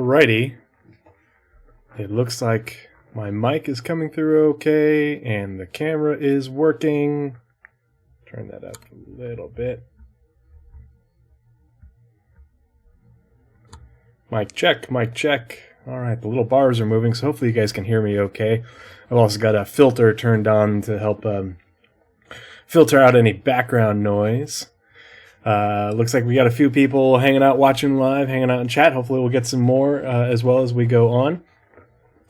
Alrighty. It looks like my mic is coming through okay, and the camera is working. Turn that up a little bit. Mic check, mic check. Alright, the little bars are moving, so hopefully you guys can hear me okay. I've also got a filter turned on to help filter out any background noise. Looks like we got a few people hanging out, watching live, hanging out in chat. Hopefully we'll get some more as well as we go on.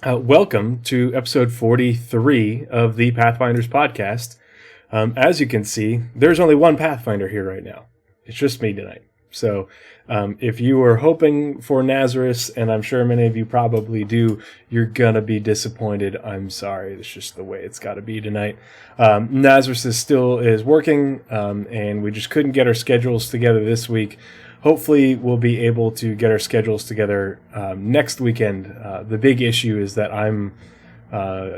Welcome to episode 43 of the Pathfinders podcast. As you can see, there's only one Pathfinder here right now. It's just me tonight. So if you were hoping for Nazeris, and I'm sure many of you probably do, you're going to be disappointed. I'm sorry. It's just the way it's got to be tonight. Nazeris still is working, and we just couldn't get our schedules together this week. Hopefully, we'll be able to get our schedules together next weekend. The big issue is that I'm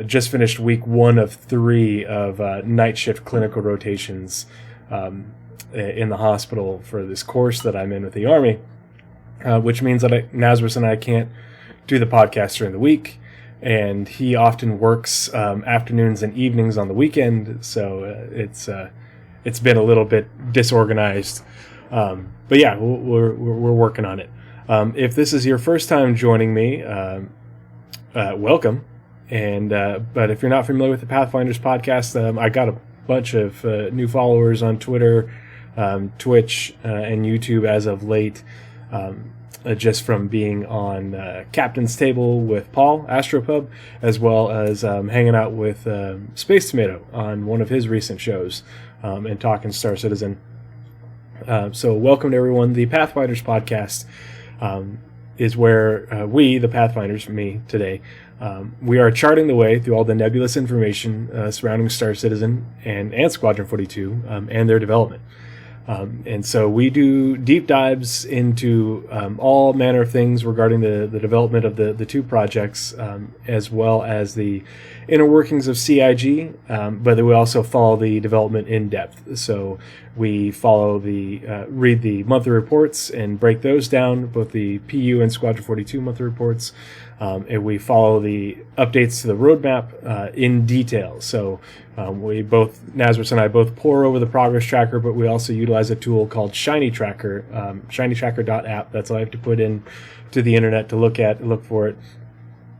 just finished week 1 of 3 of night shift clinical rotations in the hospital for this course that I'm in with the Army, which means that Nazeris and I can't do the podcast during the week, and he often works afternoons and evenings on the weekend, so it's been a little bit disorganized. But yeah, we're working on it. If this is your first time joining me, welcome. And but if you're not familiar with the Pathfinders podcast, I got a bunch of new followers on Twitter, Twitch, and YouTube as of late, just from being on Captain's Table with Paul, Astropub, as well as hanging out with Space Tomato on one of his recent shows, and talking Star Citizen. So welcome to everyone. The Pathfinders podcast is where we, the Pathfinders, me today, we are charting the way through all the nebulous information surrounding Star Citizen and Squadron 42 and their development. And so we do deep dives into all manner of things regarding the development of the two projects, as well as the inner workings of CIG, but then we also follow the development in depth. So we follow read the monthly reports and break those down, both the PU and Squadron 42 monthly reports, and we follow the updates to the roadmap in detail. So we both, Nazeris and I, both pore over the progress tracker, but we also utilize a tool called ShinyTracker, ShinyTracker.app. That's all I have to put in to the internet to look for it.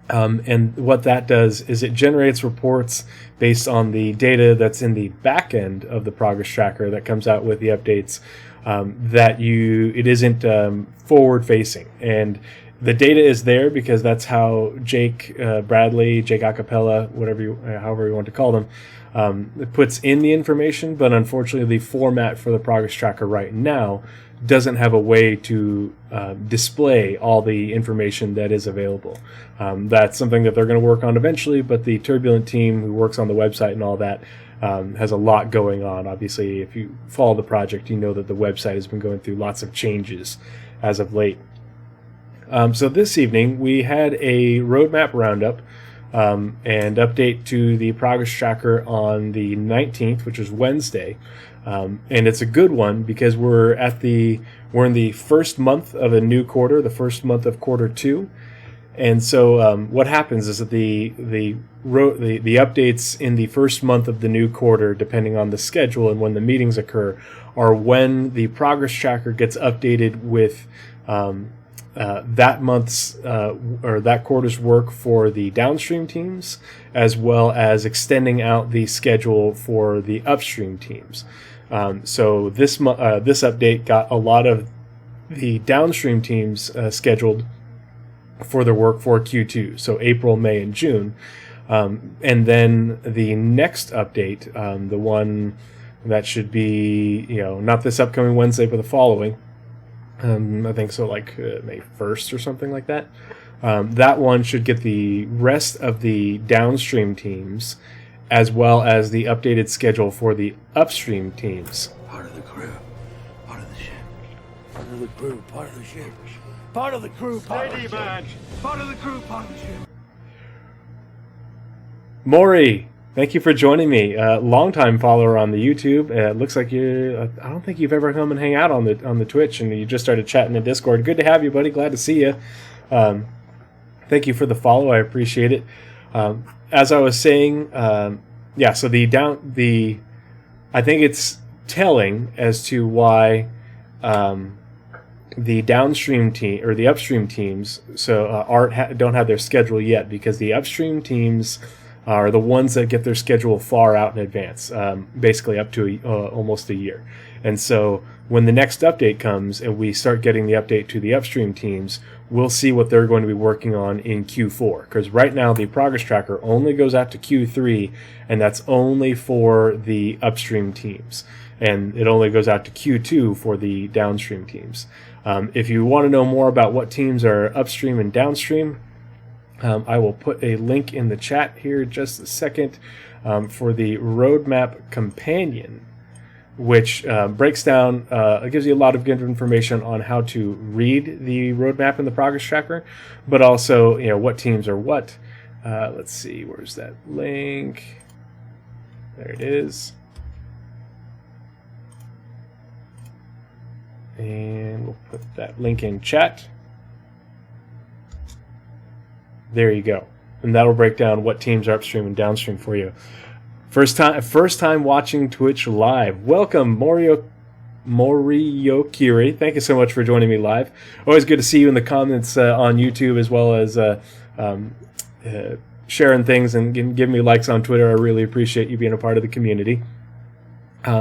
And what that does is it generates reports based on the data that's in the back end of the progress tracker that comes out with the updates, it isn't forward facing. And the data is there because that's how Jake Bradley, Jake Acapella, however you want to call them, it puts in the information. But unfortunately, the format for the progress tracker right now doesn't have a way to display all the information that is available. That's something that they're going to work on eventually, but the Turbulent team who works on the website and all that has a lot going on. Obviously, if you follow the project, you know that the website has been going through lots of changes as of late. So this evening, we had a Roadmap Roundup and update to the progress tracker on the 19th, which is Wednesday. And it's a good one because we're in the first month of a new quarter, the first month of quarter 2. And so what happens is that the updates in the first month of the new quarter, depending on the schedule and when the meetings occur, are when the progress tracker gets updated with that month's or that quarter's work for the downstream teams, as well as extending out the schedule for the upstream teams. So this update got a lot of the downstream teams scheduled for their work for Q2, so April, May, and June. And then the next update, the one that should be, not this upcoming Wednesday, but the following, I think so, like May 1st or something like that. That one should get the rest of the downstream teams, as well as the updated schedule for the upstream teams. Part of the crew, part of the ship. Part of the crew, part of the ship. Part of the crew, part of the ship. Part of the crew, part of the ship. Maury, thank you for joining me. Longtime follower on the YouTube. It looks like I don't think you've ever come and hang out on the Twitch, and you just started chatting in Discord. Good to have you, buddy. Glad to see you. Thank you for the follow. I appreciate it. As I was saying, yeah. So I think it's telling as to why the downstream team or the upstream teams. So don't have their schedule yet, because the upstream teams are the ones that get their schedule far out in advance, basically up to almost a year. And so when the next update comes and we start getting the update to the upstream teams, we'll see what they're going to be working on in Q4. Because right now the progress tracker only goes out to Q3, and that's only for the upstream teams. And it only goes out to Q2 for the downstream teams. If you want to know more about what teams are upstream and downstream, I will put a link in the chat here just a second for the Roadmap Companion, which breaks down, it gives you a lot of good information on how to read the roadmap in the progress tracker, but also, what teams are what. Let's see, where's that link? There it is. And we'll put that link in chat. There you go. And that'll break down what teams are upstream and downstream for you. First time watching Twitch live. Welcome, Moriokiri. Thank you so much for joining me live. Always good to see you in the comments on YouTube, as well as sharing things and giving me likes on Twitter. I really appreciate you being a part of the community.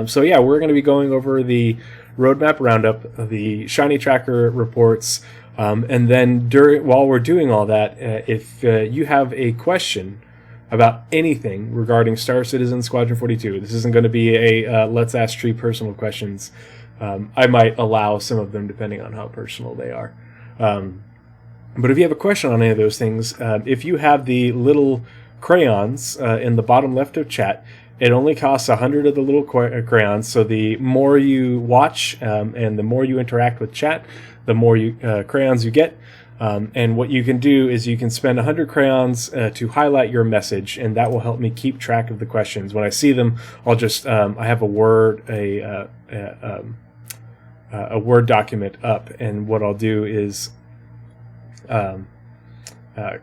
So yeah, we're going to be going over the Roadmap Roundup, the ShinyTracker reports, and then while we're doing all that, if you have a question about anything regarding Star Citizen Squadron 42, this isn't going to be a Let's Ask Tree personal questions. I might allow some of them depending on how personal they are. But if you have a question on any of those things, if you have the little crayons in the bottom left of chat, it only costs 100 of the little crayons, so the more you watch and the more you interact with chat, the more crayons you get. And what you can do is you can spend 100 crayons to highlight your message, and that will help me keep track of the questions. When I see them, I'll just I have a Word Word document up, and what I'll do is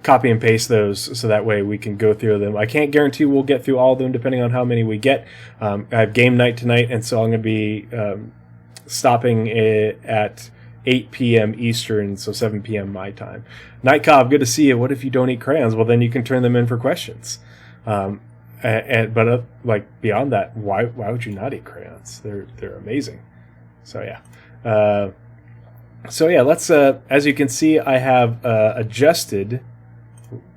copy and paste those, so that way we can go through them. I can't guarantee we'll get through all of them depending on how many we get. I have game night tonight, and so I'm going to be stopping at 8 p.m. Eastern, so 7 p.m. my time. Night Cobb, good to see you. What if you don't eat crayons? Well, then you can turn them in for questions. But beyond that, why would you not eat crayons? They're amazing. So yeah. Let's, as you can see, I have adjusted,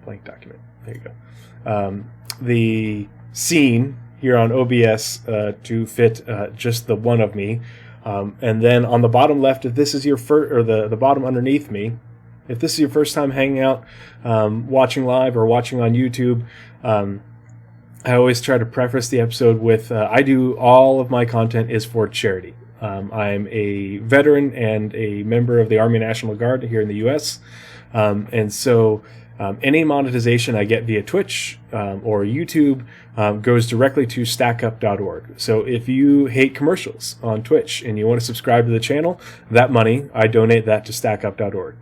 blank document, there you go, the scene here on OBS to fit just the one of me. And then on the bottom left, if this is your first, or the bottom underneath me, if this is your first time hanging out, watching live or watching on YouTube, I always try to preface the episode with, I do all of my content is for charity. I'm a veteran and a member of the Army National Guard here in the U.S. And so any monetization I get via Twitch or YouTube goes directly to stackup.org. So if you hate commercials on Twitch and you want to subscribe to the channel, that money, I donate that to stackup.org.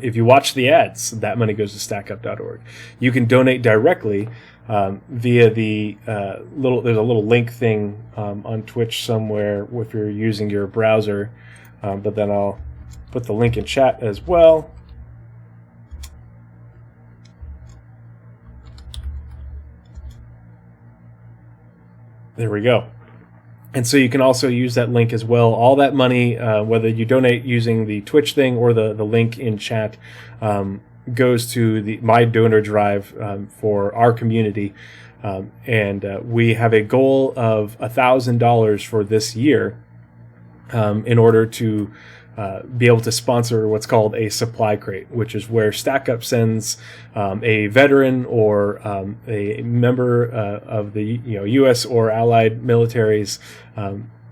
If you watch the ads, that money goes to stackup.org. You can donate directly via the there's a little link thing on Twitch somewhere if you're using your browser, but then I'll put the link in chat as well. There we go. And so you can also use that link as well. All that money, whether you donate using the Twitch thing or the link in chat, goes to my donor drive for our community. And we have a goal of $1,000 for this year in order to be able to sponsor what's called a supply crate, which is where StackUp sends a veteran or a member of the U.S. or allied militaries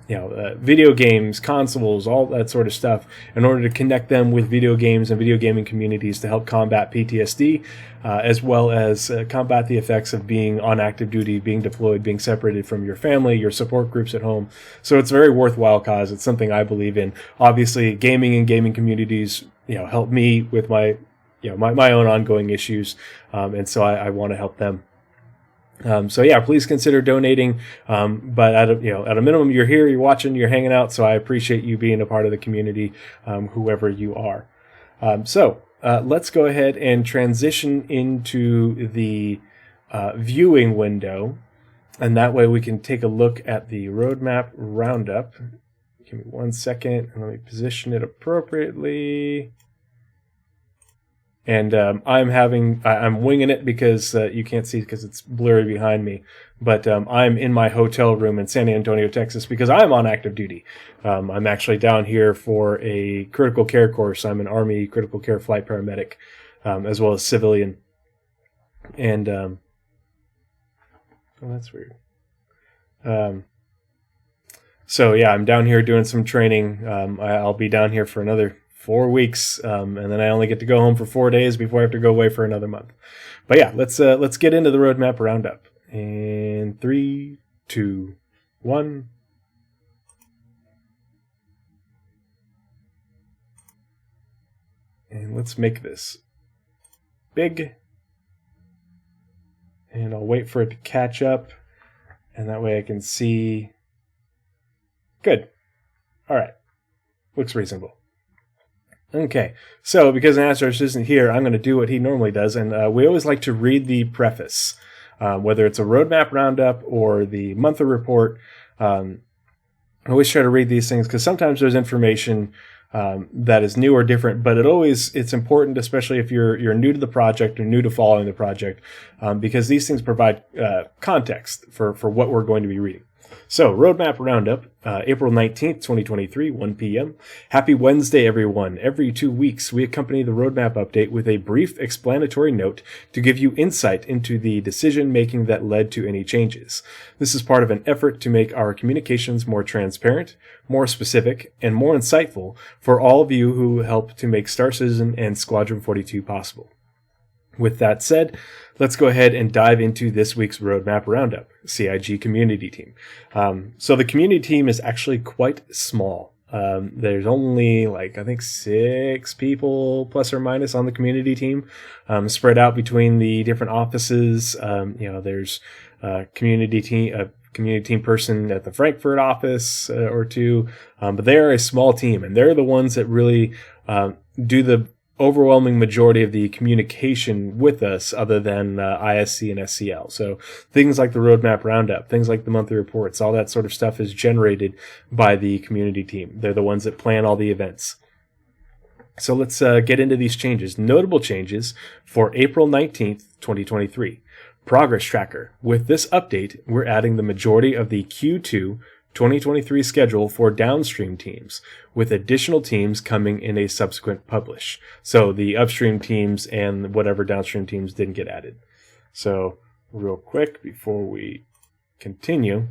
video games, consoles, all that sort of stuff, in order to connect them with video games and video gaming communities to help combat PTSD, as well as combat the effects of being on active duty, being deployed, being separated from your family, your support groups at home. So it's a very worthwhile cause. It's something I believe in. Obviously, gaming and gaming communities, help me with my, my own ongoing issues, and so I want to help them. So yeah, please consider donating. But at a minimum, you're here, you're watching, you're hanging out. So I appreciate you being a part of the community, whoever you are. So let's go ahead and transition into the viewing window, and that way we can take a look at the Roadmap Roundup. Give me 1 second, and let me position it appropriately. And I'm winging it because you can't see because it's blurry behind me. But I'm in my hotel room in San Antonio, Texas, because I'm on active duty. I'm actually down here for a critical care course. I'm an Army critical care flight paramedic, as well as civilian. And oh, that's weird. So yeah, I'm down here doing some training. I'll be down here for another 4 weeks, and then I only get to go home for 4 days before I have to go away for another month. But yeah, let's get into the Roadmap Roundup. And 3, 2, 1. And let's make this big. And I'll wait for it to catch up, and that way I can see. Good. All right. Looks reasonable. Okay, so because Nazeris isn't here, I'm going to do what he normally does, and we always like to read the preface, whether it's a Roadmap Roundup or the monthly report. I always try to read these things because sometimes there's information that is new or different, but it's important, especially if you're new to the project or new to following the project, because these things provide context for what we're going to be reading. So, Roadmap Roundup, April 19th, 2023, 1 p.m. Happy Wednesday, everyone. Every 2 weeks, we accompany the Roadmap update with a brief explanatory note to give you insight into the decision-making that led to any changes. This is part of an effort to make our communications more transparent, more specific, and more insightful for all of you who help to make Star Citizen and Squadron 42 possible. With that said, let's go ahead and dive into this week's Roadmap Roundup, CIG Community Team. So the community team is actually quite small. There's only, I think 6 people, plus or minus, on the community team, spread out between the different offices. There's a community team person at the Frankfurt office or 2, but they are a small team, and they're the ones that really do the overwhelming majority of the communication with us, other than ISC and SCL. So things like the Roadmap Roundup, things like the monthly reports, all that sort of stuff is generated by the community team. They're the ones that plan all the events. So let's get into these changes. Notable changes for April 19th, 2023. Progress Tracker. With this update, we're adding the majority of the Q2 2023 schedule for downstream teams, with additional teams coming in a subsequent publish. So the upstream teams and whatever downstream teams didn't get added. So real quick before we continue,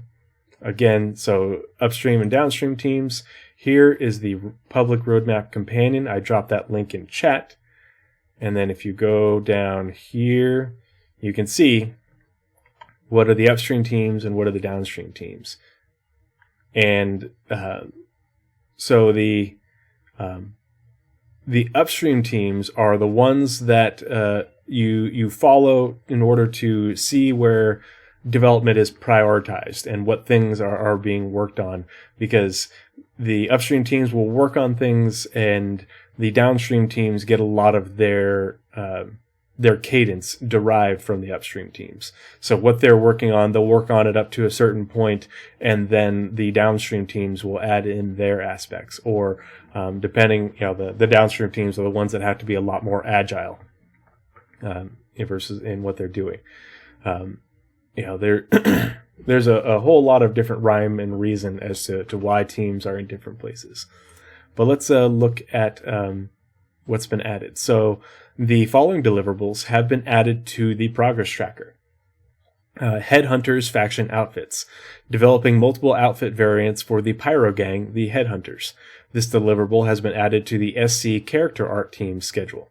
again, so upstream and downstream teams, here is the public roadmap companion. I dropped that link in chat. And then if you go down here, you can see what are the upstream teams and what are the downstream teams. And so the upstream teams are the ones that you follow in order to see where development is prioritized and what things are being worked on, because the upstream teams will work on things and the downstream teams get a lot of their cadence derived from the upstream teams. So what they're working on, they'll work on it up to a certain point, and then the downstream teams will add in their aspects. Or depending, the downstream teams are the ones that have to be a lot more agile versus in what they're doing. There's a whole lot of different rhyme and reason as to why teams are in different places. But let's look at what's been added. So the following deliverables have been added to the progress tracker. Headhunters faction outfits, developing multiple outfit variants for the Pyro Gang, the Headhunters. This deliverable has been added to the SC character art team schedule.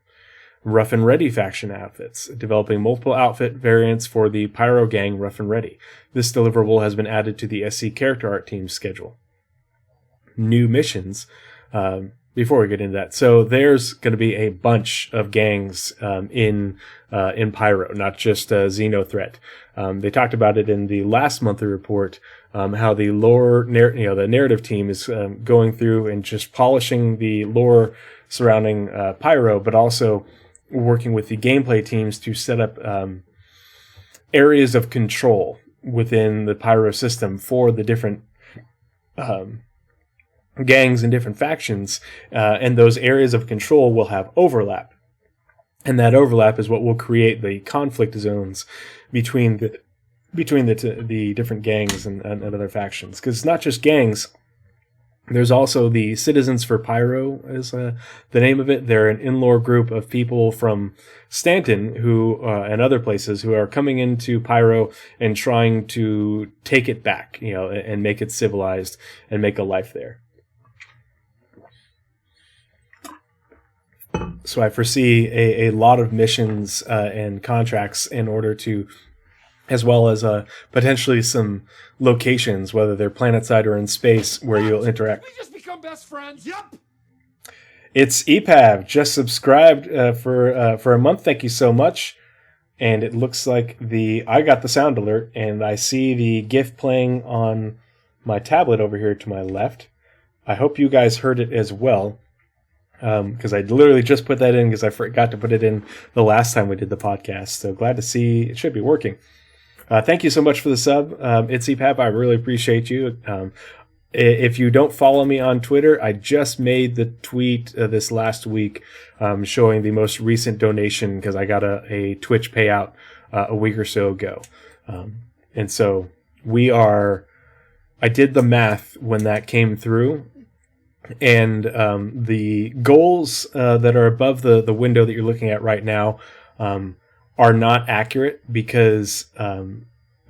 Rough and Ready faction outfits, developing multiple outfit variants for the Pyro Gang Rough and Ready. This deliverable has been added to the SC character art team schedule. New missions. Before we get into that, so there's going to be a bunch of gangs in Pyro, not just Xenothreat. They talked about it in the last monthly report, how the lore, the narrative team is going through and just polishing the lore surrounding Pyro, but also working with the gameplay teams to set up areas of control within the Pyro system for the different gangs and different factions, and those areas of control will have overlap. And that overlap is what will create the conflict zones between the different gangs and other factions. Because it's not just gangs. There's also the Citizens for Pyro, is the name of it. They're an in-lore group of people from Stanton who and other places who are coming into Pyro and trying to take it back, and make it civilized and make a life there. So I foresee a lot of missions and contracts in order to, as well as potentially some locations, whether they're planetside or in space, where you'll interact. We just become best friends. Yep. It's EPAV, just subscribed for a month. Thank you so much. And it looks like I got the sound alert, and I see the GIF playing on my tablet over here to my left. I hope you guys heard it as well. Because I literally just put that in because I forgot to put it in the last time we did the podcast. So glad to see it should be working. Thank you so much for the sub. It's EPAP. I really appreciate you. If you don't follow me on Twitter, I just made the tweet this last week showing the most recent donation because I got a Twitch payout a week or so ago. And so I did the math when that came through. And the goals that are above the window that you're looking at right now are not accurate because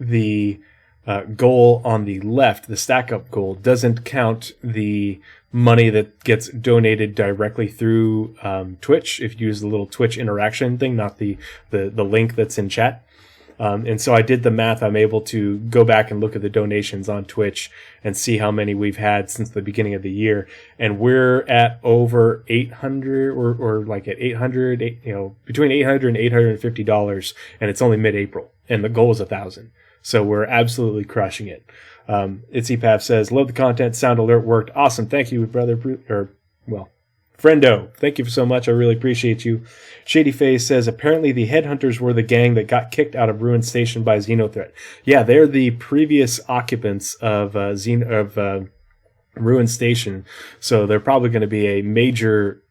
the goal on the left, the stack up goal, doesn't count the money that gets donated directly through Twitch. If you use the little Twitch interaction thing, not the link that's in chat. And so I did the math. I'm able to go back and look at the donations on Twitch and see how many we've had since the beginning of the year. And we're at over 800 or like at 800, between $800 and $850. And it's only mid-April. And the goal is 1,000. So we're absolutely crushing it. It's EPAP says, love the content. Sound alert worked. Awesome. Thank you, brother. Friendo, thank you so much. I really appreciate you. Shady Face says, apparently the Headhunters were the gang that got kicked out of Ruined Station by Xenothreat. Yeah, they're the previous occupants of Ruined Station, so they're probably going to be a major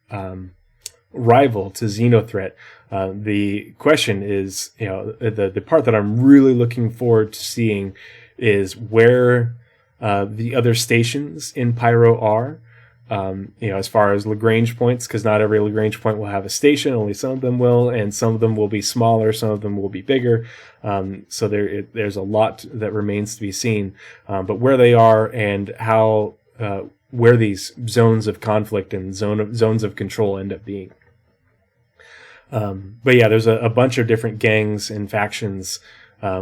rival to Xenothreat. The question is, the part that I'm really looking forward to seeing is where the other stations in Pyro are. As far as Lagrange points, because not every Lagrange point will have a station, only some of them will, and some of them will be smaller, some of them will be bigger. So there's a lot that remains to be seen. But where they are and how where these zones of conflict and zones of control end up being. But yeah, there's a bunch of different gangs and factions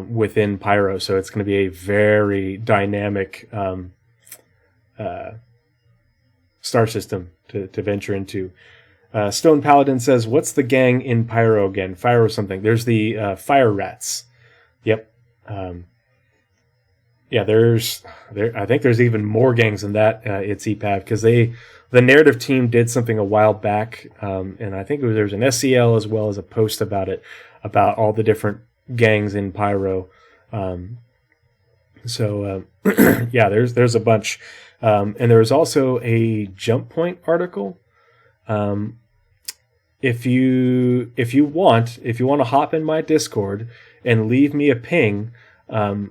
within Pyro, so it's going to be a very dynamic star system to venture into. Stone Paladin says, what's the gang in Pyro again? Fire or something. There's the Fire Rats. Yep. I think there's even more gangs than that. It's EPAV because the narrative team did something a while back, and I think there's an SCL as well as a post about it, about all the different gangs in Pyro. There's a bunch. And there was also a Jump Point article. If you want to hop in my Discord and leave me a ping to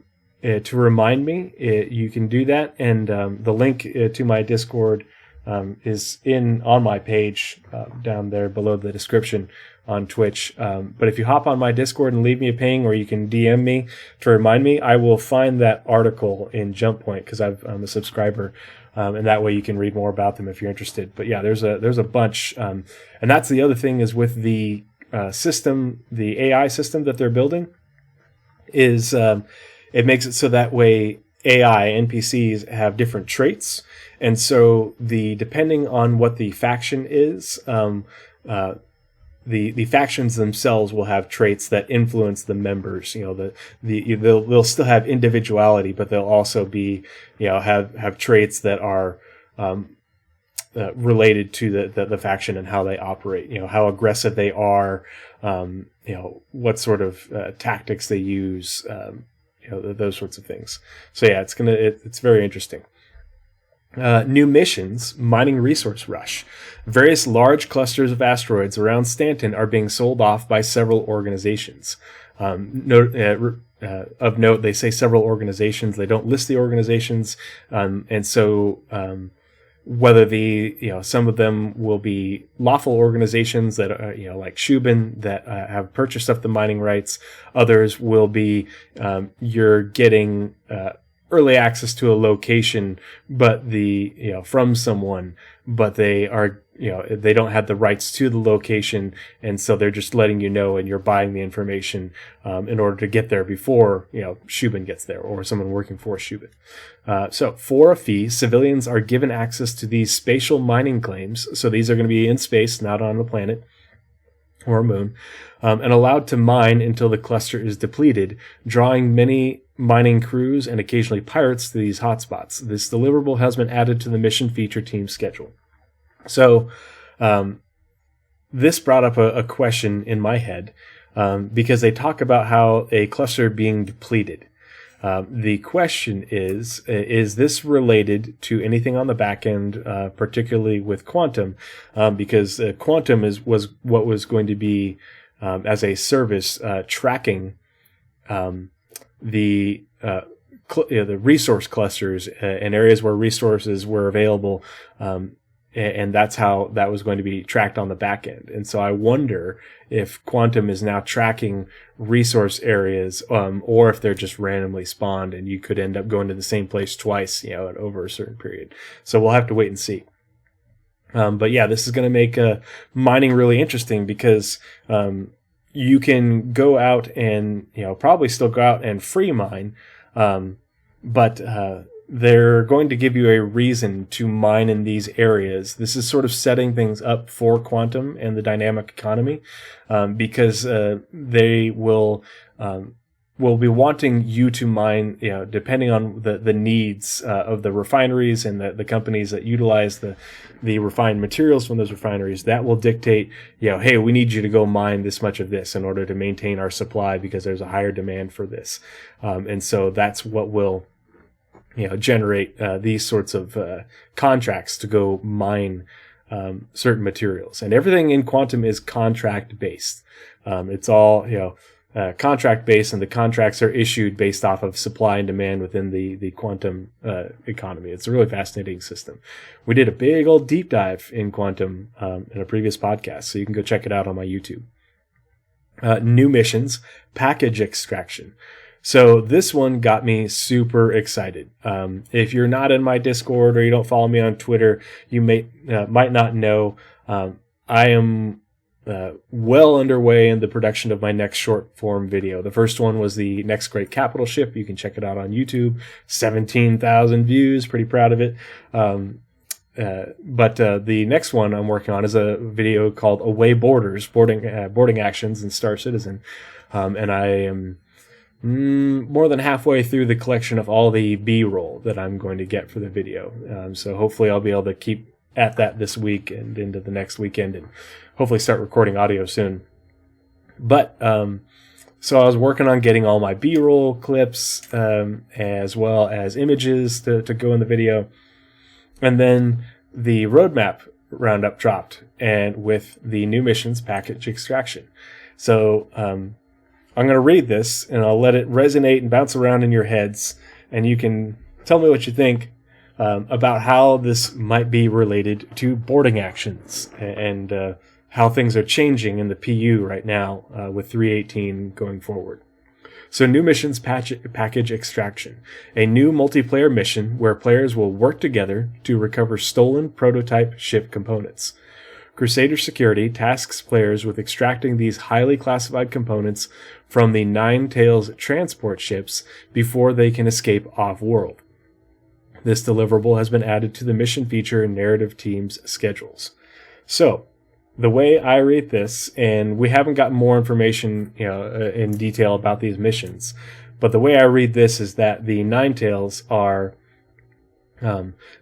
remind me, you can do that. And the link to my Discord is on my page down there below the description on Twitch. But if you hop on my Discord and leave me a ping, or you can DM me to remind me, I will find that article in Jump Point because I'm a subscriber, and that way you can read more about them if you're interested. But yeah, there's a bunch, and that's the other thing is with the system, the AI system that they're building, is it makes it so that way AI NPCs have different traits, and so depending on what the faction is, the factions themselves will have traits that influence the members. They'll still have individuality, but they'll also be have traits that are related to the faction and how they operate. How aggressive they are. What sort of tactics they use. Those sorts of things. So yeah, it's very interesting. New missions, mining resource rush. Various large clusters of asteroids around Stanton are being sold off by several organizations. Of note, they say several organizations. They don't list the organizations, and so whether some of them will be lawful organizations that are, like Shubin, that have purchased up the mining rights. Others will be you're getting early access to a location, but from someone, but they are they don't have the rights to the location, and so they're just letting you know, and you're buying the information in order to get there before Shubin gets there, or someone working for Shubin. So for a fee, civilians are given access to these spatial mining claims. So these are going to be in space, not on the planet or moon, and allowed to mine until the cluster is depleted, drawing many mining crews and occasionally pirates to these hotspots. This deliverable has been added to the mission feature team schedule. So this brought up a question in my head, because they talk about how a cluster being depleted. The question is this related to anything on the back end, particularly with Quantum? Because Quantum was what was going to be, as a service, tracking the resource clusters and areas where resources were available, and that's how that was going to be tracked on the back end. And so I wonder if Quantum is now tracking resource areas, or if they're just randomly spawned, and you could end up going to the same place twice, over a certain period. So we'll have to wait and see. But yeah, this is going to make mining really interesting, because you can go out and probably still go out and free mine, but they're going to give you a reason to mine in these areas. This is sort of setting things up for Quantum and the dynamic economy, because they will be wanting you to mine, depending on the needs of the refineries and the companies that utilize the refined materials from those refineries. That will dictate, hey, we need you to go mine this much of this in order to maintain our supply, because there's a higher demand for this. And so that's what will generate these sorts of contracts to go mine certain materials. And everything in Quantum is contract based. It's all contract based, and the contracts are issued based off of supply and demand within the Quantum economy. It's a really fascinating system. We did a big old deep dive in Quantum in a previous podcast, so you can go check it out on my YouTube. New missions, package extraction. So this one got me super excited. If you're not in my Discord, or you don't follow me on Twitter, you might not know I am well underway in the production of my next short form video. The first one was the Next Great Capital Ship. You can check it out on YouTube. 17,000 views. Pretty proud of it. But the next one I'm working on is a video called Away Borders, boarding actions in Star Citizen. And I am more than halfway through the collection of all the B-roll that I'm going to get for the video. So hopefully I'll be able to keep at that this week and into the next weekend, and hopefully start recording audio soon. But so I was working on getting all my B-roll clips, as well as images to go in the video. And then the Roadmap Roundup dropped, and with the new missions, package extraction. So I'm going to read this, and I'll let it resonate and bounce around in your heads, and you can tell me what you think. about how this might be related to boarding actions and how things are changing in the PU right now with 3.18 going forward. So new missions package extraction, a new multiplayer mission where players will work together to recover stolen prototype ship components. Crusader Security tasks players with extracting these highly classified components from the Nine Tails transport ships before they can escape off-world. This deliverable has been added to the mission feature and narrative team's schedules. So, the way I read this, and we haven't gotten more information, in detail about these missions, but the way I read this is that the Nine Tails are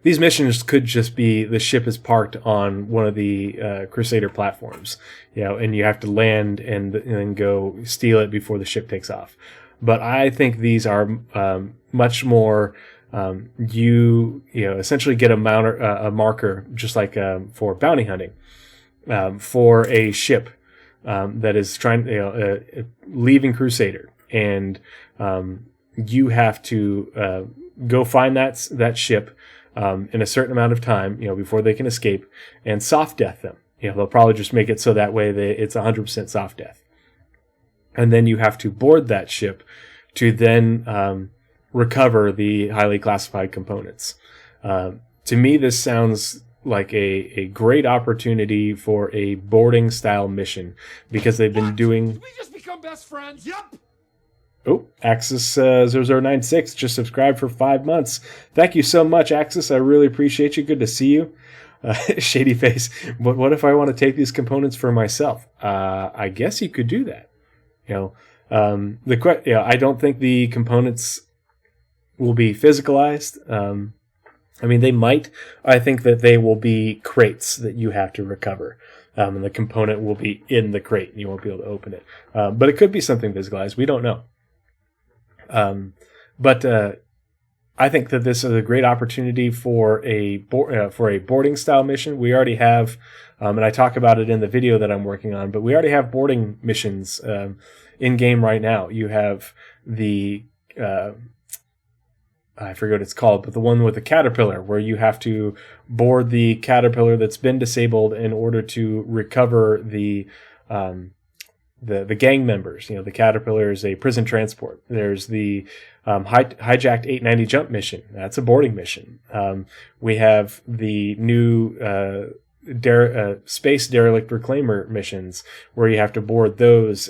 these missions could just be the ship is parked on one of the Crusader platforms, and you have to land and then go steal it before the ship takes off. But I think these are much more. You essentially get a marker just like for bounty hunting. For a ship that is leaving Crusader, and you have to go find that ship in a certain amount of time, before they can escape, and soft death them. They'll probably just make it so that way it's 100% soft death, and then you have to board that ship to then recover the highly classified components. To me, this sounds like a great opportunity for a boarding style mission, because they've been doing. We just become best friends. Yep. Oh, Axis 0096 just subscribed for 5 months. Thank you so much, Axis. I really appreciate you. Good to see you. Shady face. But what if I want to take these components for myself? I guess you could do that. I don't think the components will be physicalized. They might. I think that they will be crates that you have to recover. And the component will be in the crate and you won't be able to open it. But it could be something physicalized. We don't know. But I think that this is a great opportunity for a boarding style mission. We already have, and I talk about it in the video that I'm working on, but we already have boarding missions in game right now. You have the I forget what it's called, but the one with the caterpillar, where you have to board the caterpillar that's been disabled in order to recover the gang members. The caterpillar is a prison transport. There's the hijacked 890 jump mission. That's a boarding mission. We have the new space derelict reclaimer missions, where you have to board those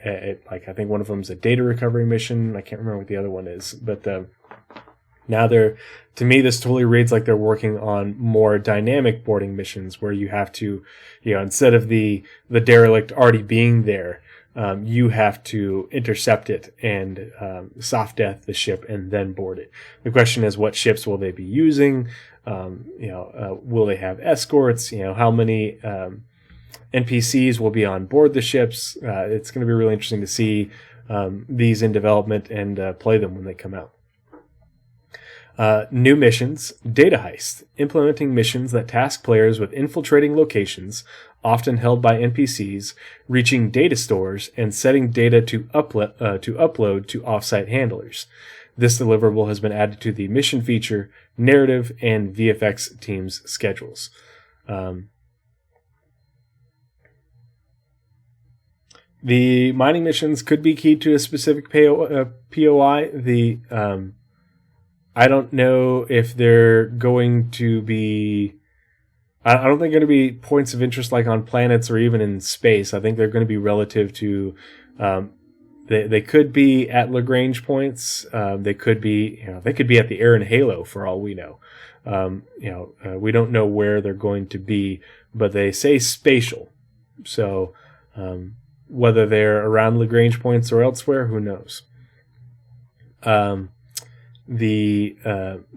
I think one of them is a data recovery mission. I can't remember what the other one is, but now to me, this totally reads like they're working on more dynamic boarding missions, where you have to, instead of the derelict already being there, you have to intercept it and soft death the ship and then board it. The question is, what ships will they be using? Will they have escorts? How many NPCs will be on board the ships? It's going to be really interesting to see these in development and play them when they come out. New missions, data heist, implementing missions that task players with infiltrating locations, often held by NPCs, reaching data stores, and setting data to upload to offsite handlers. This deliverable has been added to the mission feature, narrative, and VFX teams' schedules. The mining missions could be keyed to a specific POI. I don't know if they're going to be. I don't think they're going to be points of interest like on planets or even in space. I think they're going to be relative to. They could be at Lagrange points. They could be. They could be at the Aaron Halo for all we know. We don't know where they're going to be, but they say spatial. So. Whether they're around Lagrange points or elsewhere, who knows? The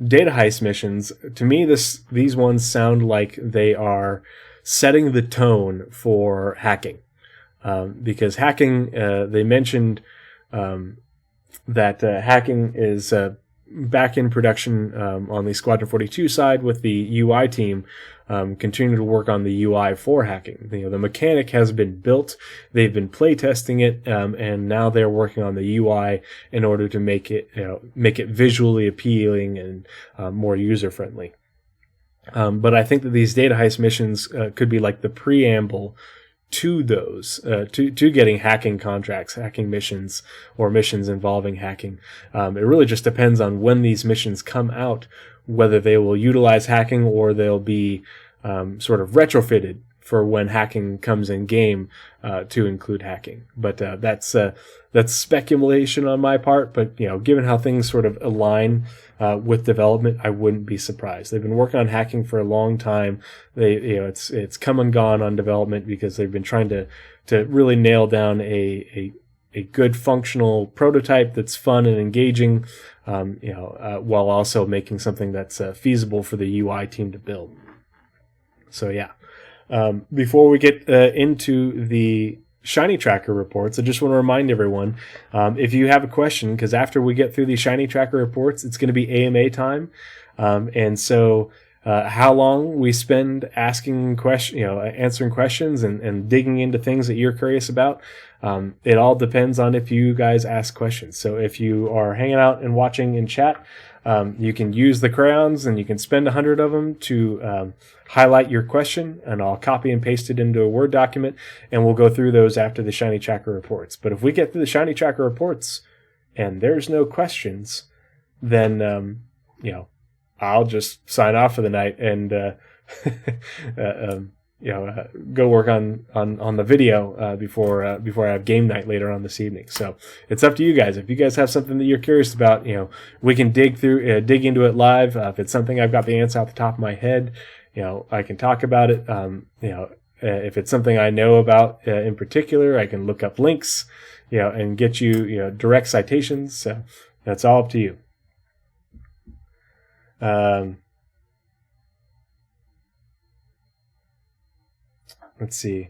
data heist missions, to me, these ones sound like they are setting the tone for hacking. Because hacking, they mentioned that hacking is back in production on the Squadron 42 side with the UI team, continuing to work on the UI for hacking. The mechanic has been built, they've been playtesting it, and now they're working on the UI in order to make it visually appealing and more user friendly. But I think that these data heist missions could be like the preamble to those, to getting hacking contracts, hacking missions, or missions involving hacking. It really just depends on when these missions come out, whether they will utilize hacking or they'll be sort of retrofitted for when hacking comes in game to include hacking. But that's speculation on my part. But given how things sort of align with development, I wouldn't be surprised. They've been working on hacking for a long time. It's come and gone on development because they've been trying to really nail down a good functional prototype that's fun and engaging, while also making something that's feasible for the UI team to build. So yeah. Before we get into the ShinyTracker reports, I just want to remind everyone, if you have a question, because after we get through the ShinyTracker reports, it's going to be AMA time. And so how long we spend asking answering questions and digging into things that you're curious about, it all depends on if you guys ask questions. So if you are hanging out and watching in chat, you can use the crayons and you can spend 100 of them to highlight your question, and I'll copy and paste it into a Word document, and we'll go through those after the ShinyTracker reports. But if we get through the ShinyTracker reports and there's no questions, then I'll just sign off for the night and go work on the video before I have game night later on this evening. So it's up to you guys. If you guys have something that you're curious about, we can dig into it live. If it's something I've got the answer off the top of my head, I can talk about it. If it's something I know about in particular, I can look up links, and get you, direct citations. So that's all up to you. Let's see.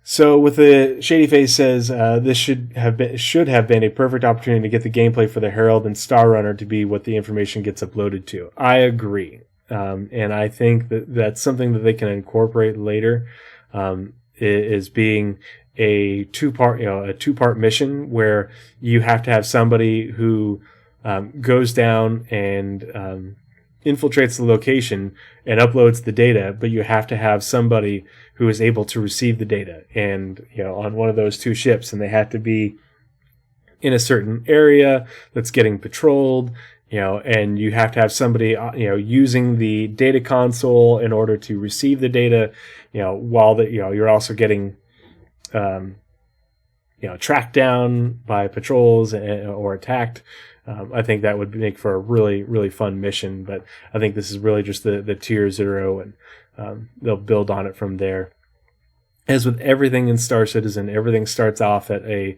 So with the Shady Face says this should have been a perfect opportunity to get the gameplay for the Herald and Star Runner to be what the information gets uploaded to. I agree, and I think that's something that they can incorporate later. Is being a two-part mission where you have to have somebody who goes down and infiltrates the location and uploads the data, but you have to have somebody who is able to receive the data and on one of those two ships, and they have to be in a certain area that's getting patrolled, and you have to have somebody using the data console in order to receive the data, while you're also getting tracked down by patrols or attacked. I think that would make for a really, really fun mission, but I think this is really just the tier 0, and they'll build on it from there. As with everything in Star Citizen, everything starts off at a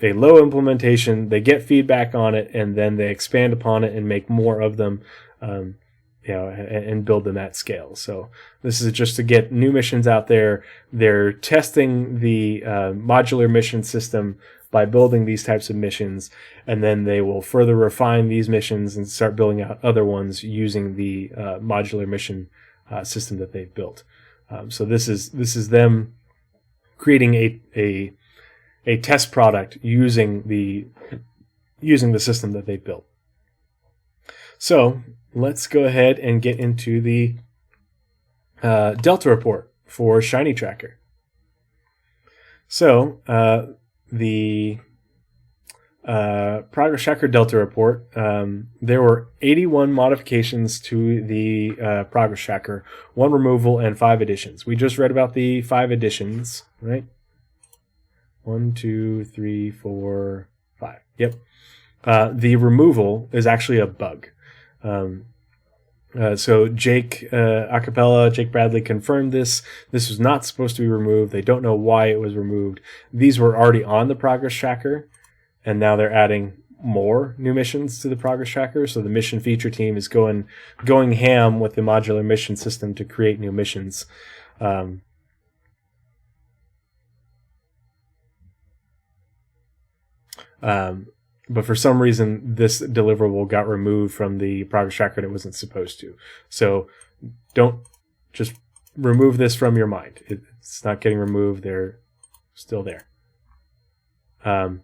low implementation. They get feedback on it, and then they expand upon it and make more of them, and build them at scale. So this is just to get new missions out there. They're testing the modular mission system by building these types of missions, and then they will further refine these missions and start building out other ones using the modular mission system that they've built. So this is them creating a test product using the system that they've built. So let's go ahead and get into the Delta report for ShinyTracker. So the Progress Tracker Delta report, there were 81 modifications to the Progress Tracker, 1 removal, and 5 additions. We just read about the 5 additions, right? 1, 2, 3, 4, 5. Yep. The removal is actually a bug. So Jake Acapella, Jake Bradley confirmed this. This was not supposed to be removed. They don't know why it was removed. These were already on the Progress Tracker, and now they're adding more new missions to the Progress Tracker. So the mission feature team is going ham with the modular mission system to create new missions. but for some reason, this deliverable got removed from the progress tracker and it wasn't supposed to. So don't just remove this from your mind. It's not getting removed. They're still there. And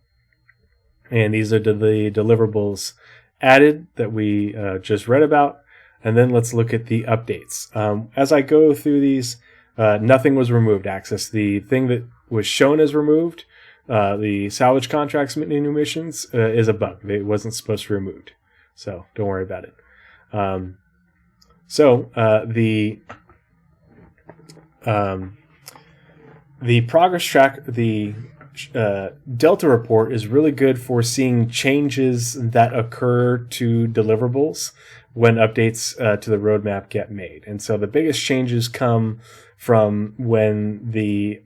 these are the deliverables added that we just read about. And then let's look at the updates. As I go through these, nothing was removed, Axis. The thing that was shown as removed, the salvage contracts new missions, is a bug. It wasn't supposed to be removed. So don't worry about it. The progress track, the Delta report is really good for seeing changes that occur to deliverables when updates to the roadmap get made. And so the biggest changes come from when the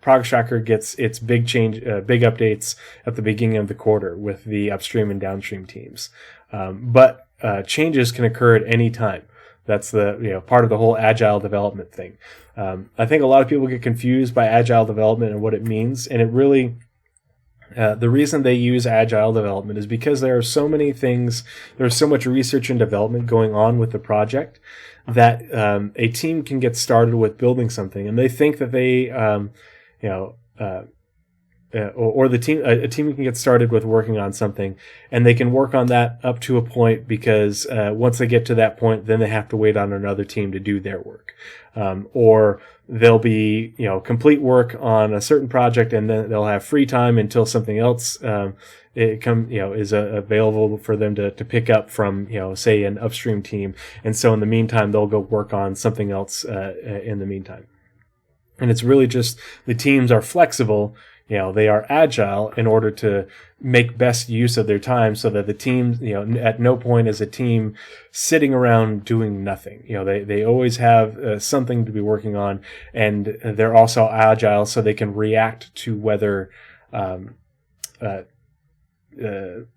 progress tracker gets its big updates at the beginning of the quarter with the upstream and downstream teams. But changes can occur at any time. That's the part of the whole agile development thing. I think a lot of people get confused by agile development and what it means, and it really the reason they use agile development is because there are so many things, there's so much research and development going on with the project that a team can get started with building something, and they think that they or a team can get started with working on something, and they can work on that up to a point because once they get to that point, then they have to wait on another team to do their work, or they'll be complete work on a certain project, and then they'll have free time until something else is available for them to pick up from say an upstream team, and so in the meantime they'll go work on something else in the meantime. And it's really just the teams are flexible. They are agile in order to make best use of their time so that the team, at no point is a team sitting around doing nothing. They always have something to be working on, and they're also agile so they can react to whether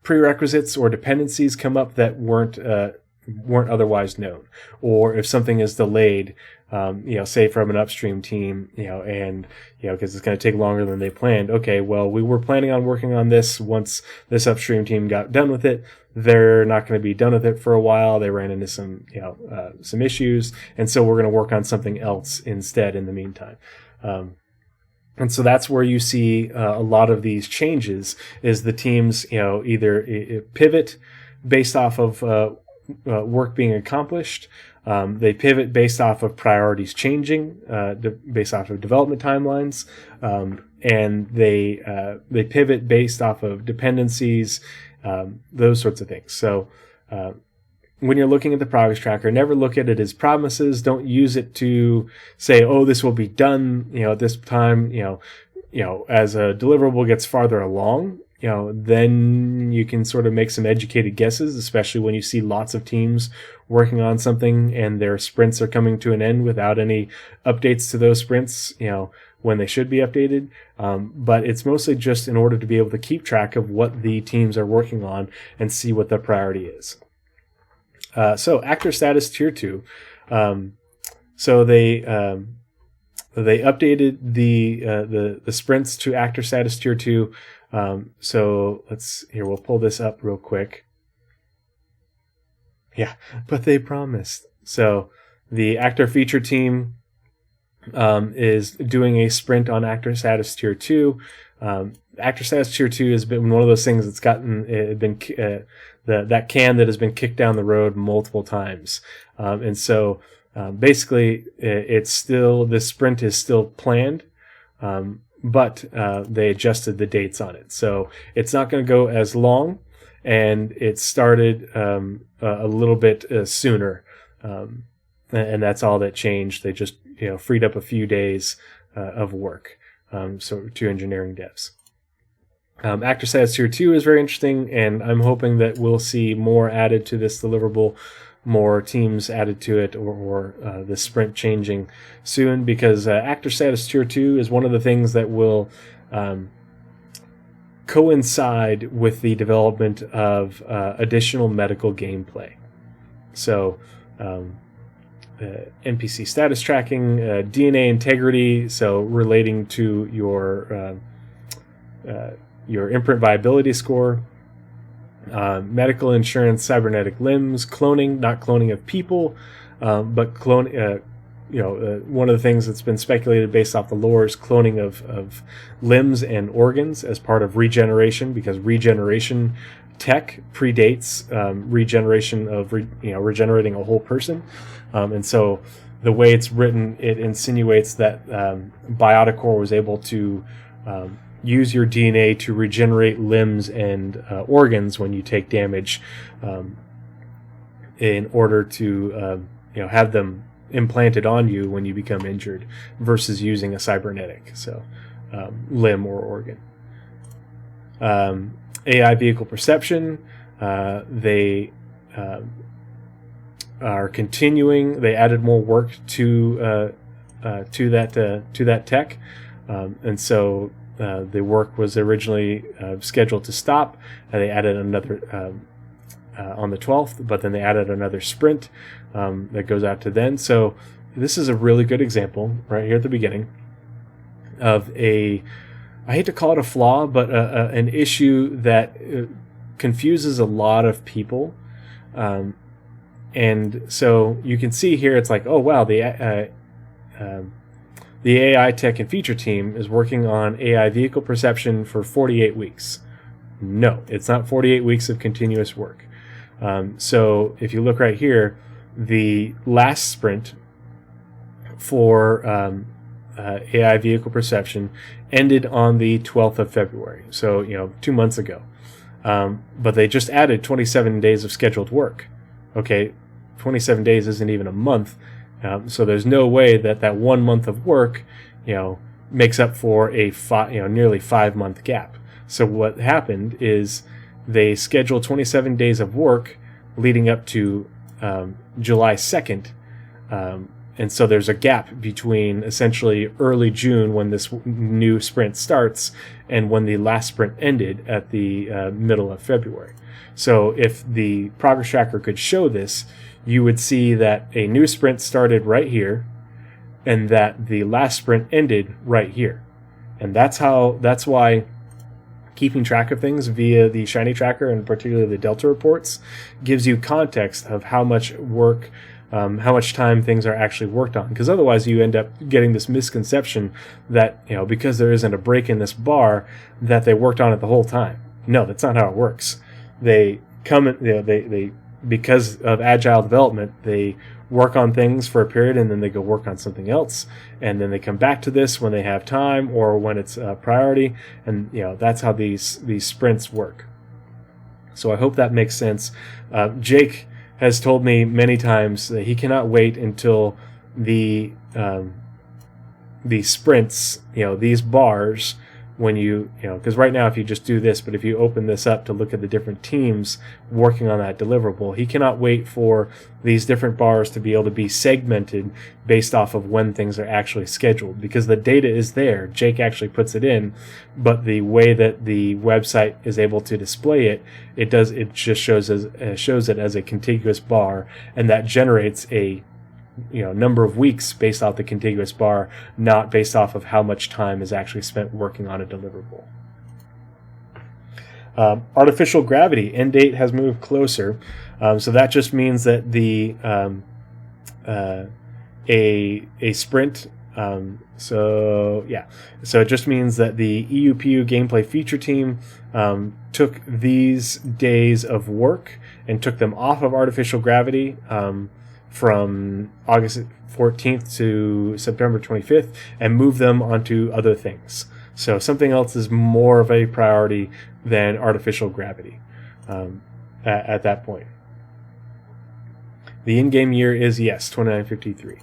prerequisites or dependencies come up that weren't otherwise known, or if something is delayed, say from an upstream team, and because it's going to take longer than they planned. Okay, well, we were planning on working on this. Once this upstream team got done with it, they're not going to be done with it for a while. They ran into some issues, and so we're going to work on something else instead in the meantime. And so that's where you see a lot of these changes is the teams, either pivot based off of work being accomplished. They pivot based off of priorities changing, based off of development timelines, and they pivot based off of dependencies, those sorts of things. So when you're looking at the progress tracker, never look at it as promises. Don't use it to say, "Oh, this will be done," at this time. As a deliverable gets farther along, then you can sort of make some educated guesses, especially when you see lots of teams working on something and their sprints are coming to an end without any updates to those sprints, when they should be updated. But it's mostly just in order to be able to keep track of what the teams are working on and see what the priority is. So actor status tier 2. So they updated the sprints to actor status tier 2. So we'll pull this up real quick. Yeah, but they promised. So the actor feature team is doing a sprint on actor status tier 2. Actor status tier 2 has been one of those things that's that can that has been kicked down the road multiple times. And so basically the sprint is still planned. But they adjusted the dates on it. So it's not going to go as long, and it started a little bit sooner. And that's all that changed. They just freed up a few days of work to engineering devs. Actor status tier 2 is very interesting, and I'm hoping that we'll see more added to this deliverable, more teams added to it, or the sprint changing soon, because actor status tier 2 is one of the things that will coincide with the development of additional medical gameplay. So NPC status tracking, DNA integrity, so relating to your imprint viability score, medical insurance, cybernetic limbs, cloning, not cloning of people, but clone. One of the things that's been speculated based off the lore is cloning of limbs and organs as part of regeneration, because regeneration tech predates regeneration of regenerating a whole person, and so the way it's written, it insinuates that Bioticore was able to use your DNA to regenerate limbs and organs when you take damage, in order to have them implanted on you when you become injured, versus using a cybernetic, so limb or organ. AI vehicle perception, they are continuing. They added more work to that tech, and so the work was originally scheduled to stop. They added another on the 12th, but then they added another sprint that goes out to then. So this is a really good example right here at the beginning of I hate to call it a flaw, but an issue that confuses a lot of people. And so you can see here, it's like, oh wow, the AI tech and feature team is working on AI vehicle perception for 48 weeks. No, it's not 48 weeks of continuous work. So if you look right here, the last sprint for AI vehicle perception ended on the 12th of February. So, 2 months ago. But they just added 27 days of scheduled work. Okay, 27 days isn't even a month. So there's no way that 1 month of work, makes up for a nearly 5 month gap. So what happened is they scheduled 27 days of work leading up to July 2nd. And so there's a gap between essentially early June, when this new sprint starts, and when the last sprint ended at the middle of February. So if the progress tracker could show this, you would see that a new sprint started right here, and that the last sprint ended right here. And that's why keeping track of things via the ShinyTracker, and particularly the Delta reports, gives you context of how much work, how much time things are actually worked on. Because otherwise you end up getting this misconception that, because there isn't a break in this bar, that they worked on it the whole time. No, that's not how it works. They come in, they because of agile development, they work on things for a period, and then they go work on something else, and then they come back to this when they have time or when it's a priority, and that's how these sprints work. So I hope that makes sense. Jake has told me many times that he cannot wait until the sprints, these bars, when because right now if you just do this, but if you open this up to look at the different teams working on that deliverable, he cannot wait for these different bars to be able to be segmented based off of when things are actually scheduled, because the data is there. Jake actually puts it in, but the way that the website is able to display it, it just shows it as a contiguous bar, and that generates a number of weeks based off the contiguous bar, not based off of how much time is actually spent working on a deliverable. Artificial gravity end date has moved closer, so that just means that the a sprint. So it just means that the EUPU gameplay feature team took these days of work and took them off of artificial gravity from August 14th to September 25th and move them onto other things. So something else is more of a priority than artificial gravity at that point. The in-game year is, 2953.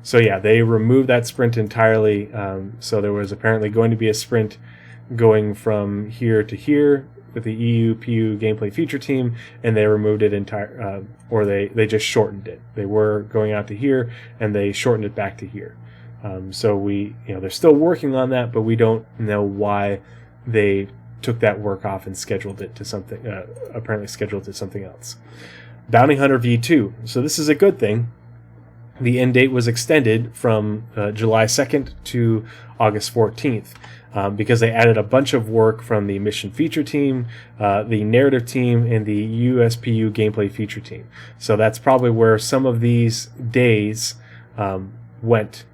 So they removed that sprint entirely. So there was apparently going to be a sprint going from here to here with the EUPU gameplay feature team, and they removed it or they just shortened it. They were going out to here, and they shortened it back to here. So they're still working on that, but we don't know why they took that work off and scheduled it to something, apparently scheduled it to something else. Bounty Hunter V2. So this is a good thing. the end date was extended from July 2nd to August 14th. Because they added a bunch of work from the mission feature team, the narrative team, and the USPU gameplay feature team. So that's probably where some of these days went,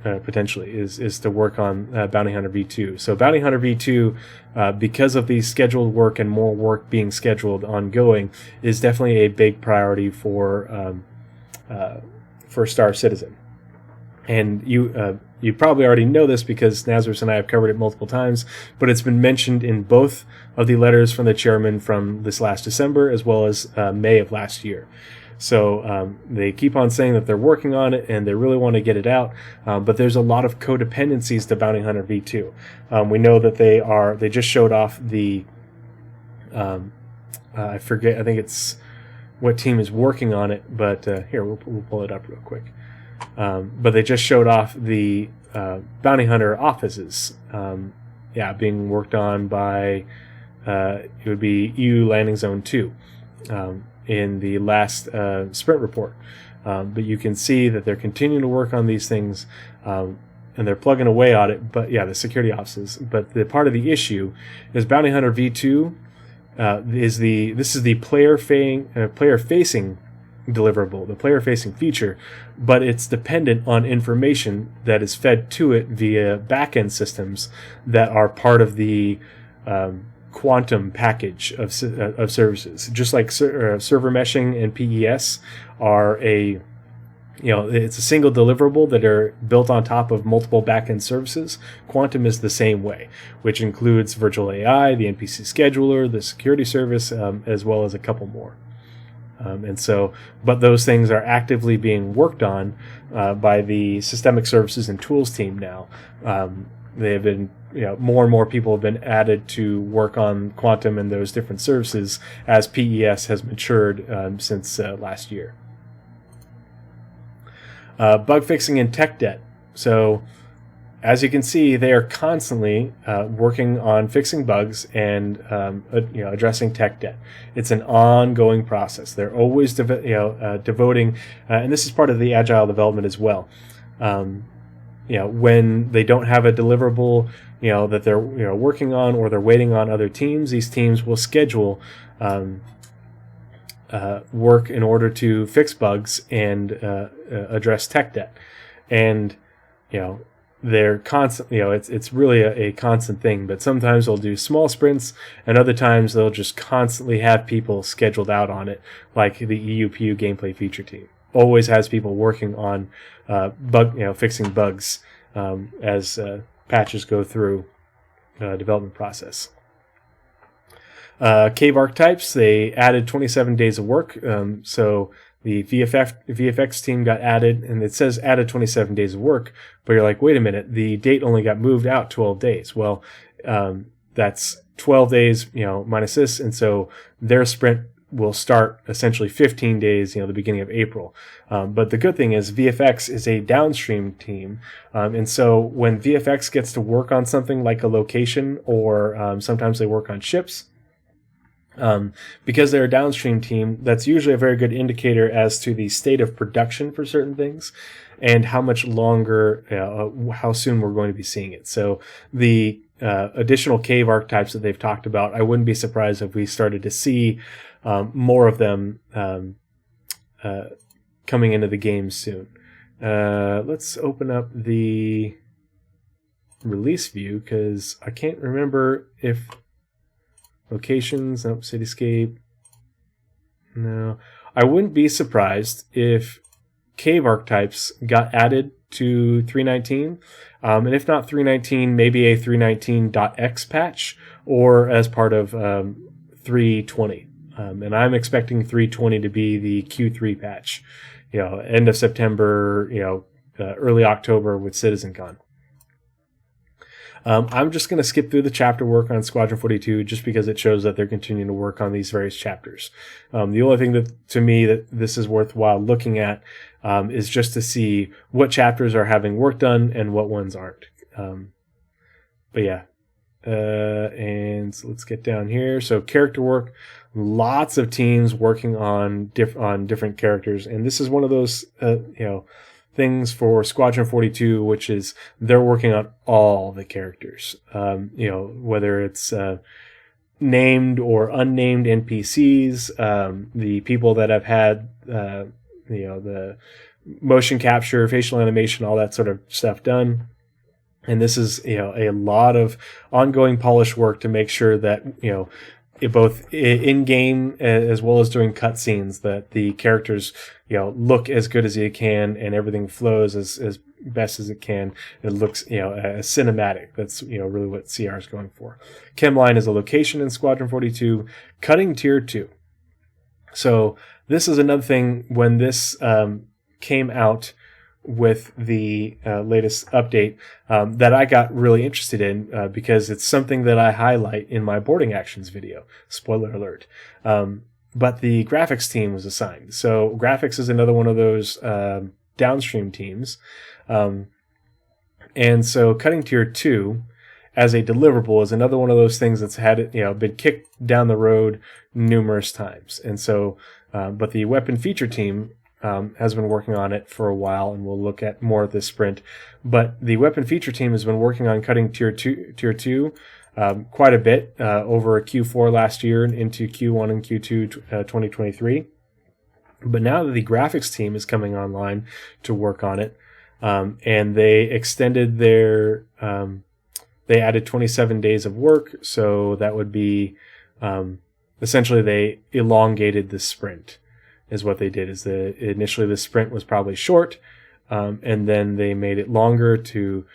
potentially, is to work on Bounty Hunter V2. So Bounty Hunter V2, because of the scheduled work and more work being scheduled ongoing, is definitely a big priority for Star Citizen. And you probably already know this because Nazeris and I have covered it multiple times, but it's been mentioned in both of the letters from the chairman from this last December as well as May of last year. So they keep on saying that they're working on it and they really want to get it out, but there's a lot of codependencies to Bounty Hunter V2. We know that they just showed off the I forget, I think it's what team is working on it, but here, we'll pull it up real quick. But they just showed off the Bounty Hunter offices, being worked on by, it would be EU Landing Zone 2 in the last sprint report. But you can see that they're continuing to work on these things, and they're plugging away on it, but the security offices. But the part of the issue is Bounty Hunter V2 this is the player-facing deliverable, the player-facing feature, but it's dependent on information that is fed to it via backend systems that are part of the quantum package of services. Just like server meshing and PES are it's a single deliverable that are built on top of multiple backend services. Quantum is the same way, which includes virtual AI, the NPC scheduler, the security service, as well as a couple more. But those things are actively being worked on by the Systemic Services and Tools team now. They have been, more and more people have been added to work on Quantum and those different services as PES has matured since last year. Bug fixing and tech debt. So, as you can see, they are constantly working on fixing bugs and addressing tech debt. It's an ongoing process. They're always devoting, and this is part of the agile development as well. When they don't have a deliverable, that they're working on, or they're waiting on other teams, these teams will schedule work in order to fix bugs and address tech debt, and they're constant. It's really a constant thing. But sometimes they'll do small sprints, and other times they'll just constantly have people scheduled out on it, like the EUPU gameplay feature team always has people working on fixing bugs as patches go through development process. Cave archetypes, they added 27 days of work. So the VFX team got added, and it says added 27 days of work, but you're like, wait a minute, the date only got moved out 12 days. Well, that's 12 days, minus this, and so their sprint will start essentially 15 days, the beginning of April. But the good thing is VFX is a downstream team, and so when VFX gets to work on something like a location, or sometimes they work on ships, because they're a downstream team, that's usually a very good indicator as to the state of production for certain things and how much longer, how soon we're going to be seeing it. So the additional cave archetypes that they've talked about, I wouldn't be surprised if we started to see more of them coming into the game soon. Let's open up the release view, because I can't remember if locations, cityscape. No, I wouldn't be surprised if cave archetypes got added to 3.19, and if not 3.19, maybe a 3.19.x patch, or as part of 3.20. And I'm expecting 3.20 to be the Q3 patch, end of September, early October with CitizenCon. I'm just going to skip through the chapter work on Squadron 42 just because it shows that they're continuing to work on these various chapters. The only thing that, to me, that this is worthwhile looking at is just to see what chapters are having work done and what ones aren't. And so let's get down here. So character work, lots of teams working on different characters, and this is one of those things for Squadron 42, which is they're working on all the characters, whether it's named or unnamed NPCs, the people that have had the motion capture, facial animation, all that sort of stuff done. And this is a lot of ongoing polish work to make sure that both in game as well as during cutscenes, that the characters look as good as you can, and everything flows as best as it can. It looks cinematic. That's really what CR is going for. Chemline is a location in Squadron 42. Cutting Tier 2. So this is another thing. When this came out with the latest update, that I got really interested in, because it's something that I highlight in my boarding actions video. Spoiler alert. But the graphics team was assigned. So graphics is another one of those downstream teams. And so Cutting Tier 2 as a deliverable is another one of those things that's had been kicked down the road numerous times. And so but the weapon feature team has been working on it for a while, and we'll look at more of this sprint. But the weapon feature team has been working on Cutting Tier 2 quite a bit over Q4 last year and into Q1 and Q2 2023. But now that the graphics team is coming online to work on it, and they extended their, they added 27 days of work, so that would be, essentially they elongated the sprint. Is what they did. Is initially the sprint was probably short, and then they made it longer to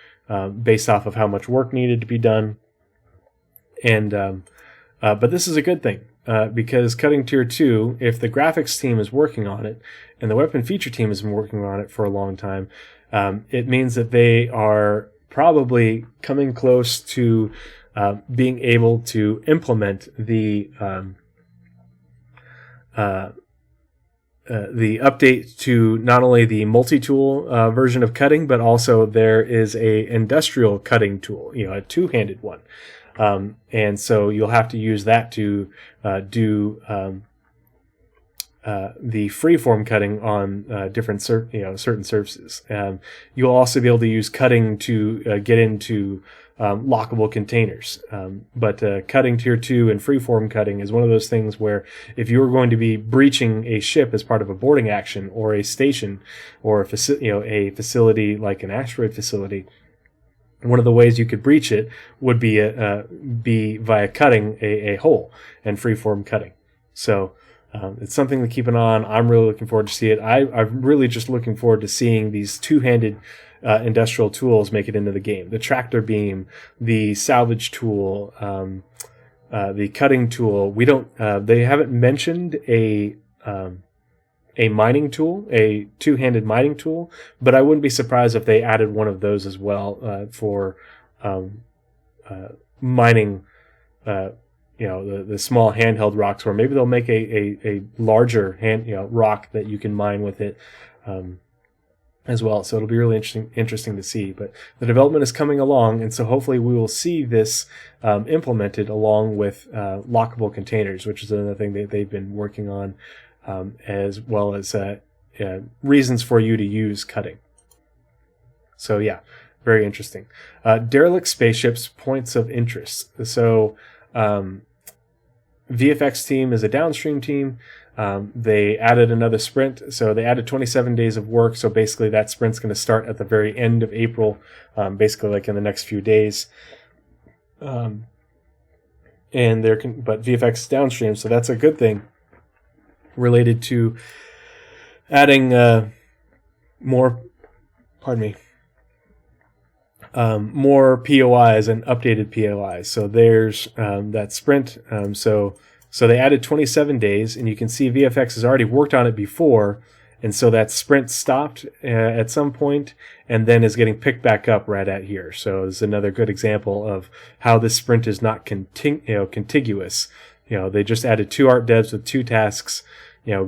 based off of how much work needed to be done. And but this is a good thing, because Cutting Tier 2, if the graphics team is working on it and the weapon feature team has been working on it for a long time, it means that they are probably coming close to being able to implement the update to not only the multi-tool version of cutting, but also there is a industrial cutting tool, a two-handed one. And so you'll have to use that to do the freeform cutting on different certain surfaces. You'll also be able to use cutting to get into lockable containers. But Cutting Tier 2 and freeform cutting is one of those things where if you were going to be breaching a ship as part of a boarding action, or a station, or a facility like an asteroid facility, one of the ways you could breach it would be via cutting a hole and freeform cutting. So it's something to keep an eye on. I'm really looking forward to see it. I'm really just looking forward to seeing these two-handed industrial tools make it into the game. The tractor beam, the salvage tool, the cutting tool. They haven't mentioned a mining tool, a two-handed mining tool, but I wouldn't be surprised if they added one of those as well for mining. The small handheld rocks, or maybe they'll make a larger rock that you can mine with it as well. So it'll be really interesting to see. But the development is coming along, and so hopefully we will see this implemented along with lockable containers, which is another thing that they've been working on, as well as reasons for you to use cutting. So yeah, very interesting. Derelict spaceships, points of interest. So VFX team is a downstream team. They added another sprint, so they added 27 days of work. So basically that sprint's going to start at the very end of April, basically like in the next few days. And but VFX is downstream, so that's a good thing related to adding more POIs and updated POIs. So there's that sprint. So they added 27 days, and you can see VFX has already worked on it before, and so that sprint stopped at some point and then is getting picked back up right at here. So it's another good example of how this sprint is not contiguous. They just added 2 art devs with 2 tasks,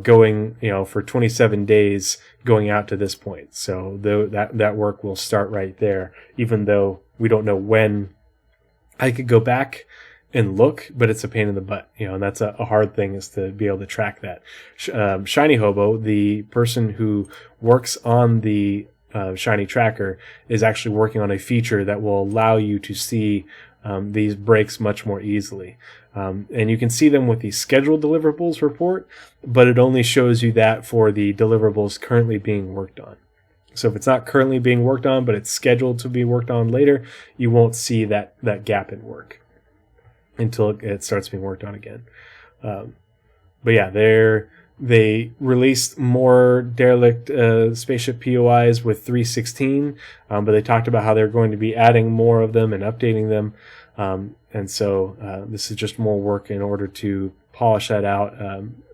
going, for 27 days going out to this point. So that work will start right there, even though we don't know when. I could go back and look, but it's a pain in the butt, and that's a hard thing, is to be able to track that. Shiny Hobo, the person who works on the ShinyTracker, is actually working on a feature that will allow you to see these breaks much more easily. And you can see them with the scheduled deliverables report, but it only shows you that for the deliverables currently being worked on. So if it's not currently being worked on, but it's scheduled to be worked on later, you won't see that gap in work until it starts being worked on again. But yeah, they released more derelict spaceship POIs with 3.16, but they talked about how they're going to be adding more of them and updating them. And so this is just more work in order to polish that out,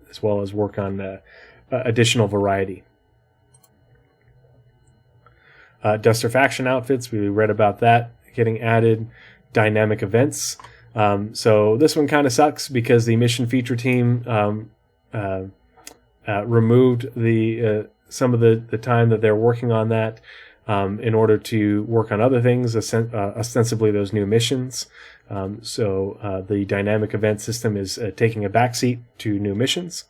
as well as work on additional variety. Duster faction outfits, we read about that getting added. Dynamic events. So this one kind of sucks because the mission feature team removed some of the time that they're working on that in order to work on other things, ostensibly those new missions. So the dynamic event system is taking a backseat to new missions.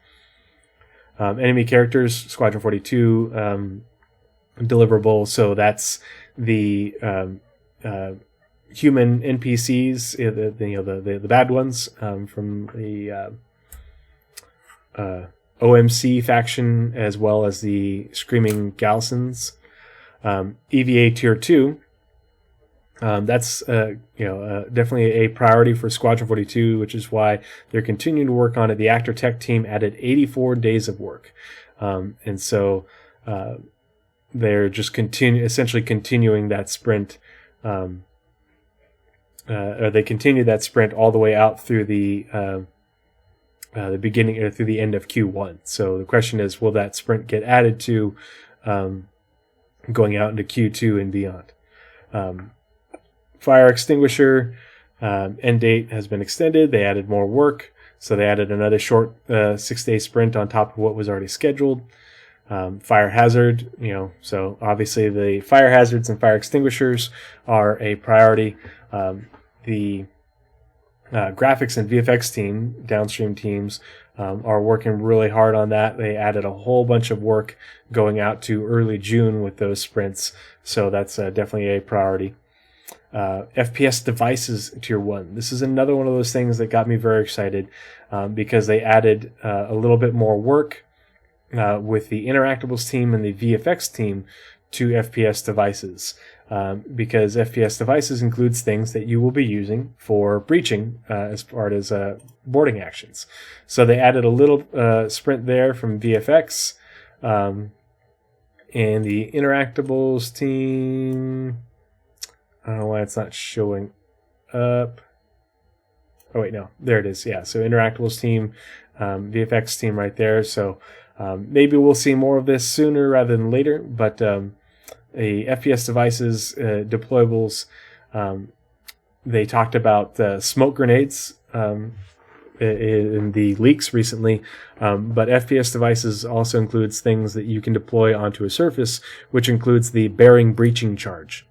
Enemy characters, Squadron 42 deliverable. So that's the human NPCs, the bad ones from the OMC faction, as well as the Screaming Galsons. EVA Tier 2, that's definitely a priority for Squadron 42, which is why they're continuing to work on it. The Actor Tech team added 84 days of work, and so they're just essentially continuing that sprint. Or they continue that sprint all the way out through the beginning or through the end of Q1. So the question is, will that sprint get added to going out into Q2 and beyond? Fire extinguisher end date has been extended. They added more work, so they added another short 6-day sprint on top of what was already scheduled. Fire hazard, so obviously the fire hazards and fire extinguishers are a priority. The graphics and VFX team, downstream teams, are working really hard on that. They added a whole bunch of work going out to early June with those sprints, so that's definitely a priority. FPS devices Tier 1. This is another one of those things that got me very excited because they added a little bit more work with the Interactables team and the VFX team to FPS devices. Because FPS devices includes things that you will be using for breaching as part as boarding actions. So they added a little sprint there from VFX. And the Interactables team, I don't know why it's not showing up. Oh wait, no, there it is. Yeah, so Interactables team, VFX team right there. So maybe we'll see more of this sooner rather than later, but FPS devices, deployables, they talked about smoke grenades in the leaks recently, but FPS devices also includes things that you can deploy onto a surface, which includes the bearing breaching charge,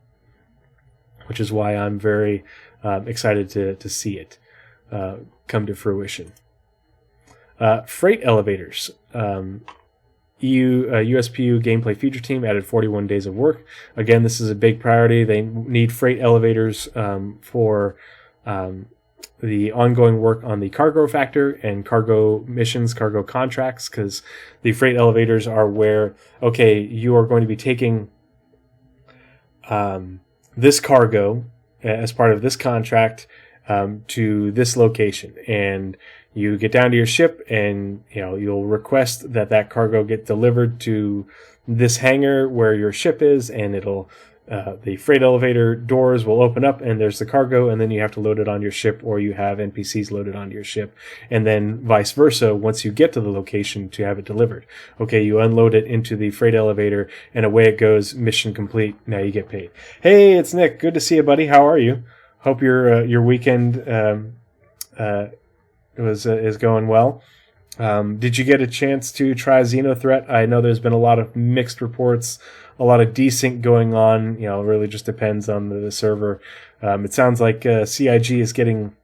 which is why I'm very excited to see it come to fruition. Freight elevators. USPU gameplay feature team added 41 days of work. Again, this is a big priority. They need freight elevators for the ongoing work on the cargo factor and cargo missions, cargo contracts, because the freight elevators are where, okay, you are going to be taking this cargo as part of this contract to this location, and you get down to your ship and you'll request that cargo get delivered to this hangar where your ship is, and it'll the freight elevator doors will open up and there's the cargo, and then you have to load it on your ship, or you have NPCs loaded onto your ship, and then vice versa once you get to the location to have it delivered. Okay, you unload it into the freight elevator and away it goes, mission complete, now you get paid. Hey, it's Nick, good to see you, buddy. How are you? Hope your weekend is going well. Did you get a chance to try Xenothreat? I know there's been a lot of mixed reports, a lot of desync going on. It really just depends on the server. It sounds like CIG is getting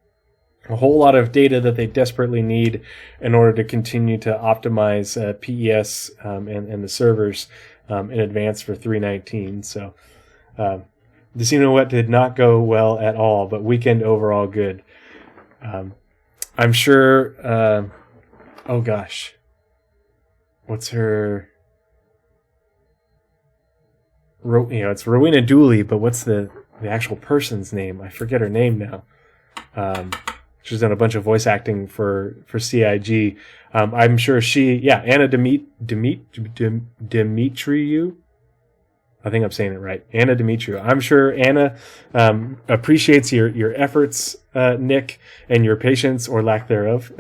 a whole lot of data that they desperately need in order to continue to optimize PES and the servers in advance for 3.19. So the Xenowet did not go well at all, but weekend overall good. I'm sure... oh gosh. What's her... it's Rowena Dooley, but what's the actual person's name? I forget her name now. She's done a bunch of voice acting for CIG. I'm sure Anna Dimitriou. I think I'm saying it right. Anna Dimitriou. I'm sure Anna appreciates your efforts, Nick, and your patience or lack thereof.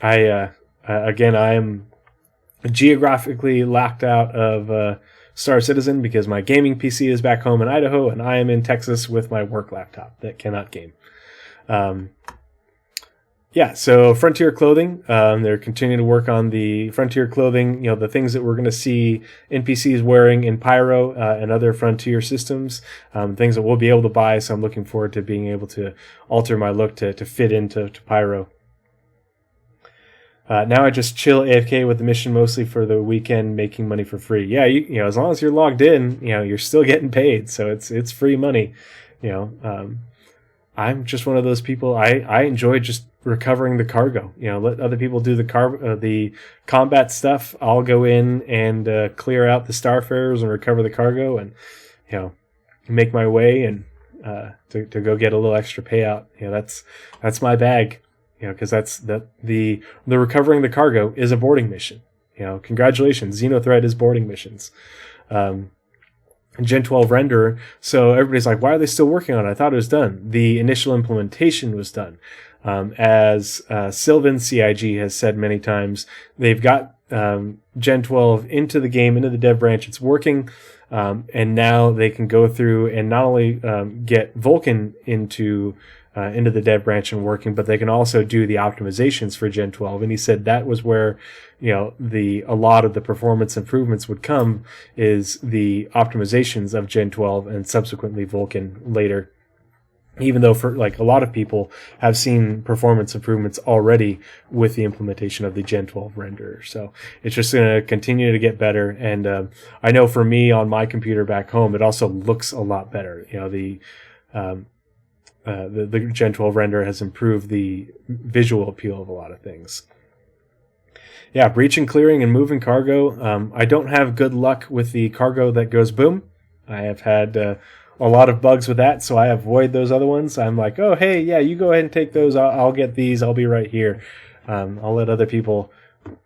I am geographically locked out of Star Citizen because my gaming PC is back home in Idaho, and I am in Texas with my work laptop that cannot game. So Frontier Clothing, they're continuing to work on the Frontier Clothing, the things that we're going to see NPCs wearing in Pyro and other Frontier systems, things that we'll be able to buy. So I'm looking forward to being able to alter my look to fit into Pyro. Now I just chill AFK with the mission mostly for the weekend, making money for free. Yeah, as long as you're logged in, you're still getting paid, so it's free money. I'm just one of those people. I enjoy just recovering the cargo. Let other people do the combat stuff. I'll go in and clear out the starfarers and recover the cargo, and make my way and to go get a little extra payout. That's my bag. Because the recovering the cargo is a boarding mission. Congratulations, Xenothreat is boarding missions. Gen 12 renderer. So everybody's like, why are they still working on it? I thought it was done. The initial implementation was done. As Sylvan CIG has said many times, they've got Gen 12 into the game, into the dev branch. It's working. And now they can go through and not only get Vulkan into the dev branch and working, but they can also do the optimizations for Gen 12. And he said that was where, a lot of the performance improvements would come, is the optimizations of Gen 12 and subsequently Vulkan later. Even though for a lot of people have seen performance improvements already with the implementation of the Gen 12 renderer. So it's just going to continue to get better. And I know for me on my computer back home, it also looks a lot better. The Gen 12 render has improved the visual appeal of a lot of things. Yeah, breaching, clearing, and moving cargo. I don't have good luck with the cargo that goes boom. I have had a lot of bugs with that, so I avoid those other ones. I'm like, oh, hey, yeah, you go ahead and take those. I'll get these. I'll be right here. I'll let other people,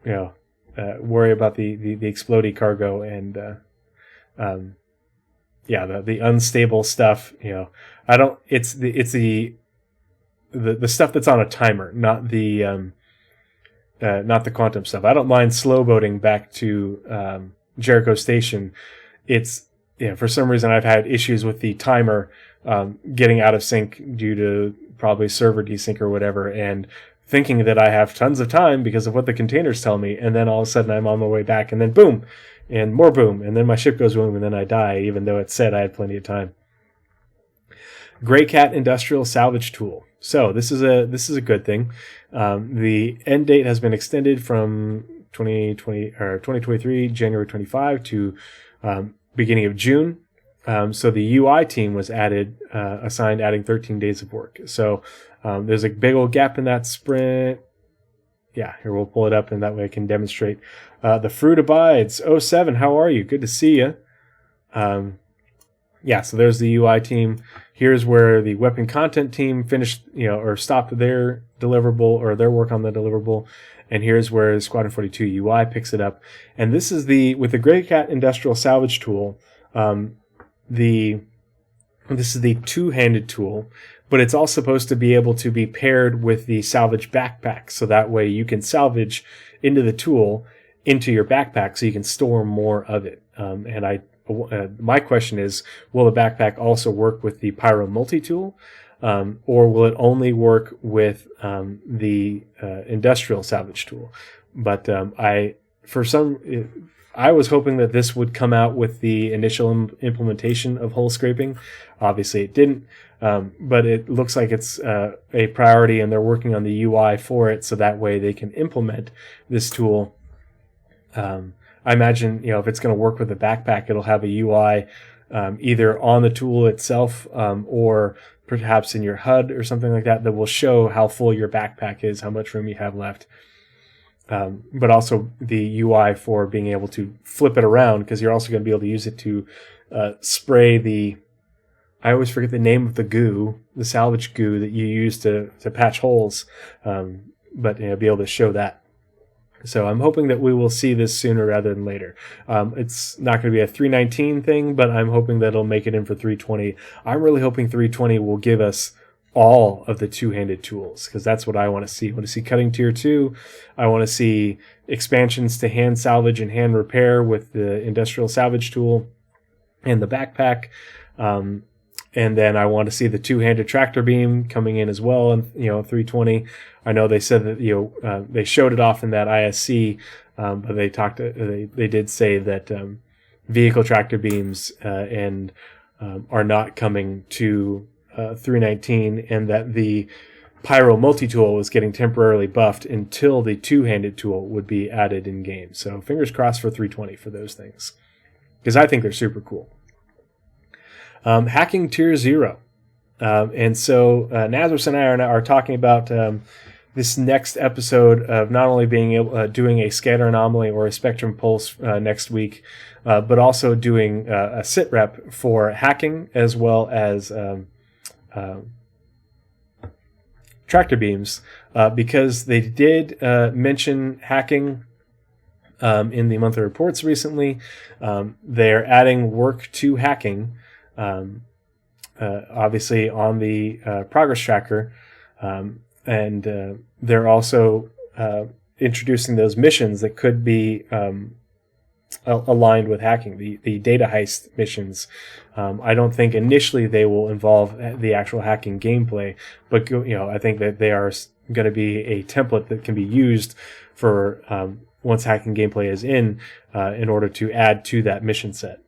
worry about the explodey cargo and the unstable stuff. I don't. It's the stuff that's on a timer, not the quantum stuff. I don't mind slow boating back to Jericho Station. It's for some reason I've had issues with the timer getting out of sync due to probably server desync or whatever, and thinking that I have tons of time because of what the containers tell me, and then all of a sudden I'm on my way back, and then boom, and more boom, and then my ship goes boom, and then I die, even though it said I had plenty of time. Gray Cat Industrial Salvage Tool. So this is a good thing. The end date has been extended from 2023 January 25 to beginning of June. So the UI team was assigned adding 13 days of work. So there's a big old gap in that sprint. Yeah, here we'll pull it up, and that way I can demonstrate. The Fruit Abides 07. How are you? Good to see you. So there's the UI team. Here's where the weapon content team finished, or stopped their deliverable or their work on the deliverable. And here's where Squadron 42 UI picks it up. And this is with the Gray Cat Industrial Salvage Tool. This is the two-handed tool, but it's all supposed to be able to be paired with the salvage backpack. So that way you can salvage into the tool, into your backpack, so you can store more of it. My question is, will the backpack also work with the Pyro multi-tool, or will it only work with the industrial salvage tool? But I was hoping that this would come out with the initial implementation of hull scraping. Obviously, it didn't, but it looks like it's a priority, and they're working on the UI for it, so that way they can implement this tool. I imagine, if it's going to work with the backpack, it'll have a UI either on the tool itself or perhaps in your HUD or something like that will show how full your backpack is, how much room you have left. But also the UI for being able to flip it around, because you're also going to be able to use it to spray the... I always forget the name of the goo, the salvage goo that you use to patch holes, but be able to show that. So I'm hoping that we will see this sooner rather than later. It's not going to be a 319 thing, but I'm hoping that it'll make it in for 320. I'm really hoping 320 will give us all of the two-handed tools, because that's what I want to see. I want to see cutting tier 2. I want to see expansions to hand salvage and hand repair with the industrial salvage tool and the backpack. And then I want to see the two-handed tractor beam coming in as well, and 320. I know they said that they showed it off in that ISC, but they did say that vehicle tractor beams and are not coming to 319, and that the Pyro multi-tool was getting temporarily buffed until the two-handed tool would be added in game. So fingers crossed for 320 for those things, because I think they're super cool. Hacking tier 0. And so Nazeris and I are talking about this next episode of not only being able doing a scatter anomaly or a spectrum pulse next week, but also doing a sit rep for hacking as well as tractor beams, because they did mention hacking in the monthly reports recently. They're adding work to hacking. Obviously on the progress tracker, and they're also introducing those missions that could be aligned with hacking, the data heist missions. I don't think initially they will involve the actual hacking gameplay, but I think that they are going to be a template that can be used for once hacking gameplay is in order to add to that mission set.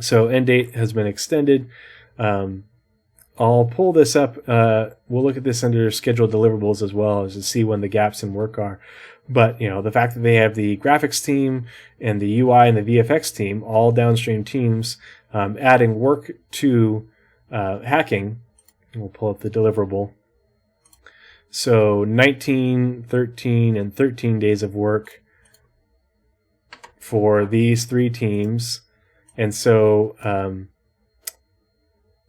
So end date has been extended. I'll pull this up. We'll look at this under scheduled deliverables as well, as to see when the gaps in work are. But the fact that they have the graphics team and the UI and the VFX team, all downstream teams, adding work to hacking. We'll pull up the deliverable. So 19, 13, and 13 days of work for these 3 teams. And so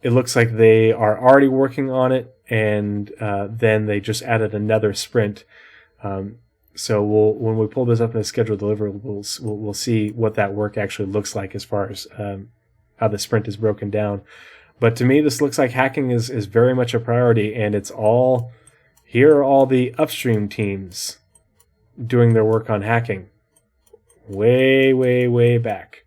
it looks like they are already working on it, and then they just added another sprint. So when we pull this up in the scheduled deliverables, we'll see what that work actually looks like as far as how the sprint is broken down. But to me, this looks like hacking is very much a priority, and here are all the upstream teams doing their work on hacking way, way, way back.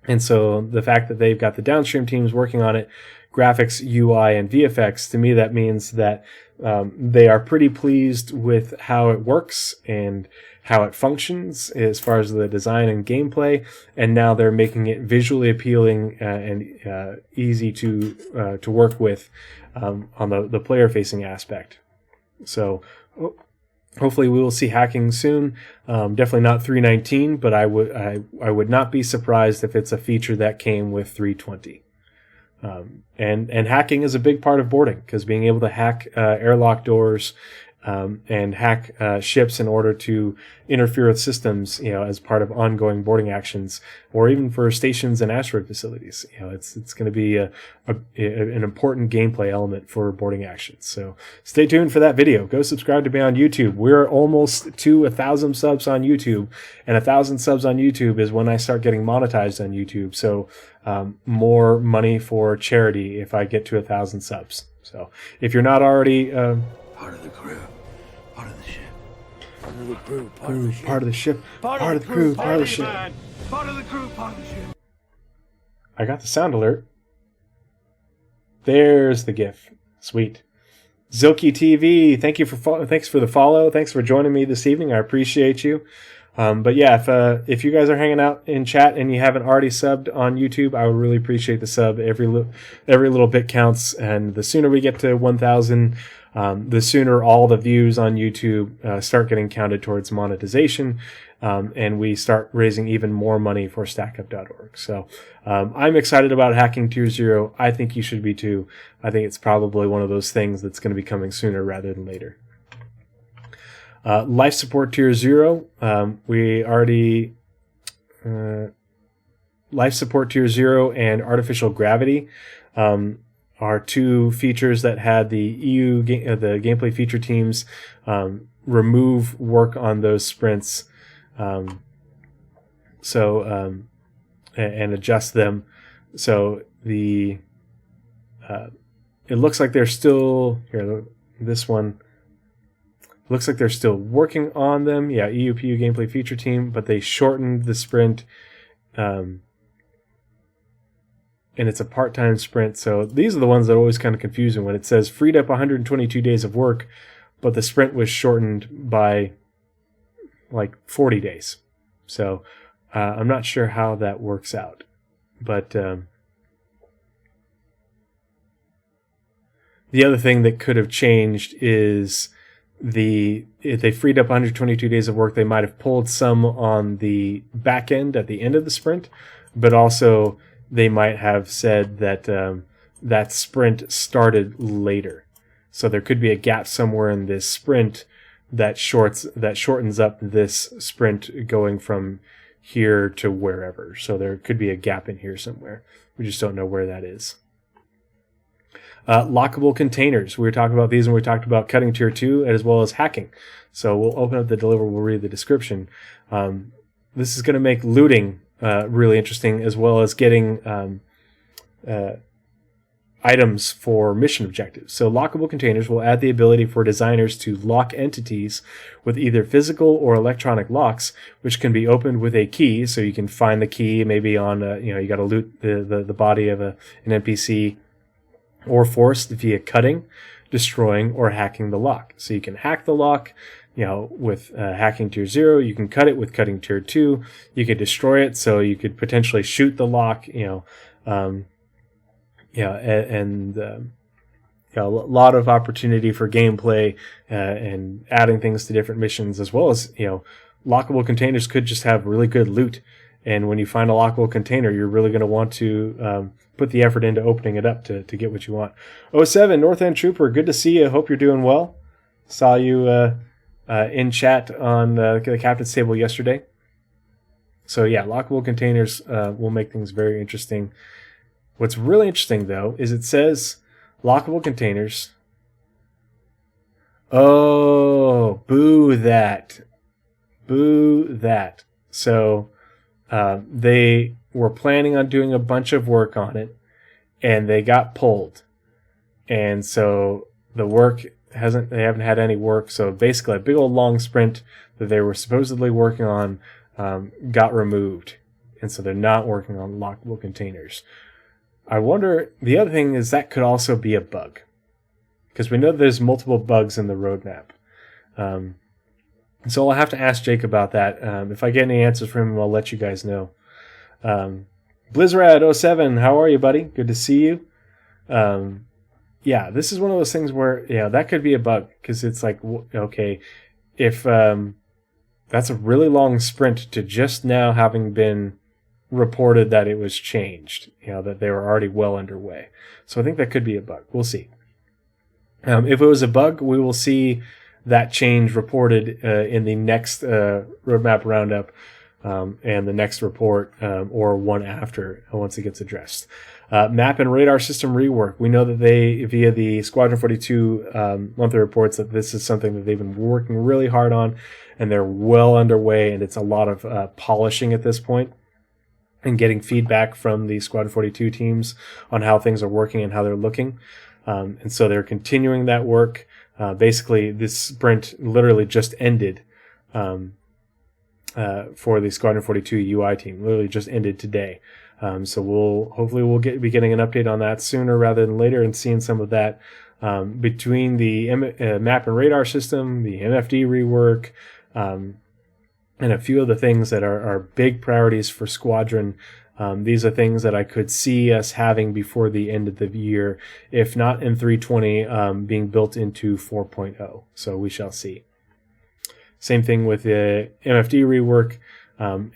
And so the fact that they've got the downstream teams working on it, graphics, UI, and VFX, to me that means that they are pretty pleased with how it works and how it functions as far as the design and gameplay. And now they're making it visually appealing and easy to work with on the player-facing aspect. So hopefully we will see hacking soon. Definitely not 319, but I would not be surprised if it's a feature that came with 320. And hacking is a big part of boarding, because being able to hack airlock doors and hack ships in order to interfere with systems, as part of ongoing boarding actions, or even for stations and asteroid facilities. It's going to be an important gameplay element for boarding actions. So stay tuned for that video. Go subscribe to me on YouTube. We're almost to 1,000 subs on YouTube, and 1,000 subs on YouTube is when I start getting monetized on YouTube. So more money for charity if I get to 1,000 subs. So if you're not already part of the crew, part of the ship, part of the crew, part of the ship, part of the ship, part of the crew, part of the ship, part of the crew, part of the ship. I got the sound alert. There's the GIF. Sweet. Zilky TV, thanks for the follow. Thanks for joining me this evening. I appreciate you. But yeah, if you guys are hanging out in chat and you haven't already subbed on YouTube, I would really appreciate the sub. Every little bit counts, and the sooner we get to 1,000, the sooner all the views on YouTube start getting counted towards monetization, and we start raising even more money for StackUp.org. So I'm excited about hacking Tier 0. I think you should be too. I think it's probably one of those things that's going to be coming sooner rather than later. Life support Tier 0. We already... Life support Tier 0 and artificial gravity are two features that had the the gameplay feature teams remove work on those sprints, and adjust them. So it looks like they're still here. This one looks like they're still working on them. Yeah, EUPU gameplay feature team, but they shortened the sprint. And it's a part-time sprint. So these are the ones that are always kind of confusing when it says freed up 122 days of work, but the sprint was shortened by like 40 days. So I'm not sure how that works out. But the other thing that could have changed is if they freed up 122 days of work, they might have pulled some on the back end at the end of the sprint, but also they might have said that that sprint started later. So there could be a gap somewhere in this sprint that shortens up this sprint going from here to wherever. So there could be a gap in here somewhere. We just don't know where that is. Lockable containers. We were talking about these when we talked about cutting Tier 2 as well as hacking. So we'll open up the deliverable, we'll read the description. This is going to make looting really interesting, as well as getting items for mission objectives. So lockable containers will add the ability for designers to lock entities with either physical or electronic locks, which can be opened with a key. So you can find the key maybe on, you got to loot the body of an NPC, or forced via cutting, destroying, or hacking the lock. So you can hack the lock, with hacking Tier 0. You can cut it with cutting Tier 2. You could destroy it, so you could potentially shoot the lock, a lot of opportunity for gameplay and adding things to different missions, as well as, lockable containers could just have really good loot. And when you find a lockable container, you're really going to want to put the effort into opening it up to get what you want. 07, North End Trooper, good to see you. Hope you're doing well. Saw you in chat on the captain's table yesterday. So yeah, lockable containers will make things very interesting. What's really interesting, though, is it says lockable containers. Oh, boo that. Boo that. So they were planning on doing a bunch of work on it, and they got pulled. And so the work they haven't had any work. So basically a big old long sprint that they were supposedly working on got removed. And so they're not working on lockable containers. I wonder, the other thing is that could also be a bug, because we know there's multiple bugs in the roadmap. So I'll have to ask Jake about that. If I get any answers from him, I'll let you guys know. Blizzrad07, how are you, buddy? Good to see you. Yeah, this is one of those things where, that could be a bug, because it's like, okay, if that's a really long sprint to just now having been reported that it was changed, that they were already well underway. So I think that could be a bug. We'll see. If it was a bug, we will see that change reported in the next Roadmap Roundup and the next report, or one after, once it gets addressed. Map and radar system rework. We know that they, via the Squadron 42 monthly reports, that this is something that they've been working really hard on, and they're well underway, and it's a lot of polishing at this point and getting feedback from the Squadron 42 teams on how things are working and how they're looking. And so they're continuing that work. Basically, this sprint literally just ended for the Squadron 42 UI team. Literally just ended today. So we'll be getting an update on that sooner rather than later, and seeing some of that between the map and radar system, the MFD rework, and a few of the things that are big priorities for Squadron. These are things that I could see us having before the end of the year, if not in 3.20, being built into 4.0. So we shall see. Same thing with the MFD rework,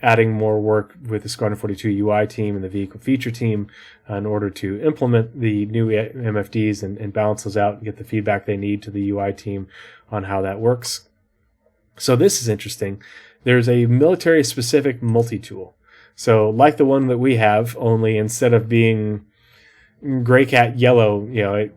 adding more work with the Squadron 42 UI team and the vehicle feature team in order to implement the new MFDs and balance those out and get the feedback they need to the UI team on how that works. So this is interesting. There's a military-specific multi-tool. So like the one that we have, only instead of being gray cat yellow, it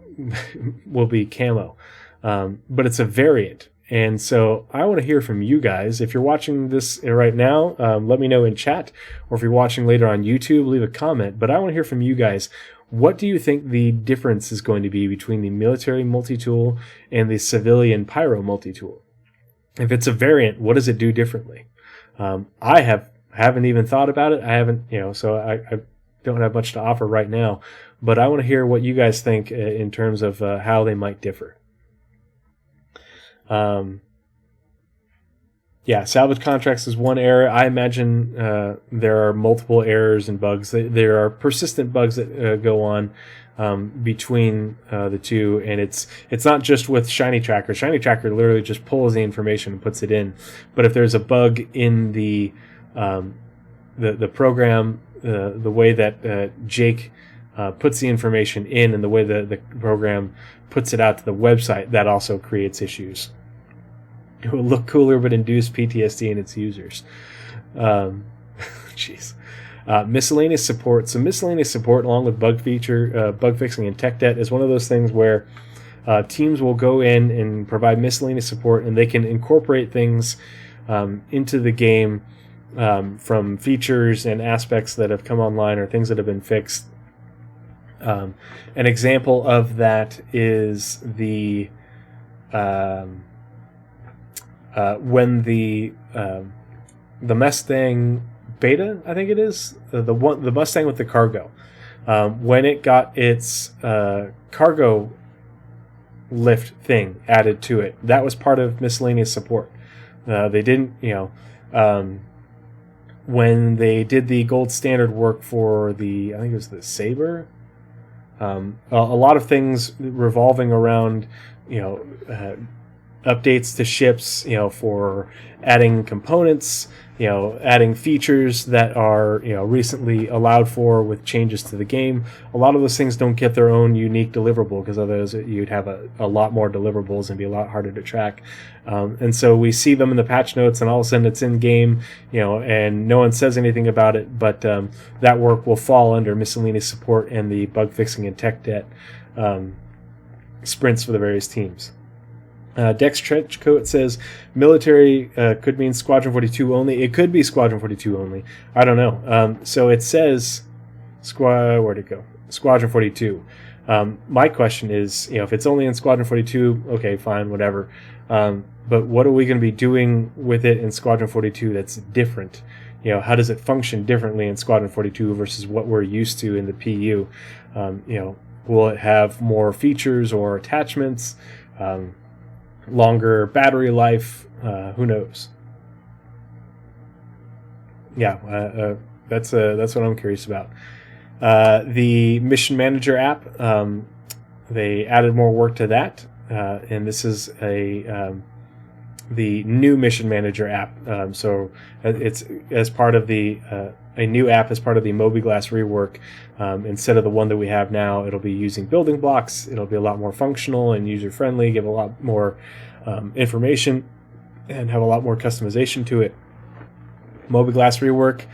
will be camo. But it's a variant. And so I want to hear from you guys. If you're watching this right now, let me know in chat. Or if you're watching later on YouTube, leave a comment. But I want to hear from you guys. What do you think the difference is going to be between the military multi-tool and the civilian pyro multi-tool? If it's a variant, what does it do differently? I haven't even thought about it. I haven't, so I don't have much to offer right now. But I want to hear what you guys think in terms of how they might differ. Salvage contracts is one error. I imagine there are multiple errors and bugs. There are persistent bugs that go on between the two, and it's not just with ShinyTracker. ShinyTracker literally just pulls the information and puts it in. But if there's a bug in the program, the way that Jake puts the information in, and the way the program puts it out to the website, that also creates issues. It will look cooler but induce PTSD in its users. Jeez. Miscellaneous support. So miscellaneous support, along with bug fixing and tech debt, is one of those things where teams will go in and provide miscellaneous support, and they can incorporate things into the game from features and aspects that have come online or things that have been fixed. An example of that is the when the Mustang beta, I think it is, the Mustang with the cargo, when it got its cargo lift thing added to it, that was part of miscellaneous support. They didn't, when they did the gold standard work for I think it was the Saber, a lot of things revolving around, updates to ships, for adding components, adding features that are, recently allowed for with changes to the game. A lot of those things don't get their own unique deliverable, because otherwise you'd have a lot more deliverables and be a lot harder to track. And so we see them in the patch notes, and all of a sudden it's in game, and no one says anything about it, but that work will fall under miscellaneous support and the bug fixing and tech debt sprints for the various teams. Dex Trenchcoat says military could mean Squadron 42 only. It could be Squadron 42 only. I don't know. So it says where'd it go? Squadron 42. My question is, if it's only in Squadron 42, okay, fine, whatever. But what are we going to be doing with it in Squadron 42 that's different? How does it function differently in Squadron 42 versus what we're used to in the PU? Will it have more features or attachments? Longer battery life? Who knows? That's what I'm curious about. The Mission Manager app, they added more work to that, and this is the new Mission Manager app. So it's as part of a new app as part of the Mobiglass rework. Instead of the one that we have now, it'll be using building blocks. It'll be a lot more functional and user-friendly, give a lot more information, and have a lot more customization to it. Mobiglass rework,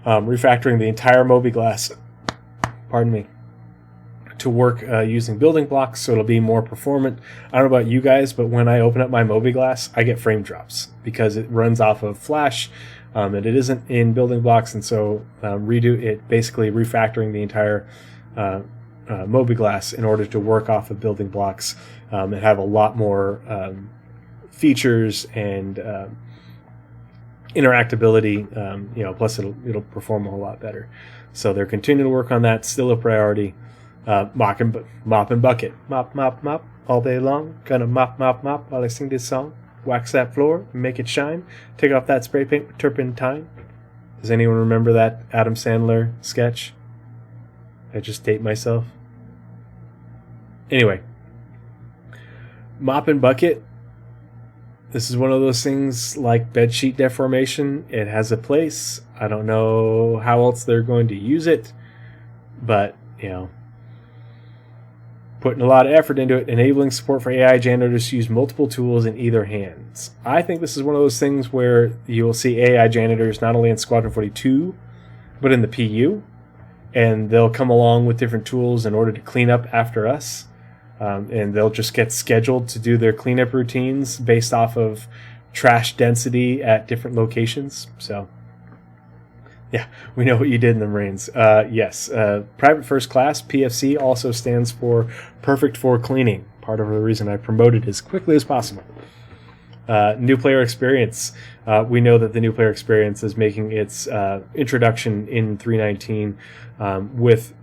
refactoring the entire Mobiglass, to work using building blocks, so it'll be more performant. I don't know about you guys, but when I open up my Mobiglass, I get frame drops because it runs off of Flash, and it isn't in building blocks, and so basically refactoring the entire Mobiglass in order to work off of building blocks and have a lot more features and interactability. Plus it'll perform a whole lot better. So they're continuing to work on that. Still a priority. Mop and bucket. Mop, mop, mop all day long. Gonna mop, mop, mop while I sing this song. wax that floor, make it shine, take off that spray paint with turpentine. Does anyone remember that Adam Sandler sketch? I just date myself. Anyway, mop and bucket. This is one of those things like bedsheet deformation. It has a place. I don't know how else they're going to use it, but, you know, putting a lot of effort into it, enabling support for AI janitors to use multiple tools in either hands. I think this is one of those things where you'll see AI janitors not only in Squadron 42, but in the PU, and they'll come along with different tools in order to clean up after us. And they'll just get scheduled to do their cleanup routines based off of trash density at different locations. So, yeah, we know what you did in the Marines. Yes, Private First Class, PFC, also stands for Perfect for Cleaning. Part of the reason I promoted it as quickly as possible. New player experience. We know that the new player experience is making its introduction in 319 with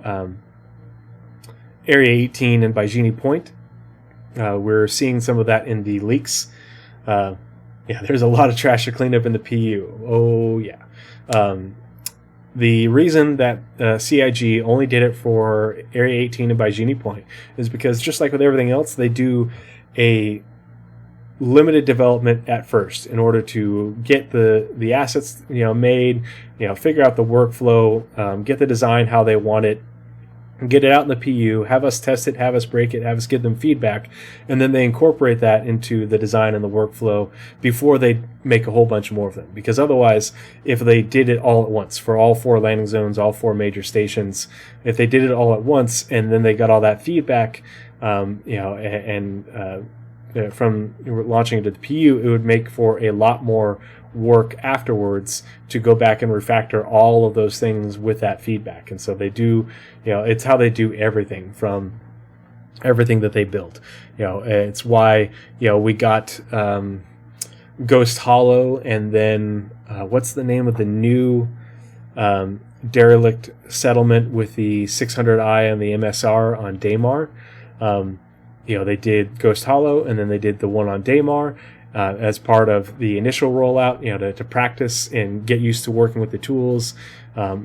Area 18 and Bygenie Point. We're seeing some of that in the leaks. Yeah, there's a lot of trash to clean up in the PU. Oh, yeah. The reason that CIG only did it for Area 18 and Bygenie Point is because, just like with everything else, they do a limited development at first in order to get the assets made, figure out the workflow, get the design how they want it, get it out in the PU, have us test it, have us break it, have us give them feedback, and then they incorporate that into the design and the workflow before they make a whole bunch more of them. Because otherwise, if they did it all at once for all 4 landing zones, all 4 major stations, if they did it all at once and then they got all that feedback, from launching into the PU, it would make for a lot more work afterwards to go back and refactor all of those things with that feedback. And so they do, it's how they do everything from everything that they built. It's why, we got Ghost Hollow, and then what's the name of the new derelict settlement with the 600i and the MSR on Daymar? They did Ghost Hollow, and then they did the one on Daymar as part of the initial rollout, to practice and get used to working with the tools,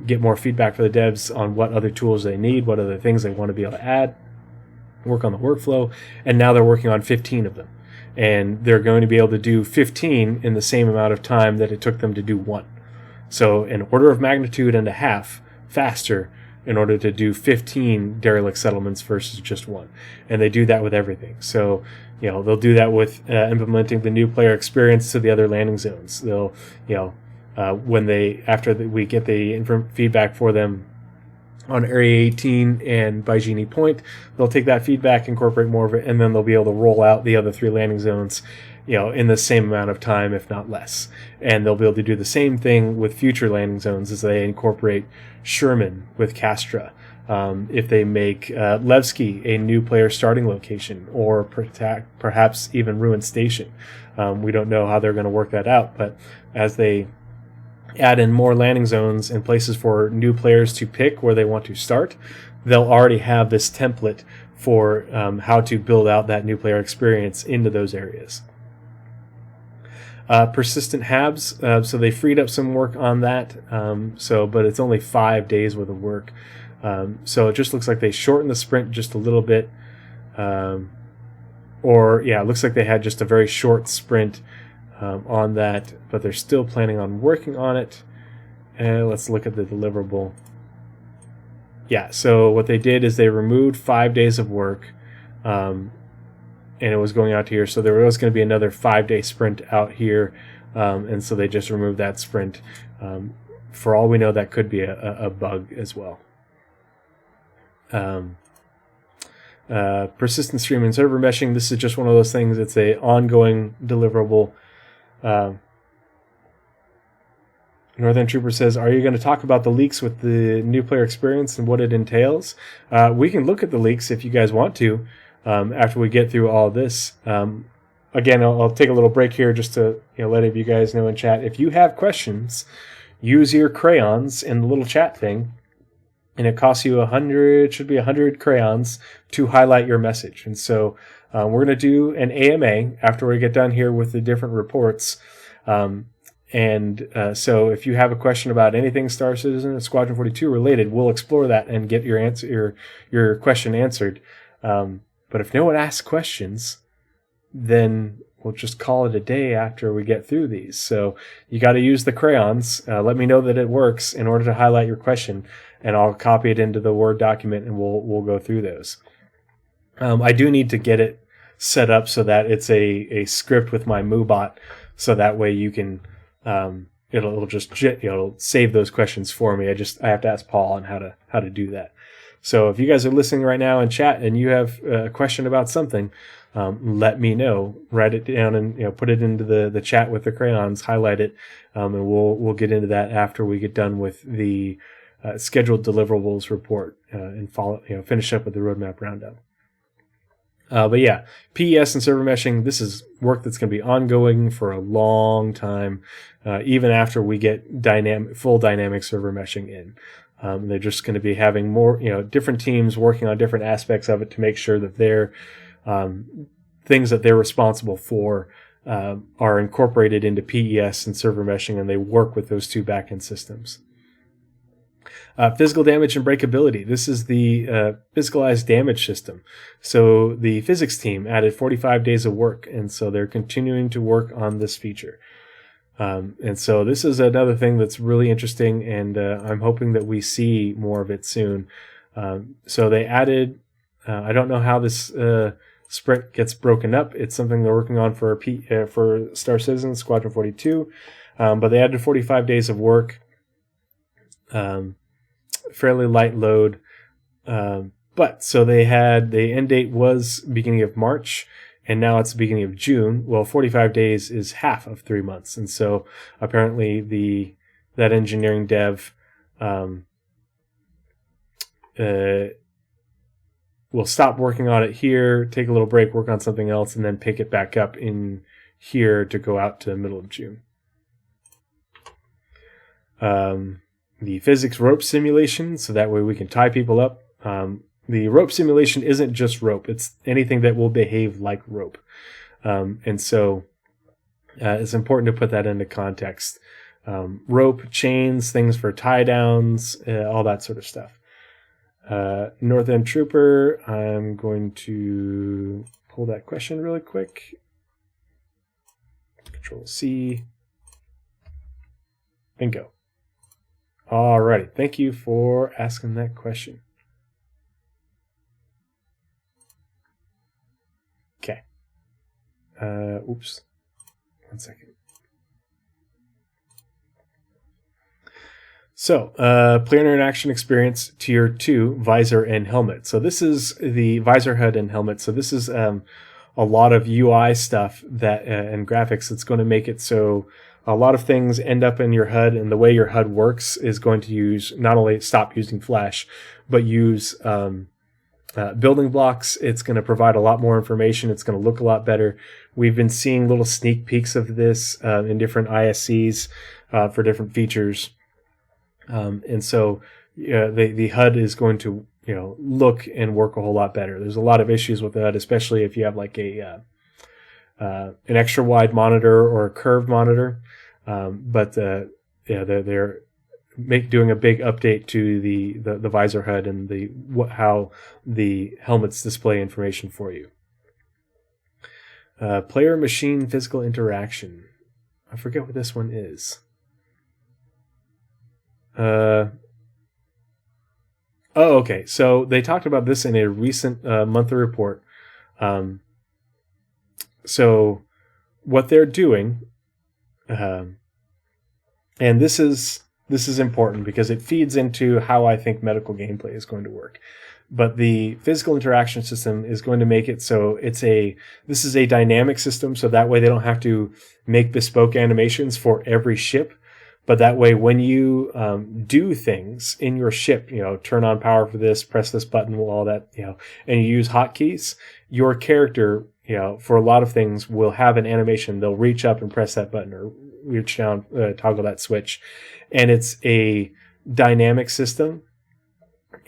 get more feedback for the devs on what other tools they need, what other things they want to be able to add, work on the workflow, and now they're working on 15 of them. And they're going to be able to do 15 in the same amount of time that it took them to do one. So an order of magnitude and a half faster in order to do 15 derelict settlements versus just one. And they do that with everything. So, they'll do that with implementing the new player experience to the other landing zones. They'll, after we get the feedback for them on Area 18 and Bygenie Point, they'll take that feedback, incorporate more of it, and then they'll be able to roll out the other 3 landing zones, in the same amount of time, if not less. And they'll be able to do the same thing with future landing zones as they incorporate Sherman with Castra. If they make Levski a new player starting location, or perhaps even Ruin Station. We don't know how they're going to work that out, but as they add in more landing zones and places for new players to pick where they want to start, they'll already have this template for how to build out that new player experience into those areas. Persistent HABs, so they freed up some work on that, but it's only 5 days worth of work. So it just looks like they shortened the sprint just a little bit, it looks like they had just a very short sprint on that, but they're still planning on working on it. And let's look at the deliverable. Yeah, so what they did is they removed 5 days of work, and it was going out here, so there was going to be another 5-day sprint out here, and so they just removed that sprint. For all we know, that could be a bug as well. Persistent stream and server meshing, this is just one of those things. It's a ongoing deliverable. Northern Trooper says, are you going to talk about the leaks with the new player experience and what it entails? We can look at the leaks if you guys want to, after we get through all of this. Again, I'll take a little break here just to let you guys know in chat. If you have questions, use your crayons in the little chat thing, and it costs you 100, should be 100 crayons to highlight your message. And so we're going to do an AMA after we get done here with the different reports. So if you have a question about anything Star Citizen and Squadron 42 related, we'll explore that and get your question answered. But if no one asks questions, then we'll just call it a day after we get through these. So you got to use the crayons. Let me know that it works in order to highlight your question, and I'll copy it into the Word document, and we'll go through those. I do need to get it set up so that it's a script with my MooBot, so that way you can it'll save those questions for me. I have to ask Paul on how to do that. So if you guys are listening right now in chat and you have a question about something, let me know. Write it down and put it into the chat with the crayons. Highlight it, and we'll get into that after we get done with the scheduled deliverables report and finish up with the roadmap roundup. But yeah, PES and server meshing. This is work that's going to be ongoing for a long time, even after we get full dynamic server meshing in. They're just going to be having more, different teams working on different aspects of it to make sure that their things that they're responsible for are incorporated into PES and server meshing, and they work with those two backend systems. Physical damage and breakability. This is the physicalized damage system. So the physics team added 45 days of work, and so they're continuing to work on this feature. And so this is another thing that's really interesting, and I'm hoping that we see more of it soon. So they added, I don't know how this sprint gets broken up. It's something they're working on for Star Citizen, Squadron 42, but they added 45 days of work. Fairly light load, but so the end date was beginning of March, and now it's the beginning of June. Well, 45 days is half of 3 months, and so apparently that engineering dev will stop working on it here, take a little break, work on something else, and then pick it back up in here to go out to the middle of June. The physics rope simulation, so that way we can tie people up. The rope simulation isn't just rope. It's anything that will behave like rope. And so it's important to put that into context. Rope, chains, things for tie downs, all that sort of stuff. North End Trooper, I'm going to pull that question really quick. Control C. And go. Alrighty, thank you for asking that question. Okay. Oops. 1 second. So, player interaction experience tier 2, visor and helmet. So this is the visor HUD and helmet. So this is a lot of UI stuff that and graphics that's going to make it so a lot of things end up in your HUD, and the way your HUD works is going to use not only stop using Flash, but use building blocks. It's going to provide a lot more information. It's going to look a lot better. We've been seeing little sneak peeks of this in different ISCs for different features, and so the HUD is going to look and work a whole lot better. There's a lot of issues with the HUD, especially if you have like an extra wide monitor or a curved monitor. But they're doing a big update to the visor HUD and how the helmets display information for you. Player machine physical interaction. I forget what this one is. Okay. So they talked about this in a recent monthly report. So what they're doing, and this is important because it feeds into how I think medical gameplay is going to work. But the physical interaction system is going to make it so this is a dynamic system, so that way they don't have to make bespoke animations for every ship. But that way, when you do things in your ship, turn on power for this, press this button, all that, and you use hotkeys, your character, for a lot of things, will have an animation. They'll reach up and press that button, or reach down, toggle that switch, and it's a dynamic system.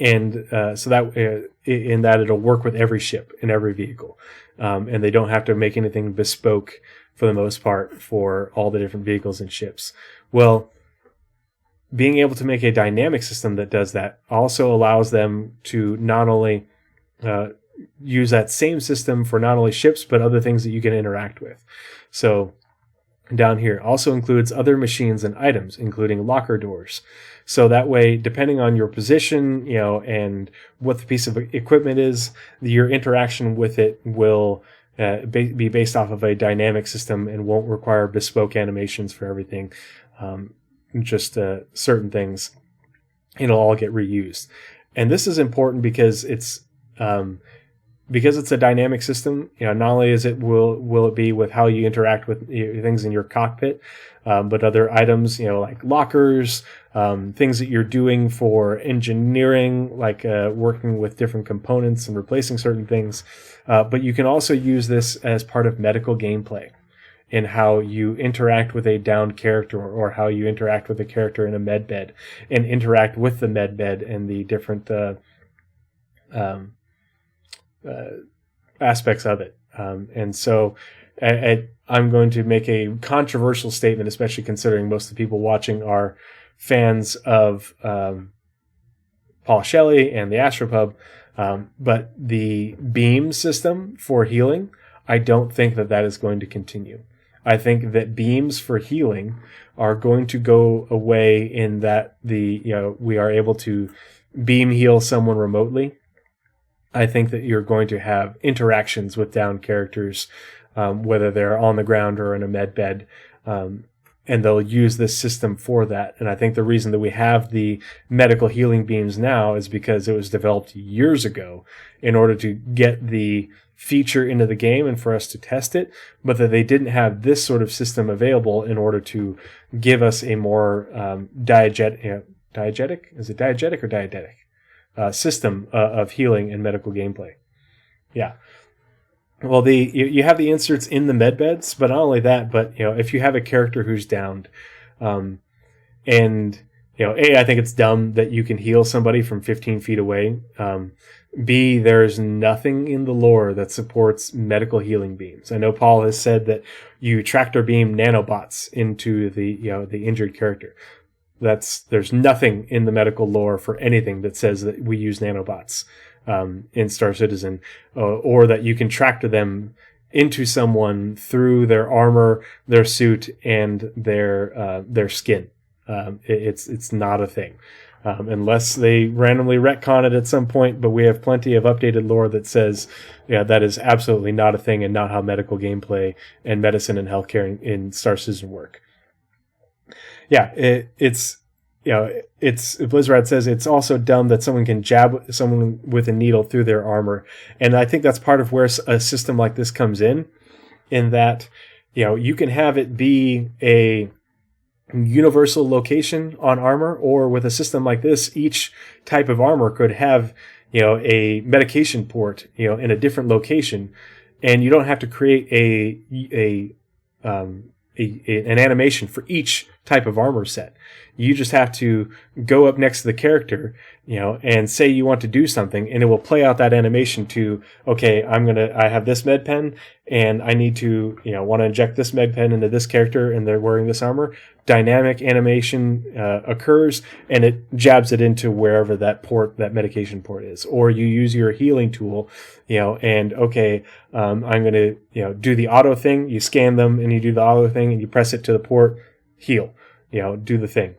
And so that in that it'll work with every ship and every vehicle, and they don't have to make anything bespoke for the most part for all the different vehicles and ships. Well, being able to make a dynamic system that does that also allows them to not only use that same system for not only ships but other things that you can interact with. So down here also includes other machines and items, including locker doors. So that way, depending on your position, and what the piece of equipment is, your interaction with it will be based off of a dynamic system and won't require bespoke animations for everything. Just certain things, it'll all get reused. And this is important because it's a dynamic system. Not only is it will it be with how you interact with things in your cockpit, but other items, like lockers, things that you're doing for engineering, like working with different components and replacing certain things. But you can also use this as part of medical gameplay in how you interact with a downed character, or how you interact with a character in a med bed and interact with the med bed and the different aspects of it. And so I'm going to make a controversial statement, especially considering most of the people watching are fans of Paul Shelley and the Astropub. But the beam system for healing, I don't think that is going to continue. I think that beams for healing are going to go away in that we are able to beam heal someone remotely. I think that you're going to have interactions with downed characters, whether they're on the ground or in a med bed, and they'll use this system for that. And I think the reason that we have the medical healing beams now is because it was developed years ago in order to get the feature into the game and for us to test it, but that they didn't have this sort of system available in order to give us a more diegetic? Is it diegetic or diegetic? System of healing and medical gameplay. Yeah. Well, you have the inserts in the med beds, but not only that, but if you have a character who's downed, and I think it's dumb that you can heal somebody from 15 feet away. B, there's nothing in the lore that supports medical healing beams. I know Paul has said that you tractor beam nanobots into the injured character. There's nothing in the medical lore for anything that says that we use nanobots in Star Citizen, or that you can tractor them into someone through their armor, their suit, and their skin. It's not a thing. Unless they randomly retcon it at some point, but we have plenty of updated lore that says, that is absolutely not a thing and not how medical gameplay and medicine and healthcare in Star Citizen work. Yeah, it's Blizzard says it's also dumb that someone can jab someone with a needle through their armor. And I think that's part of where a system like this comes in that, you can have it be a universal location on armor, or with a system like this, each type of armor could have, a medication port, in a different location, and you don't have to create an animation for each type of armor set. You just have to go up next to the character, and say you want to do something, and it will play out that animation to, okay, I have this med pen, and I need to, want to inject this med pen into this character, and they're wearing this armor. Dynamic animation occurs, and it jabs it into wherever that medication port is. Or you use your healing tool, and okay, I'm going to, do the auto thing. You scan them, and you do the auto thing, and you press it to the port, heal, do the thing.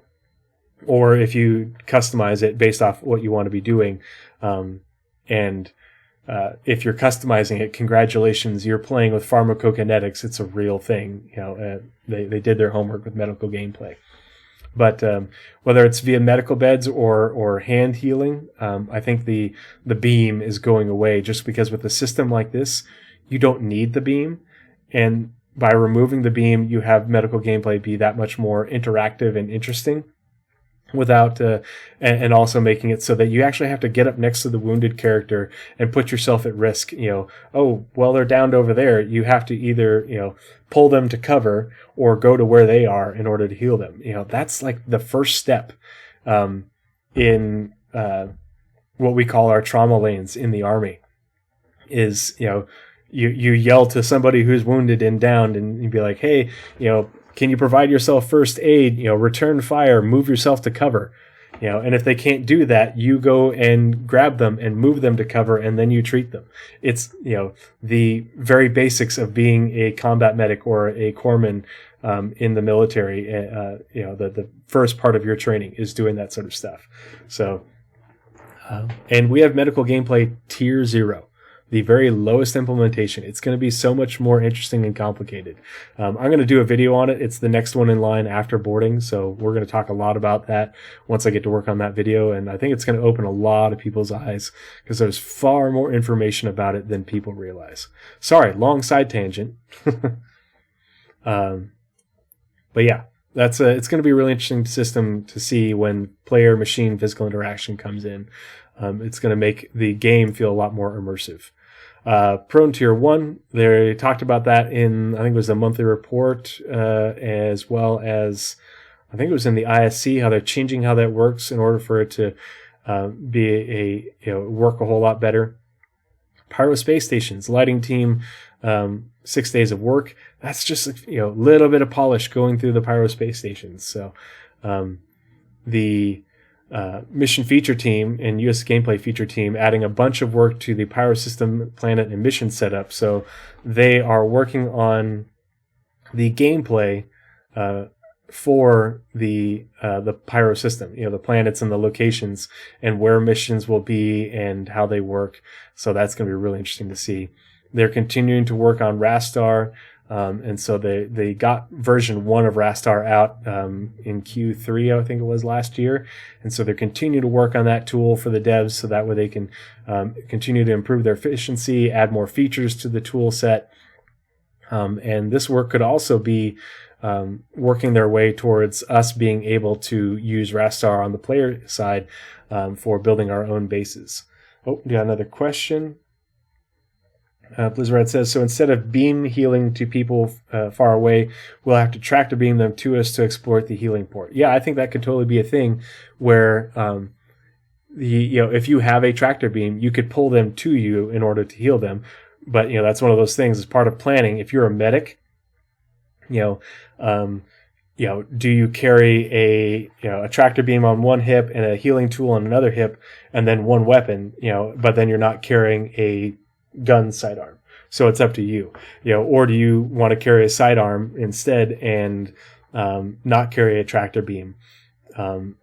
Or if you customize it based off what you want to be doing, if you're customizing it, congratulations, you're playing with pharmacokinetics. It's a real thing. They did their homework with medical gameplay. But whether it's via medical beds or hand healing, I think the beam is going away, just because with a system like this, you don't need the beam. And by removing the beam, you have medical gameplay be that much more interactive and interesting, without and also making it so that you actually have to get up next to the wounded character and put yourself at risk. They're downed over there. You have to either pull them to cover or go to where they are in order to heal them. That's like the first step in when what we call our trauma lanes in the Army. Is, you yell to somebody who's wounded and downed, and you'd be like, hey, can you provide yourself first aid? Return fire, move yourself to cover. And if they can't do that, you go and grab them and move them to cover, and then you treat them. It's, the very basics of being a combat medic or a corpsman in the military. The first part of your training is doing that sort of stuff. So, and we have medical gameplay tier 0. The very lowest implementation. It's going to be so much more interesting and complicated. I'm going to do a video on it. It's the next one in line after boarding, so we're going to talk a lot about that once I get to work on that video, and I think it's going to open a lot of people's eyes because there's far more information about it than people realize. Sorry, long side tangent. But yeah, it's going to be a really interesting system to see when player-machine physical interaction comes in. It's going to make the game feel a lot more immersive. Prone Tier 1, they talked about that in, I think it was the monthly report, as well as, I think it was in the ISC, how they're changing how that works in order for it to work a whole lot better. Pyro Space Stations, lighting team, 6 days of work. That's just, a little bit of polish going through the Pyro Space Stations. So, the mission feature team and US gameplay feature team adding a bunch of work to the Pyro system, planet, and mission setup. So they are working on the gameplay for the Pyro system, the planets and the locations and where missions will be and how they work. So that's going to be really interesting to see. They're continuing to work on Rastar. And so they got version 1 of Rastar out in Q3, I think it was last year. And so they're continuing to work on that tool for the devs so that way they can continue to improve their efficiency, add more features to the tool set. And this work could also be working their way towards us being able to use Rastar on the player side for building our own bases. Oh, we got another question. Blizzard says, so instead of beam healing to people far away, we'll have to tractor beam them to us to exploit the healing port. Yeah, I think that could totally be a thing where if you have a tractor beam, you could pull them to you in order to heal them. But that's one of those things as part of planning. If you're a medic, do you carry a tractor beam on one hip and a healing tool on another hip, and then one weapon, but then you're not carrying a gun sidearm. So it's up to you, or do you want to carry a sidearm instead and not carry a tractor beam? And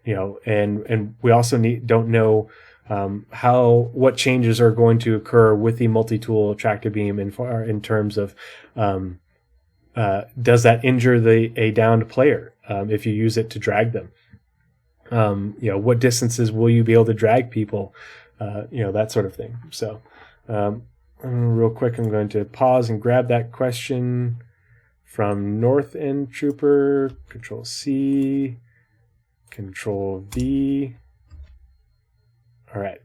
we also don't know what changes are going to occur with the multi-tool tractor beam in terms of does that injure a downed player if you use it to drag them? What distances will you be able to drag people? That sort of thing. So. Real quick, I'm going to pause and grab that question from North End Trooper. Control C, Control V. All right,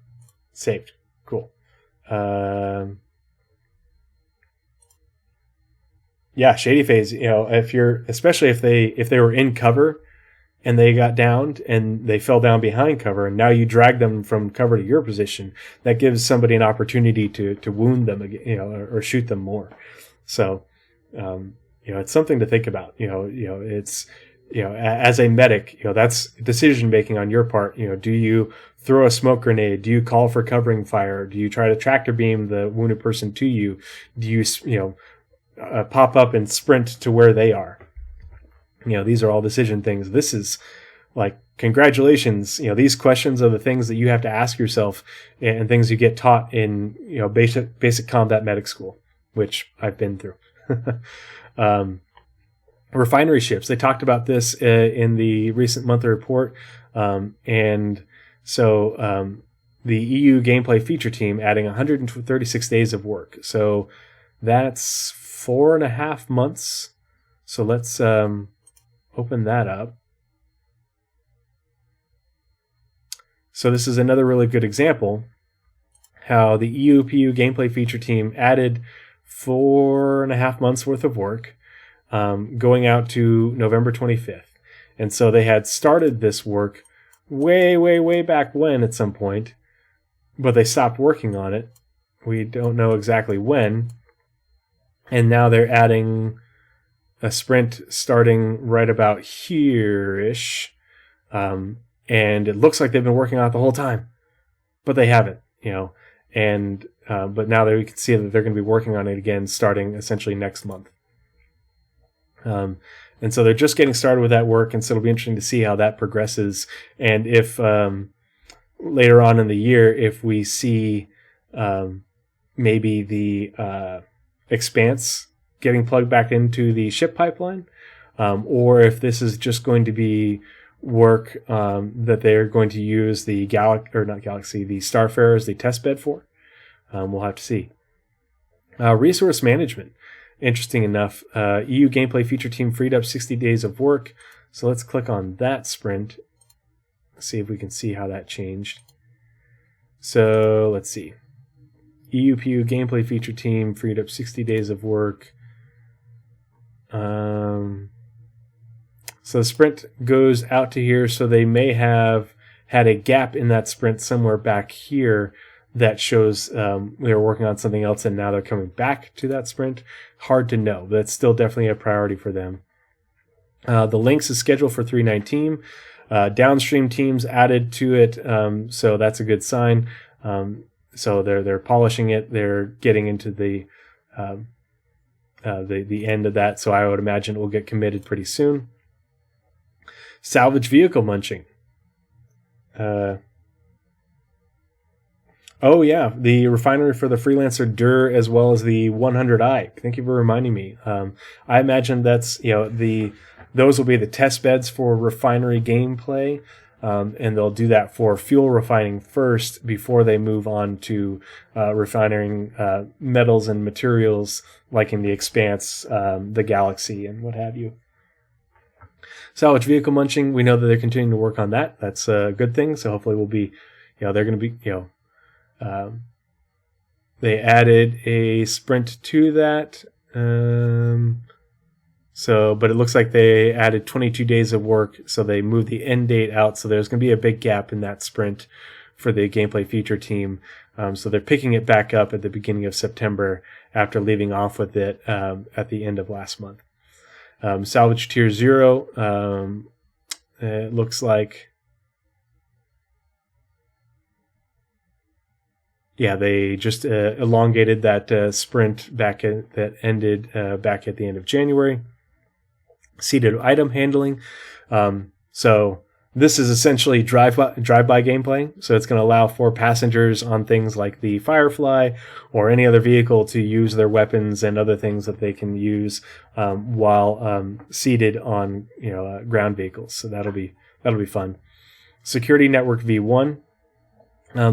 saved. Cool. Yeah, Shady Phase. Especially if they were in cover and they got downed and they fell down behind cover, and now you drag them from cover to your position, that gives somebody an opportunity to wound them, or shoot them more. So, it's something to think about. It's, as a medic, that's decision making on your part. Do you throw a smoke grenade? Do you call for covering fire? Do you try to tractor beam the wounded person to you? Do you, pop up and sprint to where they are? These are all decision things. This is like, congratulations. These questions are the things that you have to ask yourself and things you get taught in, basic combat medic school, which I've been through. Refinery ships. They talked about this in the recent monthly report. And so the EU gameplay feature team adding 136 days of work. So that's 4.5 months. So let's open that up. So this is another really good example how the EU-PU gameplay feature team added 4.5 months worth of work going out to November 25th. And so they had started this work way, way, way back when at some point. but they stopped working on it. We don't know exactly when. And now they're adding a sprint starting right about here-ish. And it looks like they've been working on it the whole time, but they haven't, And but now that we can see that they're going to be working on it again starting essentially next month. And so they're just getting started with that work, and so it'll be interesting to see how that progresses. And if later on in the year, if we see maybe the Expanse getting plugged back into the ship pipeline, or if this is just going to be work that they're going to use the the Starfarer as the test bed for. We'll have to see. Resource management. Interesting enough, EU gameplay feature team freed up 60 days of work. So let's click on that sprint. See if we can see how that changed. So let's see. EUPU gameplay feature team freed up 60 days of work. So the sprint goes out to here, so they may have had a gap in that sprint somewhere back here that shows they were working on something else and now they're coming back to that sprint. Hard to know. That's still definitely a priority for them. The links is scheduled for 3/19. Downstream teams added to it, so that's a good sign. So they're polishing it. They're getting into the end of that. So I would imagine it will get committed pretty soon. Salvage vehicle munching. Oh yeah, the refinery for the Freelancer Dur as well as the 100i. Thank you for reminding me. I imagine that's those will be the test beds for refinery gameplay, and they'll do that for fuel refining first before they move on to refining metals and materials like in the Expanse, the Galaxy, and what have you. Salvage vehicle munching. We know that they're continuing to work on that. That's a good thing. So hopefully we'll be, they're going to be, they added a sprint to that. But it looks like they added 22 days of work, so they moved the end date out. So there's going to be a big gap in that sprint for the gameplay feature team. So they're picking it back up at the beginning of September after leaving off with it at the end of last month. Salvage Tier 0, it looks like... Yeah, they just elongated that sprint that ended back at the end of January. Seated item handling. So this is essentially drive-by gameplay. So it's going to allow for passengers on things like the Firefly or any other vehicle to use their weapons and other things that they can use while seated on ground vehicles. So that'll be fun. Security Network V1.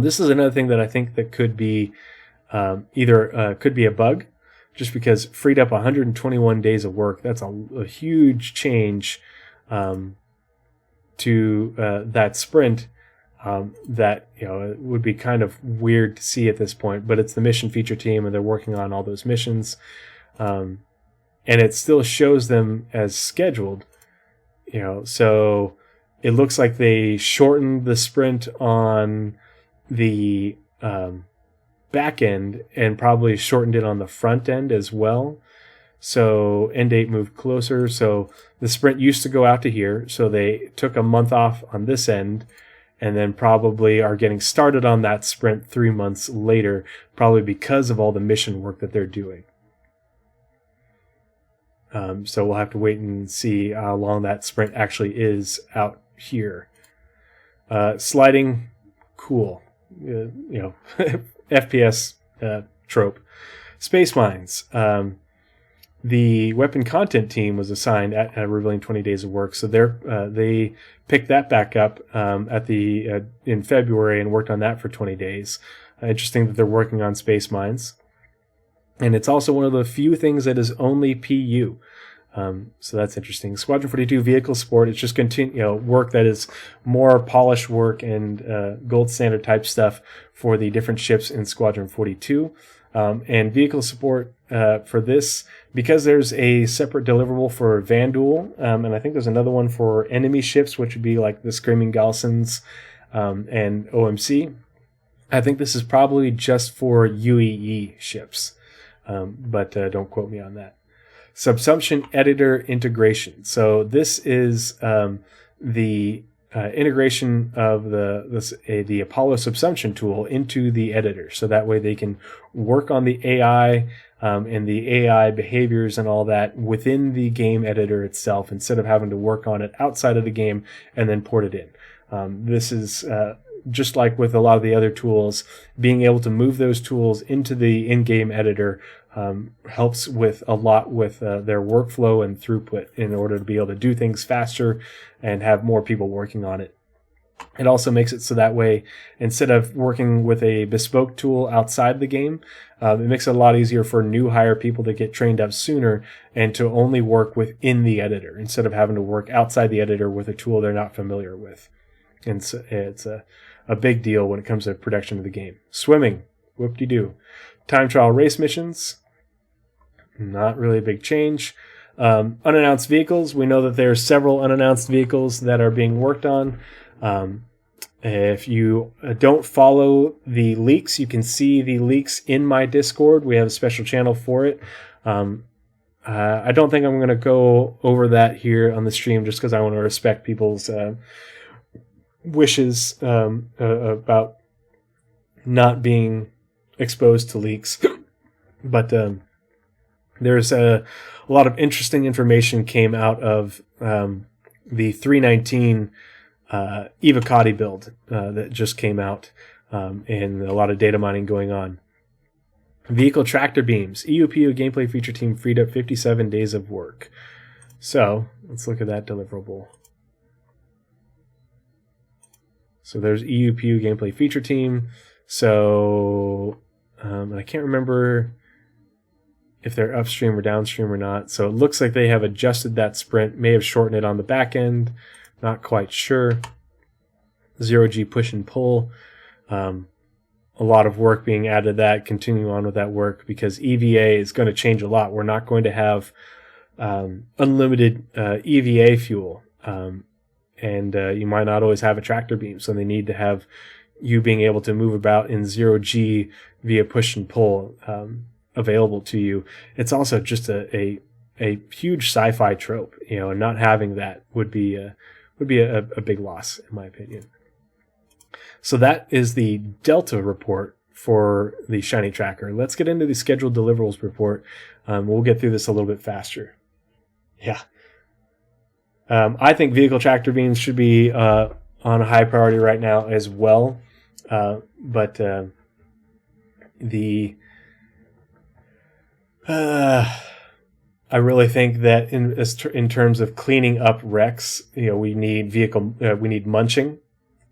This is another thing that I think that could be could be a bug, just because freed up 121 days of work. That's a huge change to that sprint. That it would be kind of weird to see at this point, but it's the mission feature team, and they're working on all those missions, and it still shows them as scheduled. So it looks like they shortened the sprint on the back end and probably shortened it on the front end as well. So end date moved closer. So the sprint used to go out to here. So they took a month off on this end and then probably are getting started on that sprint 3 months later, probably because of all the mission work that they're doing. So we'll have to wait and see how long that sprint actually is out here. Sliding, cool. FPS trope. Space Mines. The weapon content team was assigned at revealing 20 days of work, so they picked that back up in February and worked on that for 20 days. Interesting that they're working on Space Mines, and it's also one of the few things that is only PU. So that's interesting. Squadron 42 vehicle sport. It's just work that is more polished work and gold standard type stuff for the different ships in Squadron 42. And vehicle support for this, because there's a separate deliverable for Vanduul, and I think there's another one for enemy ships, which would be like the Screaming Galsons and OMC. I think this is probably just for UEE ships, but don't quote me on that. Subsumption editor integration. So this is the integration of the Apollo subsumption tool into the editor, so that way they can work on the AI and the AI behaviors and all that within the game editor itself, instead of having to work on it outside of the game and then port it in. This is just like with a lot of the other tools, being able to move those tools into the in-game editor helps with a lot with their workflow and throughput in order to be able to do things faster and have more people working on it. It also makes it so that way, instead of working with a bespoke tool outside the game, it makes it a lot easier for new hire people to get trained up sooner and to only work within the editor instead of having to work outside the editor with a tool they're not familiar with. And so it's a big deal when it comes to production of the game. Swimming, whoop-de-doo. Time trial race missions, not really a big change. Unannounced vehicles, we know that there are several unannounced vehicles that are being worked on. If you don't follow the leaks, you can see the leaks in my Discord. We have a special channel for it. I don't think I'm going to go over that here on the stream just because I want to respect people's wishes about not being exposed to leaks. But there's a lot of interesting information came out of the 319 Evocati build that just came out, and a lot of data mining going on. Vehicle tractor beams. EUPU gameplay feature team freed up 57 days of work. So let's look at that deliverable. So there's EUPU gameplay feature team. So I can't remember if they're upstream or downstream or not. So it looks like they have adjusted that sprint, may have shortened it on the back end. Not quite sure. 0G push and pull. A lot of work being added to that, continuing on with that work, because EVA is going to change a lot. We're not going to have unlimited EVA fuel. And you might not always have a tractor beam, so they need to have you being able to move about in 0G via push and pull available to you. It's also just a huge sci-fi trope, and not having that would be a big loss, in my opinion. So that is the Delta report for the ShinyTracker. Let's get into the scheduled deliverables report. We'll get through this a little bit faster. Yeah. I think vehicle tractor beams should be on a high priority right now as well. But I really think that in terms of cleaning up wrecks, we need munching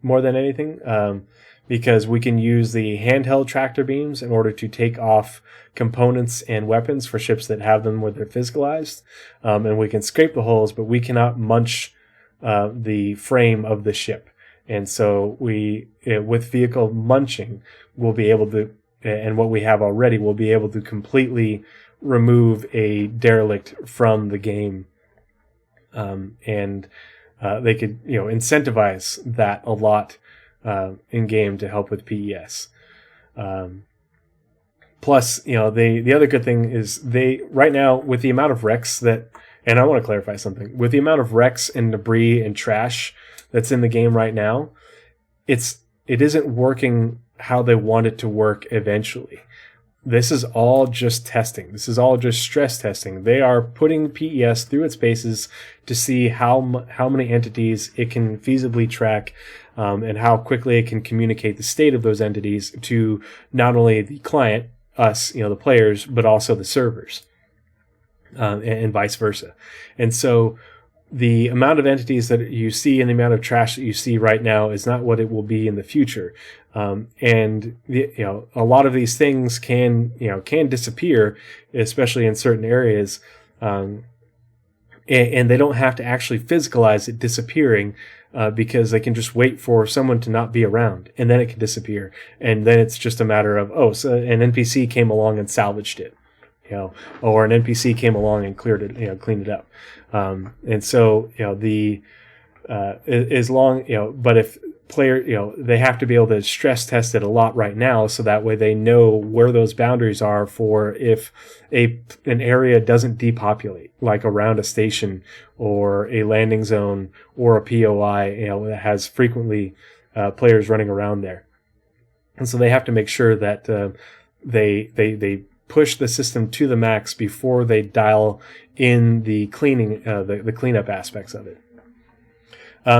more than anything, because we can use the handheld tractor beams in order to take off components and weapons for ships that have them where they're physicalized, and we can scrape the holes, but we cannot munch the frame of the ship. And so with vehicle munching, we'll be able to, and what we have already, we'll be able to completely remove a derelict from the game, and they could incentivize that a lot in game to help with PES. Plus, the other good thing is they right now, with the amount of wrecks that, and I want to clarify something, with the amount of wrecks and debris and trash that's in the game right now, it isn't working how they want it to work eventually. This is all just testing. This is all just stress testing. They are putting PES through its paces to see how many entities it can feasibly track, and how quickly it can communicate the state of those entities to not only the client, us, the players, but also the servers, and vice versa. And so the amount of entities that you see and the amount of trash that you see right now is not what it will be in the future. And a lot of these things can disappear, especially in certain areas. And they don't have to actually physicalize it disappearing, because they can just wait for someone to not be around, and then it can disappear. And then it's just a matter of, so an NPC came along and salvaged it, or an NPC came along and cleared it, cleaned it up. And so, as long, but if they have to be able to stress test it a lot right now, so that way they know where those boundaries are for if an area doesn't depopulate, like around a station or a landing zone or a POI, that has frequently players running around there. And so they have to make sure that they push the system to the max before they dial in the cleaning, the cleanup aspects of it.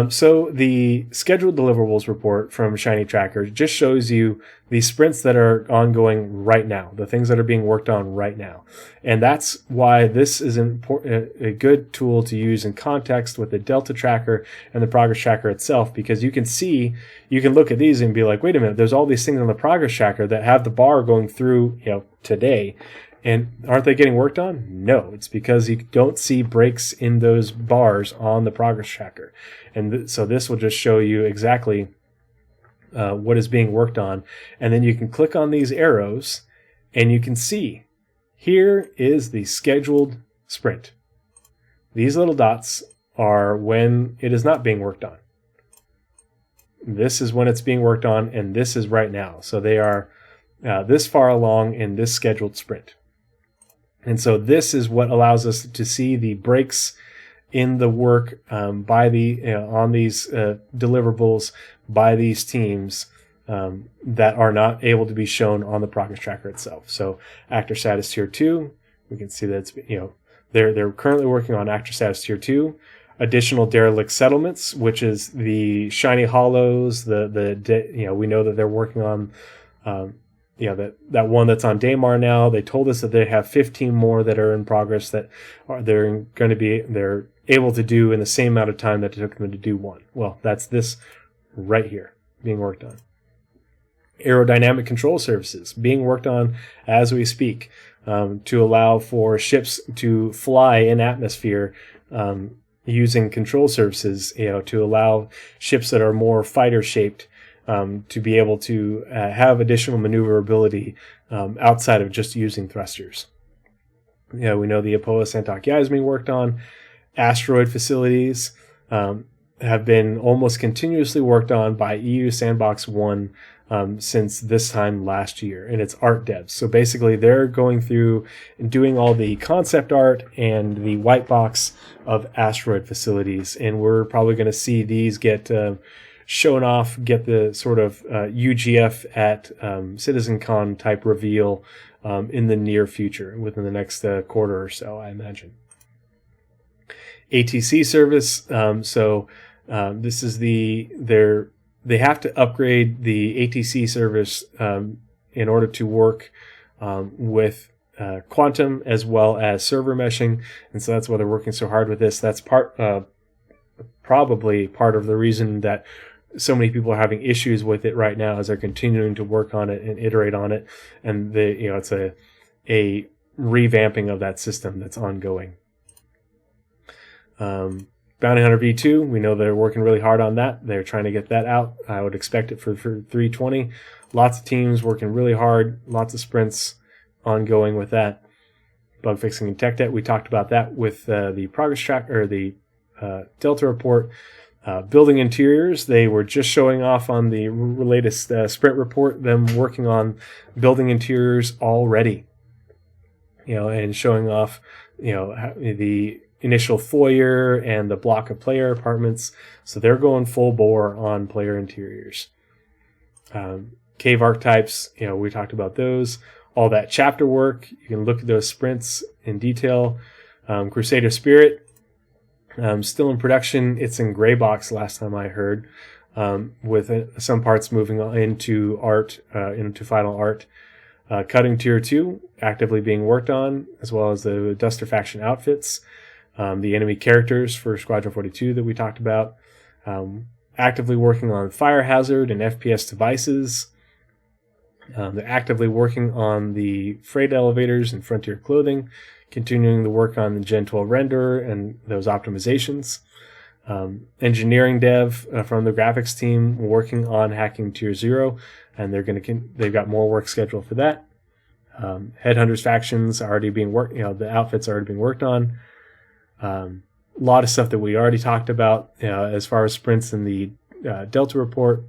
So the scheduled deliverables report from ShinyTracker just shows you the sprints that are ongoing right now, the things that are being worked on right now. And that's why this is a good tool to use in context with the Delta Tracker and the Progress Tracker itself, because you can look at these and be like, wait a minute, there's all these things on the Progress Tracker that have the bar going through, today. And aren't they getting worked on? No, it's because you don't see breaks in those bars on the Progress Tracker. And so this will just show you exactly what is being worked on. And then you can click on these arrows and you can see here is the scheduled sprint. These little dots are when it is not being worked on. This is when it's being worked on, and this is right now. So they are this far along in this scheduled sprint. And so this is what allows us to see the breaks in the work by on these deliverables by these teams that are not able to be shown on the Progress Tracker itself. So Actor Status Tier 2, we can see that it's, they're currently working on Actor Status Tier 2. Additional derelict settlements, which is the shiny hollows. We know that they're working on that one that's on Daymar now. They told us that they have 15 more that are in progress that they're able to do in the same amount of time that it took them to do one. Well, that's this right here being worked on. Aerodynamic control surfaces being worked on as we speak, to allow for ships to fly in atmosphere using control surfaces, to allow ships that are more fighter shaped to be able to have additional maneuverability outside of just using thrusters. We know the Apoa Santakia is being worked on. Asteroid facilities have been almost continuously worked on by EU Sandbox 1 since this time last year, and it's art devs. So basically they're going through and doing all the concept art and the white box of asteroid facilities, and we're probably going to see these get shown off, get the sort of UGF at CitizenCon type reveal in the near future, within the next quarter or so, I imagine. ATC service, this is they have to upgrade the ATC service in order to work with quantum as well as server meshing, and so that's why they're working so hard with this. That's probably part of the reason that so many people are having issues with it right now, as they're continuing to work on it and iterate on it, and it's a revamping of that system that's ongoing. Bounty Hunter V2, we know they're working really hard on that. They're trying to get that out. I would expect it for 320. Lots of teams working really hard. Lots of sprints ongoing with that. Bug fixing and tech debt, we talked about that with the Progress Tracker, or the Delta report. Building interiors, they were just showing off on the latest sprint report, them working on building interiors already. And showing off, the initial foyer and the block of player apartments. So they're going full bore on player interiors. Cave archetypes, we talked about those. All that chapter work, you can look at those sprints in detail. Crusader Spirit, still in production. It's in gray box last time I heard, with some parts moving into art, into final art. Cutting Tier 2, actively being worked on, as well as the Duster Faction outfits. The enemy characters for Squadron 42 that we talked about. Actively working on Fire Hazard and FPS devices. They're actively working on the freight elevators and Frontier Clothing. Continuing the work on the Gen 12 renderer and those optimizations. Engineering dev from the graphics team working on hacking Tier 0, and they've got more work scheduled for that. Headhunters factions are already being worked. The outfits are already being worked on. A lot of stuff that we already talked about as far as sprints in the Delta report.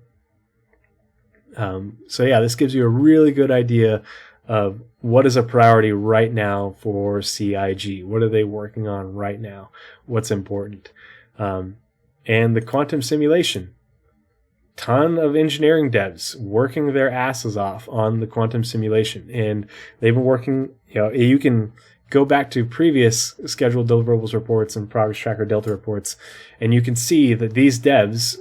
So yeah, this gives you a really good idea of what is a priority right now for CIG. What are they working on right now? What's important? And the quantum simulation. Ton of engineering devs working their asses off on the quantum simulation. And they've been working, you can go back to previous scheduled deliverables reports and progress tracker Delta reports, and you can see that these devs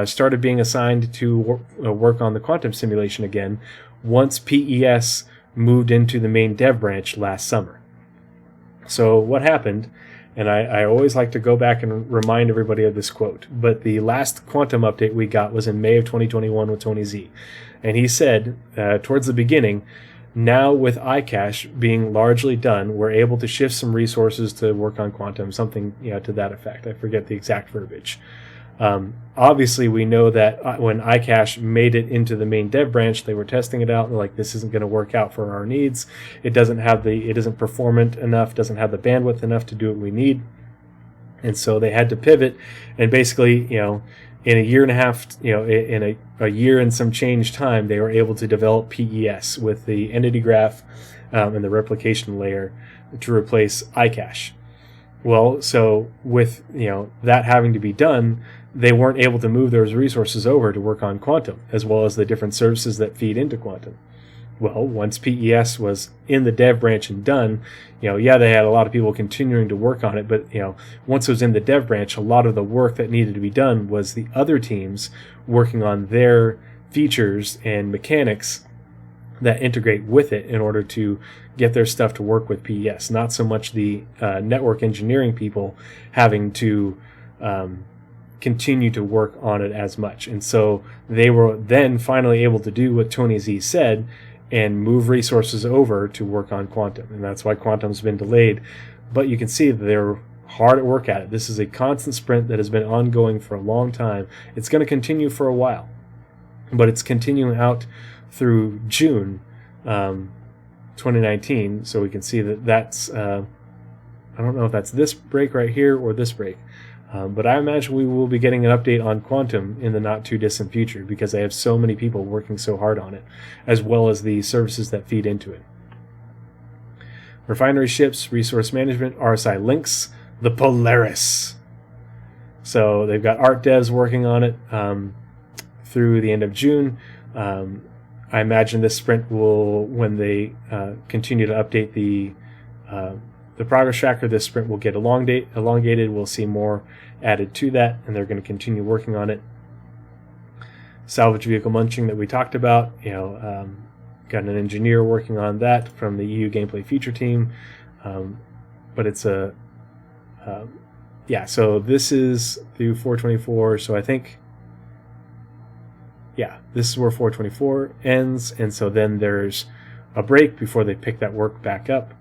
started being assigned to work on the quantum simulation again once PES moved into the main dev branch last summer. So what happened, and I always like to go back and remind everybody of this quote, but the last quantum update we got was in May of 2021 with Tony Z. And he said, towards the beginning, now with iCache being largely done, we're able to shift some resources to work on quantum, something to that effect. I forget the exact verbiage. Obviously, we know that when iCache made it into the main dev branch, they were testing it out and they're like, this isn't going to work out for our needs. It isn't performant enough, doesn't have the bandwidth enough to do what we need. And so they had to pivot, and basically, in a year and a half, in a year and some change time, they were able to develop PES with the entity graph and the replication layer to replace iCache. Well, so with that having to be done, they weren't able to move those resources over to work on quantum, as well as the different services that feed into quantum. Well, once PES was in the dev branch and done, they had a lot of people continuing to work on it, but once it was in the dev branch, a lot of the work that needed to be done was the other teams working on their features and mechanics that integrate with it in order to get their stuff to work with PES. Not so much the network engineering people having to continue to work on it as much. And so they were then finally able to do what Tony Z said and move resources over to work on quantum. And that's why quantum's been delayed. But you can see that they're hard at work at it. This is a constant sprint that has been ongoing for a long time. It's going to continue for a while, but it's continuing out through June 2019. So we can see that that's, I don't know if that's this break right here or this break. But I imagine we will be getting an update on quantum in the not too distant future because they have so many people working so hard on it, as well as the services that feed into it. Refinery ships, resource management, RSI links, the Polaris. So they've got art devs working on it through the end of June. I imagine this sprint will, when they continue to update the progress tracker, this sprint will get elongated. We'll see more added to that, and they're going to continue working on it. Salvage vehicle munching that we talked about, got an engineer working on that from the EU gameplay feature team. But it's so this is through 424. So I think, this is where 424 ends, and so then there's a break before they pick that work back up.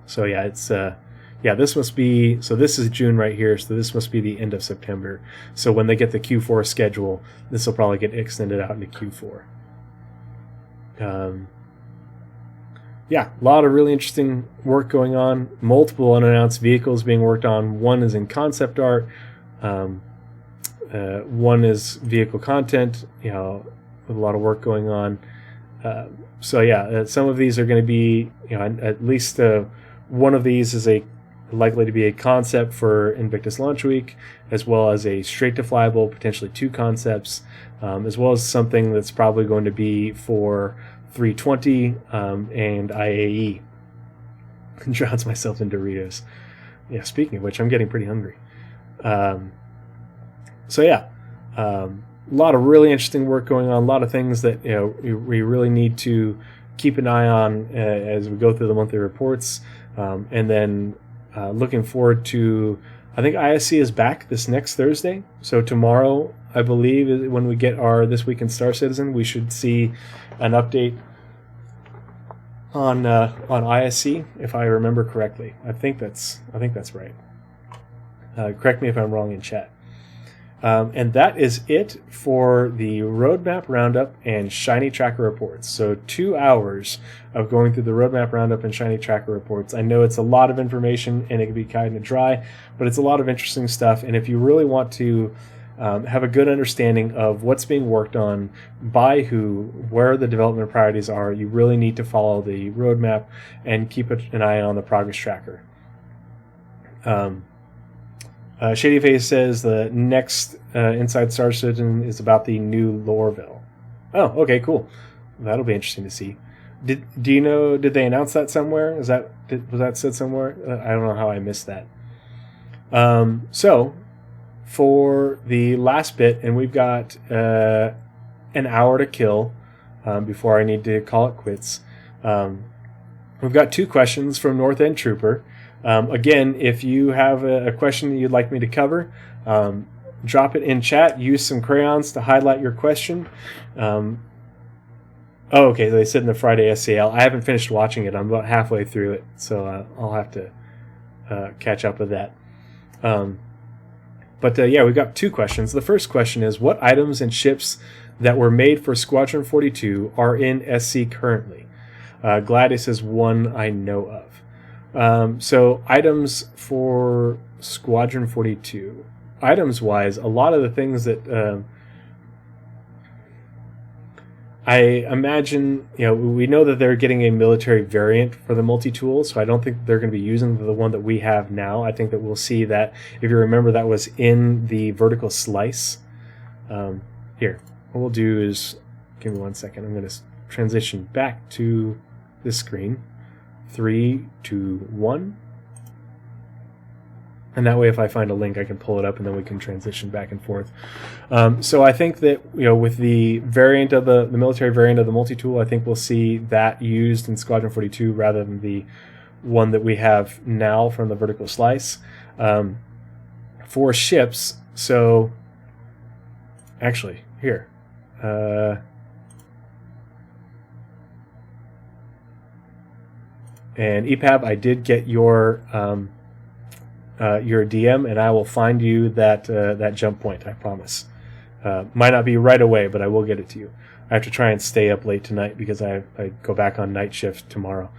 So it's this must be, so this is June right here, so this must be the end of September. So when they get the Q4 schedule, this will probably get extended out into Q4. A lot of really interesting work going on. Multiple unannounced vehicles being worked on. One is in concept art. One is vehicle content, with a lot of work going on. Some of these are going to be, at least one of these is likely to be a concept for Invictus Launch Week, as well as a straight to flyable, potentially 2 concepts, as well as something that's probably going to be for 320 and IAE. Drowns myself in Doritos. Speaking of which, I'm getting pretty hungry. A lot of really interesting work going on, a lot of things that we really need to keep an eye on as we go through the monthly reports. And then looking forward to, I think ISC is back this next Thursday. So tomorrow, I believe, is when we get our This Week in Star Citizen, we should see an update on ISC, if I remember correctly. I think that's right. Correct me if I'm wrong in chat. And that is it for the Roadmap Roundup and ShinyTracker reports. So 2 hours of going through the Roadmap Roundup and ShinyTracker reports. I know it's a lot of information and it can be kind of dry, but it's a lot of interesting stuff. And if you really want to have a good understanding of what's being worked on, by who, where the development priorities are, you really need to follow the roadmap and keep an eye on the progress tracker. Shadyface says the next Inside Star Citizen is about the new Lorville. Oh, okay, cool. That'll be interesting to see. Did they announce that somewhere? Was that said somewhere? I don't know how I missed that. So for the last bit, and we've got an hour to kill before I need to call it quits. We've got 2 questions from North End Trooper. Again, if you have a question that you'd like me to cover, drop it in chat. Use some crayons to highlight your question. Okay, they said in the Friday SCL. I haven't finished watching it. I'm about halfway through it, so I'll have to catch up with that. But we've got 2 questions. The first question is, what items and ships that were made for Squadron 42 are in SC currently? Gladius is one I know of. So items for Squadron 42. Items-wise, a lot of the things that I imagine, we know that they're getting a military variant for the multi-tool, so I don't think they're going to be using the one that we have now. I think that we'll see that, if you remember, that was in the vertical slice. Here, what we'll do is, give me 1 second, I'm going to transition back to this screen. 3, 2, 1. And that way, if I find a link, I can pull it up and then we can transition back and forth. So I think that, with the variant of the military variant of the multi-tool, I think we'll see that used in Squadron 42 rather than the one that we have now from the vertical slice. For ships, so actually, here. And EPAB, I did get your DM, and I will find you that jump point. I promise. Might not be right away, but I will get it to you. I have to try and stay up late tonight because I go back on night shift tomorrow.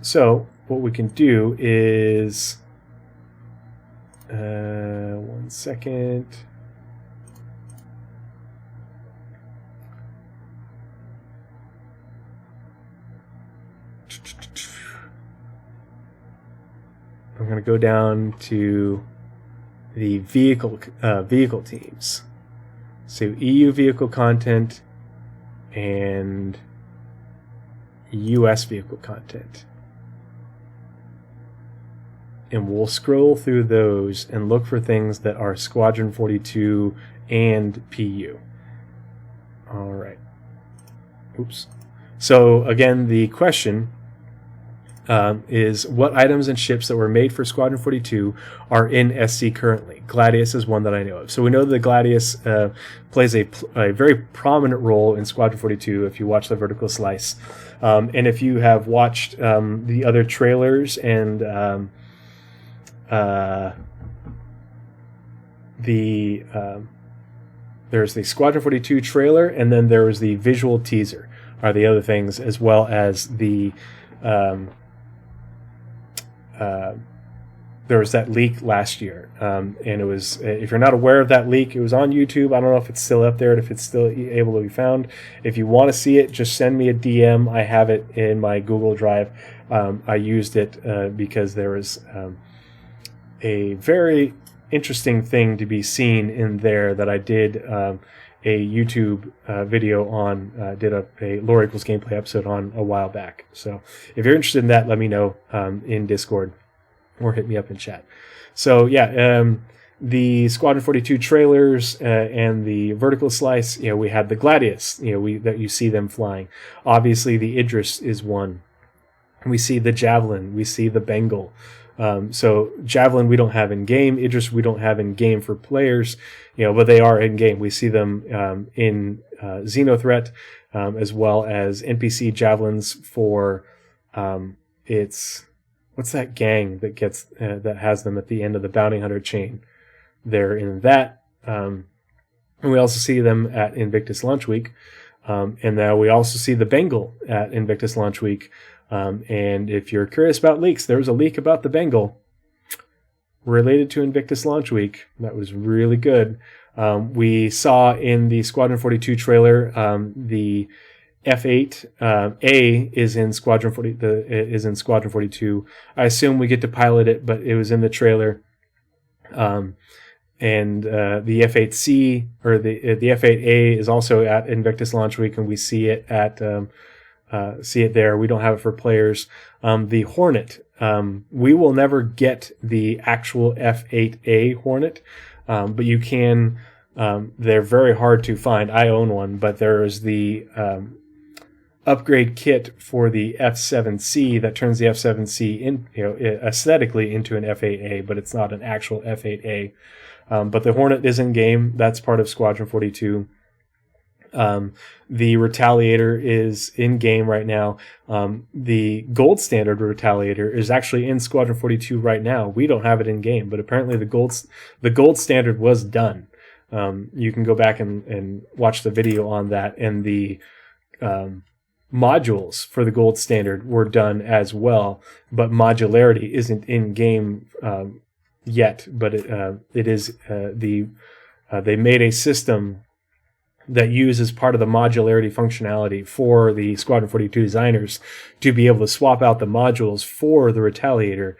So what we can do is 1 second. I'm going to go down to the vehicle teams. So EU vehicle content and US vehicle content. And we'll scroll through those and look for things that are Squadron 42 and PU. All right. Oops. So again, the question is, what items and ships that were made for Squadron 42 are in SC currently? Gladius is one that I know of. So we know that Gladius plays a very prominent role in Squadron 42 if you watch the vertical slice. And if you have watched the other trailers and there's the Squadron 42 trailer, and then there was the visual teaser are the other things, as well as the there was that leak last year, and it was, if you're not aware of that leak, it was on YouTube. I don't know if it's still up there and if it's still able to be found. If you want to see it, just send me a DM. I have it in my Google Drive. I used it because there was a very interesting thing to be seen in there that I did a YouTube video on, did a Lore Equals Gameplay episode on a while back. So if you're interested in that, let me know in Discord or hit me up in chat. So yeah, the Squadron 42 trailers and the vertical slice, we had the Gladius, that you see them flying. Obviously the Idris is one. We see the Javelin, we see the Bengal. So Javelin we don't have in game, Idris we don't have in game for players, but they are in game. We see them in Xenothreat, as well as NPC Javelins for it's what's that gang that gets that has them at the end of the Bounty Hunter chain? They're in that. And we also see them at Invictus Launch Week. And now we also see the Bengal at Invictus Launch Week. And if you're curious about leaks, there was a leak about the Bengal related to Invictus Launch Week. That was really good. We saw in the Squadron 42 trailer, the F8A is in Squadron 42. I assume we get to pilot it, but it was in the trailer. And the F8C or the F8A is also at Invictus Launch Week, and we see it at there. We don't have it for players. The Hornet, we will never get the actual F8A Hornet, but you can. They're very hard to find. I own one, but there is the upgrade kit for the F7C that turns the F7C in, aesthetically into an F8A, but it's not an actual F8A. But the Hornet is in game. That's part of Squadron 42. The Retaliator is in game right now. The gold standard Retaliator is actually in Squadron 42 right now. We don't have it in game, but apparently the gold standard was done. You can go back and watch the video on that, and the modules for the gold standard were done as well, but modularity isn't in game yet. But it is they made a system that uses part of the modularity functionality for the Squadron 42 designers to be able to swap out the modules for the Retaliator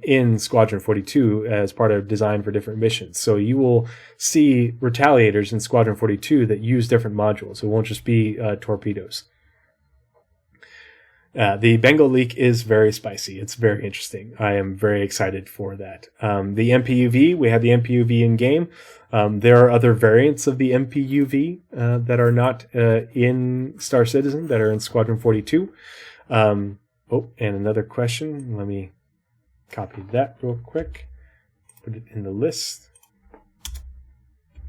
in Squadron 42 as part of design for different missions. So you will see Retaliators in Squadron 42 that use different modules. It won't just be torpedoes. The Bengal leak is very spicy. It's very interesting. I am very excited for that. The MPUV, we have the MPUV in game. There are other variants of the MPUV that are not in Star Citizen, that are in Squadron 42. And another question. Let me copy that real quick. Put it in the list.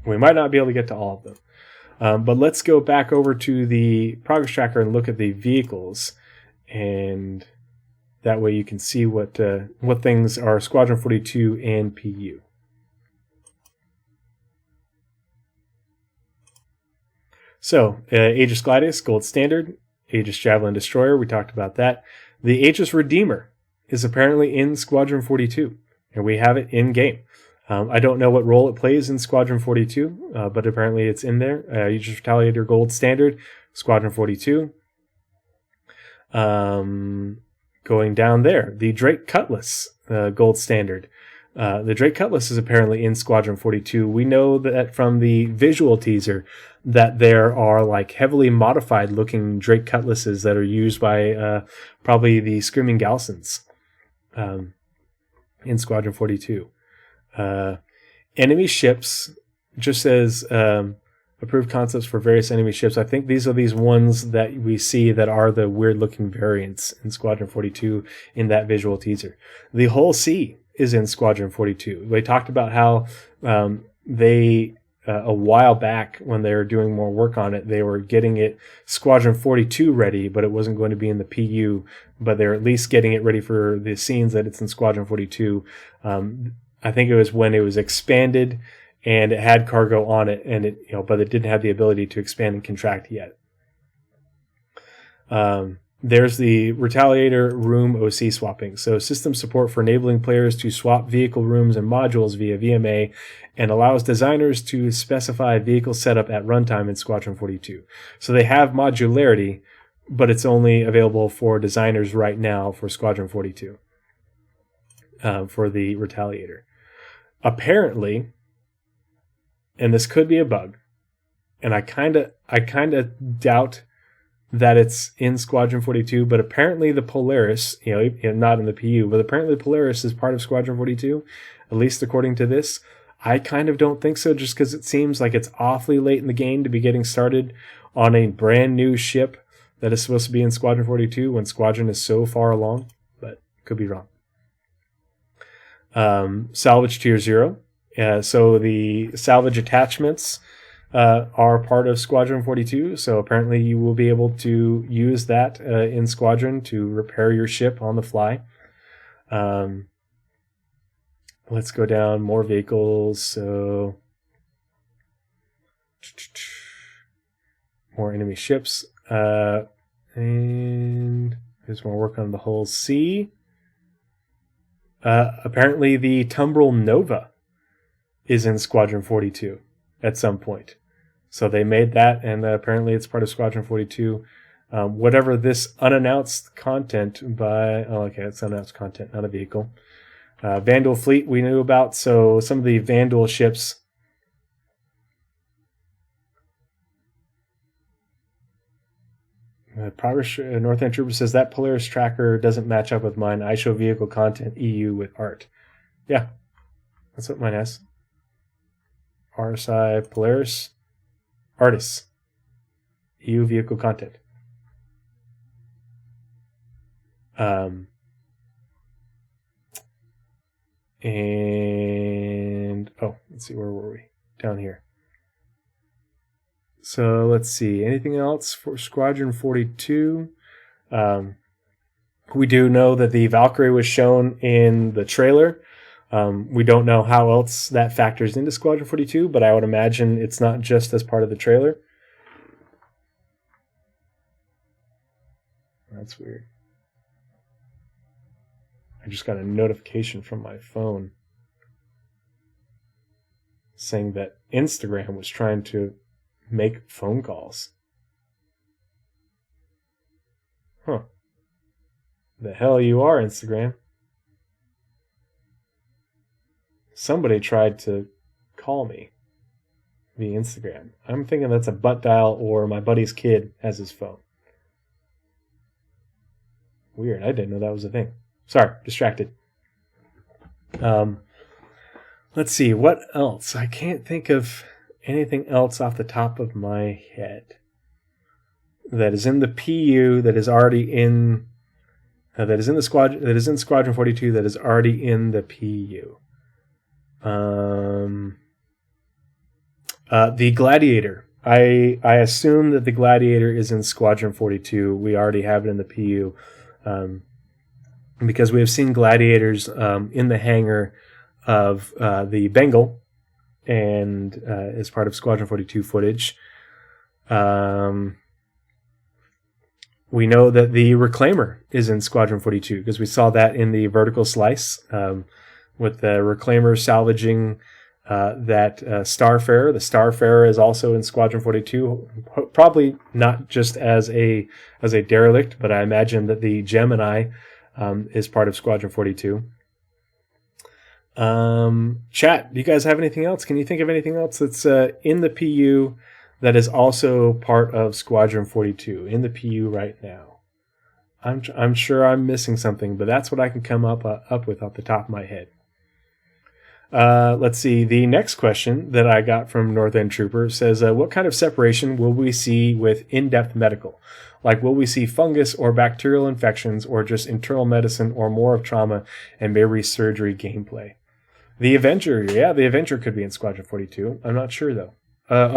We might not be able to get to all of them. But let's go back over to the progress tracker and look at the vehicles. And that way you can see what things are Squadron 42 and PU. So, Aegis Gladius, Gold Standard, Aegis Javelin Destroyer, we talked about that. The Aegis Redeemer is apparently in Squadron 42, and we have it in game. I don't know what role it plays in Squadron 42, but apparently it's in there. Aegis Retaliator Gold Standard, Squadron 42. Going down there, the Drake Cutlass Gold Standard. The Drake Cutlass is apparently in Squadron 42. We know that from the visual teaser that there are like heavily modified looking Drake Cutlasses that are used by probably the Screaming Galsons in Squadron 42. Enemy ships, just says approved concepts for various enemy ships. I think these are these ones that we see that are the weird looking variants in Squadron 42 in that visual teaser. The Hull C is in Squadron 42. They talked about how they a while back when they were doing more work on it, they were getting it Squadron 42 ready, but it wasn't going to be in the PU, but they're at least getting it ready for the scenes that it's in Squadron 42. I think it was when it was expanded and it had cargo on it, and it, but it didn't have the ability to expand and contract yet. There's the Retaliator room OC swapping. So system support for enabling players to swap vehicle rooms and modules via VMA, and allows designers to specify vehicle setup at runtime in Squadron 42. So they have modularity, but it's only available for designers right now for Squadron 42, for the Retaliator. Apparently, and this could be a bug, and I kind of doubt that it's in Squadron 42, but apparently the Polaris, not in the PU, but apparently the Polaris is part of Squadron 42, at least according to this. I kind of don't think so, just because it seems like it's awfully late in the game to be getting started on a brand new ship that is supposed to be in Squadron 42 when Squadron is so far along, but could be wrong. Salvage Tier 0. So the salvage attachments are part of Squadron 42, so apparently you will be able to use that in Squadron to repair your ship on the fly. Let's go down more vehicles. So more enemy ships. And there's more work on the hull C. Apparently the Tumbril Nova is in Squadron 42 at some point. So they made that, and apparently it's part of Squadron 42. Whatever this unannounced content by... Oh, okay, it's unannounced content, not a vehicle. Vandal Fleet we knew about, so some of the Vandal ships... Progress North End Trooper says that Polaris tracker doesn't match up with mine. I show vehicle content EU with art. Yeah, that's what mine has. RSI Polaris artists EU vehicle content. And let's see, where were we? Down here. So let's see. Anything else for Squadron 42? We do know that the Valkyrie was shown in the trailer. We don't know how else that factors into Squadron 42, but I would imagine it's not just as part of the trailer. That's weird. I just got a notification from my phone saying that Instagram was trying to make phone calls. Huh. The hell you are, Instagram. Somebody tried to call me via Instagram. I'm thinking that's a butt dial or my buddy's kid has his phone. Weird. I didn't know that was a thing. Sorry, distracted. Let's see, what else? I can't think of anything else off the top of my head that is in the PU that is already in that is in the squadron, that is in Squadron 42 that is already in the PU. The Gladiator. I assume that the Gladiator is in Squadron 42. We already have it in the PU because we have seen Gladiators in the hangar of the Bengal and as part of Squadron 42 footage. We know that the Reclaimer is in Squadron 42 because we saw that in the vertical slice with the Reclaimer salvaging that Starfarer. The Starfarer is also in Squadron 42, probably not just as a derelict, but I imagine that the Gemini is part of Squadron 42. Chat, do you guys have anything else? Can you think of anything else that's in the PU that is also part of Squadron 42 in the PU right now? I'm sure I'm missing something, but that's what I can come up with off the top of my head. Let's see. The next question that I got from North End Trooper says, what kind of separation will we see with in-depth medical? Like, will we see fungus or bacterial infections or just internal medicine or more of trauma and maybe surgery gameplay? The Avenger. Yeah, the Avenger could be in Squadron 42. I'm not sure, though.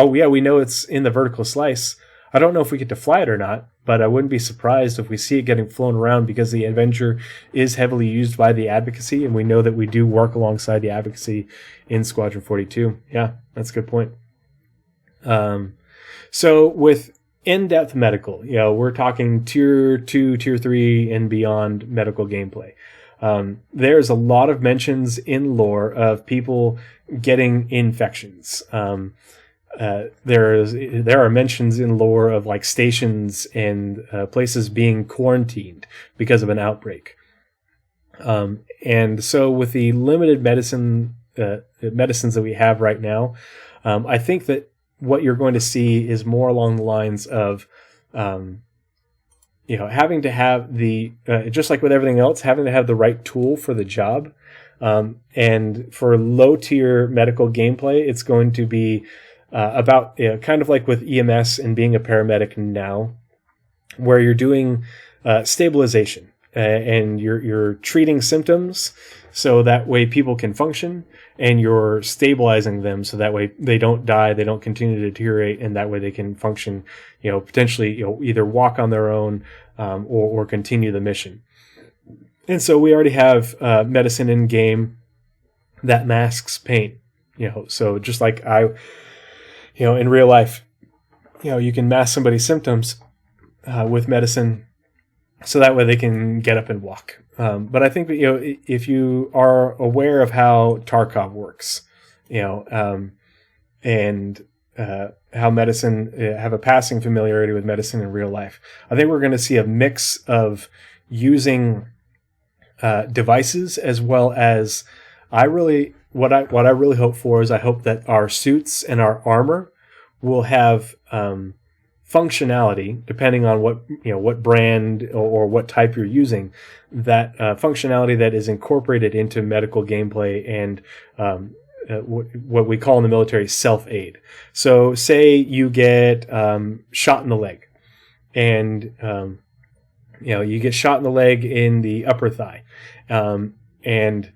We know it's in the vertical slice. I don't know if we get to fly it or not, but I wouldn't be surprised if we see it getting flown around because the Avenger is heavily used by the Advocacy, and we know that we do work alongside the Advocacy in Squadron 42. Yeah, that's a good point. So with in-depth medical, we're talking Tier 2, Tier 3, and beyond medical gameplay. There's a lot of mentions in lore of people getting infections. There are mentions in lore of like stations and places being quarantined because of an outbreak. And so with the limited medicines that we have right now, I think that what you're going to see is more along the lines of having to have the just like with everything else, having to have the right tool for the job. And for low tier medical gameplay, it's going to be about kind of like with EMS and being a paramedic now, where you're doing stabilization and you're treating symptoms so that way people can function, and you're stabilizing them so that way they don't die, they don't continue to deteriorate, and that way they can function, potentially either walk on their own or continue the mission. And so we already have medicine in game that masks pain. So just like in real life, you can mask somebody's symptoms with medicine, so that way they can get up and walk. But I think that, if you are aware of how Tarkov works, and how medicine, have a passing familiarity with medicine in real life, I think we're going to see a mix of using devices, as well as what I really hope for is I hope that our suits and our armor will have functionality, depending on what brand or what type you're using, that functionality that is incorporated into medical gameplay and what we call in the military self-aid. So say you get shot in the leg, and you get shot in the leg in the upper thigh, and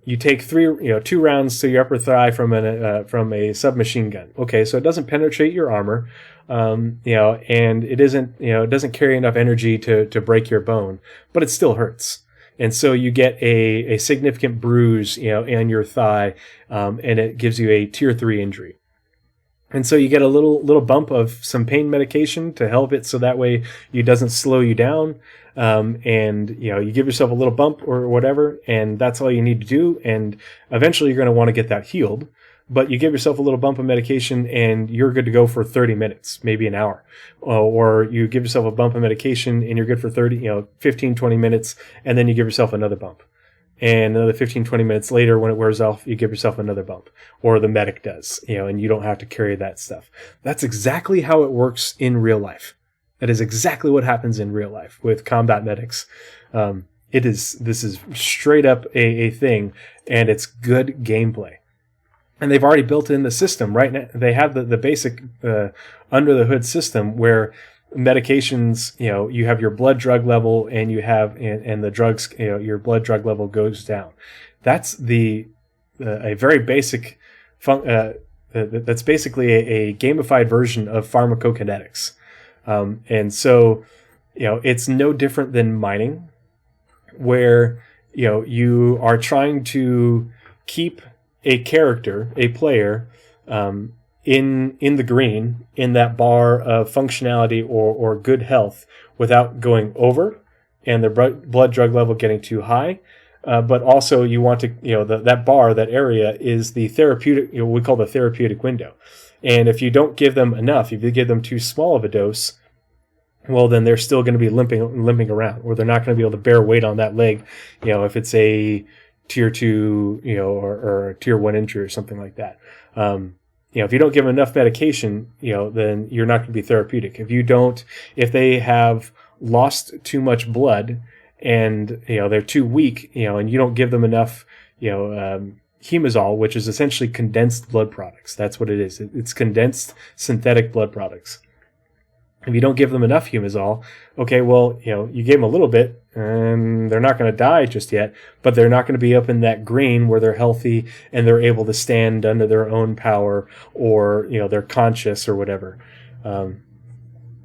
you take 2 rounds to your upper thigh from a submachine gun. Okay, so it doesn't penetrate your armor, and it isn't, it doesn't carry enough energy to break your bone, but it still hurts. And so you get a significant bruise, in your thigh, and it gives you a tier 3 injury. And so you get a little bump of some pain medication to help it, so that way it doesn't slow you down. And you give yourself a little bump or whatever, and that's all you need to do. And eventually you're going to want to get that healed. But you give yourself a little bump of medication, and you're good to go for 30 minutes, maybe an hour. Or you give yourself a bump of medication, and you're good for 15, 20 minutes, and then you give yourself another bump. And another 15, 20 minutes later, when it wears off, you give yourself another bump. Or the medic does, and you don't have to carry that stuff. That's exactly how it works in real life. That is exactly what happens in real life with combat medics. This is straight up a thing, and it's good gameplay. And they've already built in the system right now. They have the basic under the hood system where medications, you have your blood drug level, and you have and the drugs, your blood drug level goes down. That's a very basic that's basically a gamified version of pharmacokinetics. And so, it's no different than mining, where you are trying to keep a character, a player, in the green, in that bar of functionality or good health, without going over and their blood drug level getting too high. But also you want to, that bar, that area is the therapeutic, we call the therapeutic window. And if you don't give them enough, if you give them too small of a dose, well, then they're still going to be limping around, or they're not going to be able to bear weight on that leg, if it's a tier 2, or a tier 1 injury or something like that. If you don't give them enough medication, then you're not going to be therapeutic. If they have lost too much blood, and they're too weak, and you don't give them enough, hemazole, which is essentially condensed blood products. That's what it is. It's condensed synthetic blood products. If you don't give them enough hemazole, okay, well, you gave them a little bit, and they're not going to die just yet, but they're not going to be up in that green where they're healthy and they're able to stand under their own power, or, they're conscious or whatever.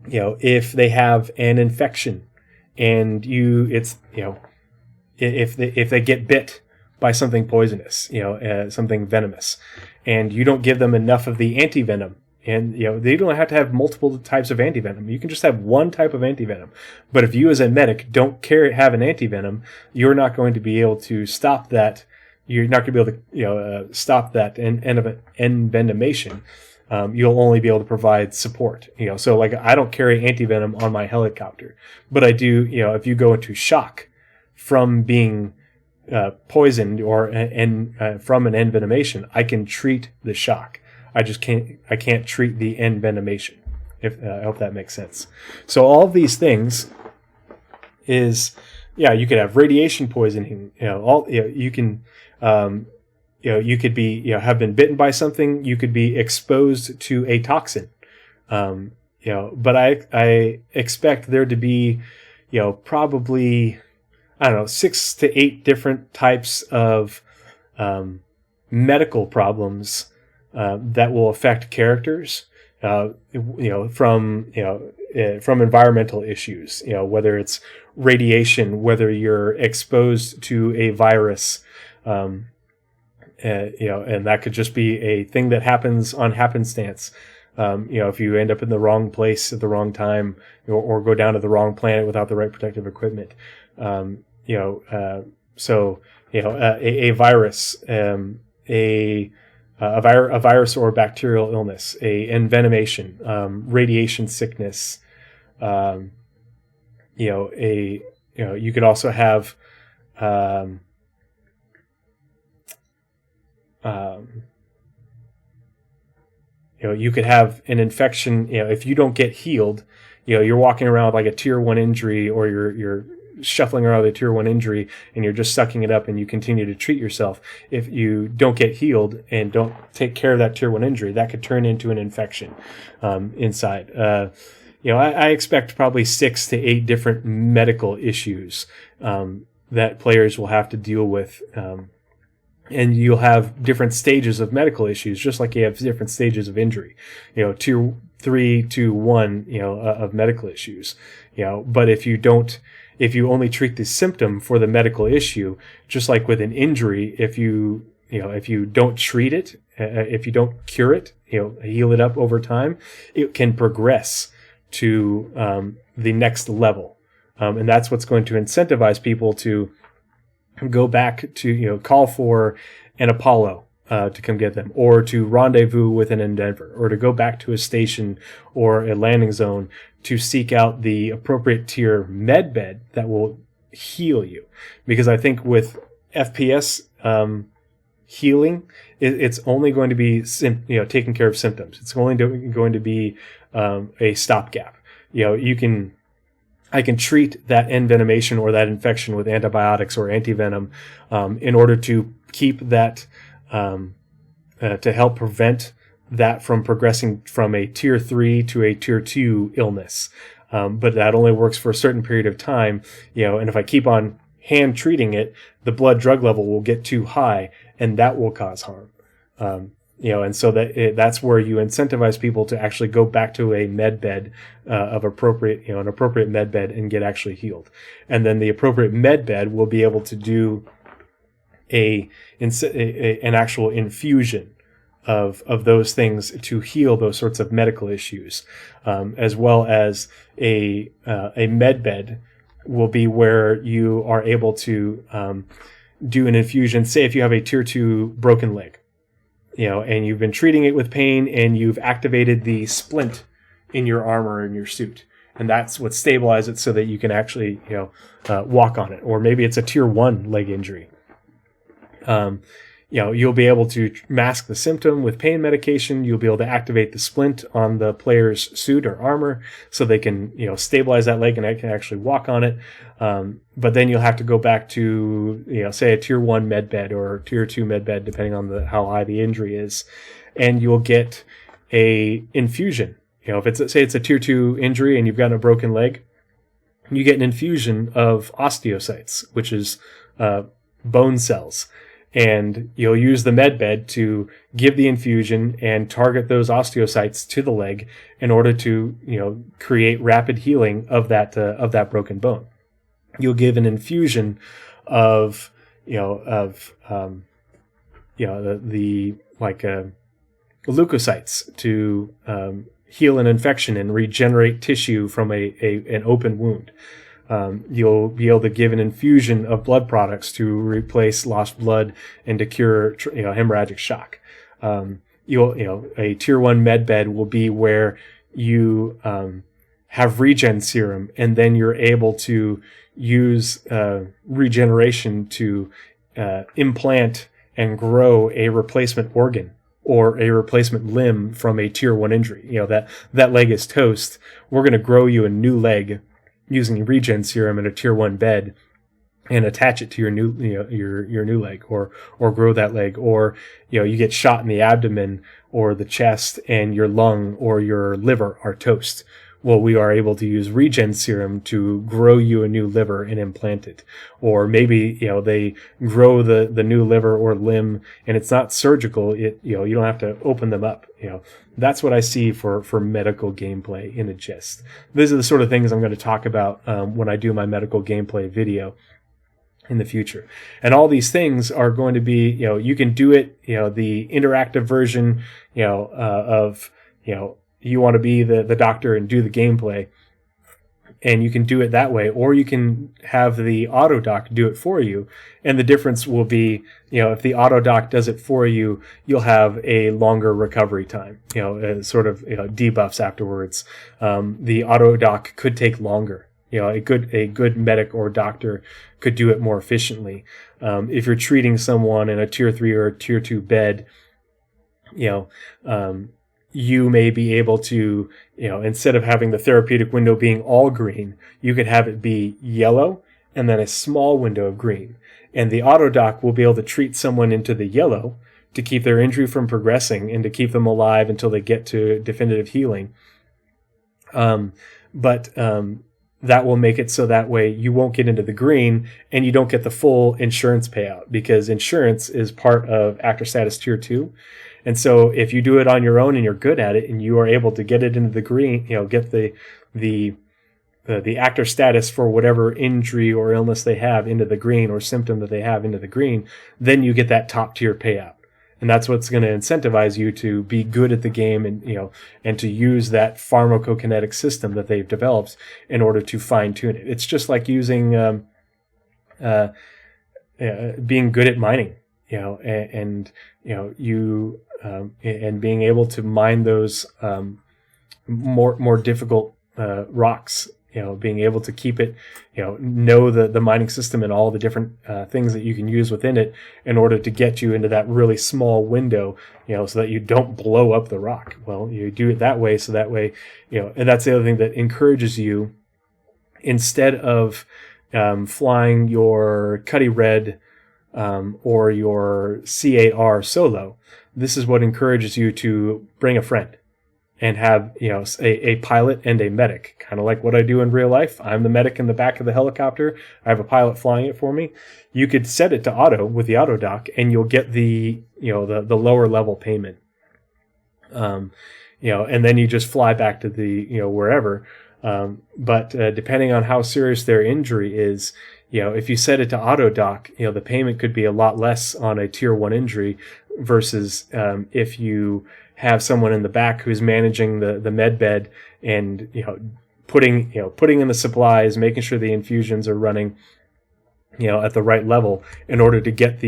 If they have an infection, and if they get bit by something poisonous, something venomous, and you don't give them enough of the antivenom. And, they don't have to have multiple types of antivenom. You can just have one type of antivenom. But if you as a medic don't have an antivenom, you're not going to be able to stop that. You're not going to be able to, stop that envenomation. You'll only be able to provide support. So like I don't carry antivenom on my helicopter, but I do, if you go into shock from being poisoned or from an envenomation, I can treat the shock. I can't treat the envenomation. I hope that makes sense. So all of these things is, you could have radiation poisoning. You can, you could be, have been bitten by something. You could be exposed to a toxin. But I expect there to be, probably, 6 to 8 different types of medical problems that will affect characters, from environmental issues, whether it's radiation, whether you're exposed to a virus, and that could just be a thing that happens on happenstance. If you end up in the wrong place at the wrong time, or go down to the wrong planet without the right protective equipment. A virus, a virus or bacterial illness, a envenomation, radiation sickness. You could also have you could have an infection. If you don't get healed, you're walking around with like a tier 1 injury, or you're shuffling around with a tier 1 injury, and you're just sucking it up, and you continue to treat yourself. If you don't get healed and don't take care of that tier 1 injury, that could turn into an infection inside. I expect probably 6 to 8 different medical issues that players will have to deal with. And you'll have different stages of medical issues, just like you have different stages of injury. Tier 3 to 1, of medical issues. But if you only treat the symptom for the medical issue, just like with an injury, if you don't treat it, if you don't cure it, heal it up over time, it can progress to the next level. And that's what's going to incentivize people to go back to, call for an Apollo to come get them, or to rendezvous with an Endeavor, or to go back to a station or a landing zone to seek out the appropriate tier medbed that will heal you. Because I think with FPS healing, it's only going to be taking care of symptoms. It's only going to be a stopgap. I can treat that envenomation or that infection with antibiotics or antivenom in order to keep that, to help prevent that from progressing from a tier 3 to a tier 2 illness. But that only works for a certain period of time, and if I keep on hand treating it, the blood drug level will get too high, and that will cause harm. And so that's where you incentivize people to actually go back to a med bed of appropriate, an appropriate med bed, and get actually healed. And then the appropriate med bed will be able to do an actual infusion of those things to heal those sorts of medical issues, as well as a med bed will be where you are able to do an infusion. Say if you have a tier 2 broken leg, and you've been treating it with pain, and you've activated the splint in your armor and your suit, and that's what stabilizes it so that you can actually, walk on it. Or maybe it's a tier 1 leg injury. You'll be able to mask the symptom with pain medication. You'll be able to activate the splint on the player's suit or armor so they can, stabilize that leg and they can actually walk on it. But then you'll have to go back to, say a tier 1 med bed or tier 2 med bed, depending on how high the injury is. And you'll get a infusion. If it's a tier 2 injury and you've got a broken leg, you get an infusion of osteocytes, which is bone cells. And you'll use the med bed to give the infusion and target those osteocytes to the leg in order to, create rapid healing of that broken bone. You'll give an infusion of, leukocytes to heal an infection and regenerate tissue from an open wound. You'll be able to give an infusion of blood products to replace lost blood and to cure hemorrhagic shock. A tier 1 med bed will be where you have regen serum, and then you're able to use regeneration to implant and grow a replacement organ or a replacement limb from a tier 1 injury. That leg is toast. We're going to grow you a new leg using regen serum in a tier 1 bed and attach it to your new, your new leg, or grow that leg, or, you get shot in the abdomen or the chest and your lung or your liver are toast. Well, we are able to use regen serum to grow you a new liver and implant it. Or maybe, they grow the new liver or limb and it's not surgical. You don't have to open them up. That's what I see for medical gameplay in a gist. These are the sort of things I'm going to talk about when I do my medical gameplay video in the future. And all these things are going to be, you can do it, the interactive version, of you want to be the doctor and do the gameplay, and you can do it that way, or you can have the auto doc do it for you. And the difference will be, if the auto doc does it for you, you'll have a longer recovery time, sort of debuffs afterwards. The auto doc could take longer. A good medic or doctor could do it more efficiently. If you're treating someone in a tier 3 or a tier 2 bed, you may be able to, instead of having the therapeutic window being all green, you could have it be yellow and then a small window of green. And the auto doc will be able to treat someone into the yellow to keep their injury from progressing and to keep them alive until they get to definitive healing. But that will make it so that way you won't get into the green and you don't get the full insurance payout, because insurance is part of actor status tier 2. And so if you do it on your own and you're good at it and you are able to get it into the green, get the actor status for whatever injury or illness they have into the green, or symptom that they have into the green, then you get that top tier payout. And that's what's going to incentivize you to be good at the game and to use that pharmacokinetic system that they've developed in order to fine tune it. It's just like using being good at mining, and being able to mine those more difficult rocks. Being able to keep it, know the mining system and all the different things that you can use within it in order to get you into that really small window, so that you don't blow up the rock. Well, you do it that way, so that way, and that's the other thing that encourages you, instead of flying your Cuddy Red or your C8R solo, this is what encourages you to bring a friend and have a pilot and a medic, kind of like what I do in real life. I'm the medic in the back of the helicopter. I have a pilot flying it for me. You could set it to auto with the auto doc, and you'll get the lower level payment. And then you just fly back to the wherever. But depending on how serious their injury is, if you set it to auto doc, the payment could be a lot less on a tier 1 injury versus if you have someone in the back who's managing the med bed and putting in the supplies, making sure the infusions are running at the right level in order to get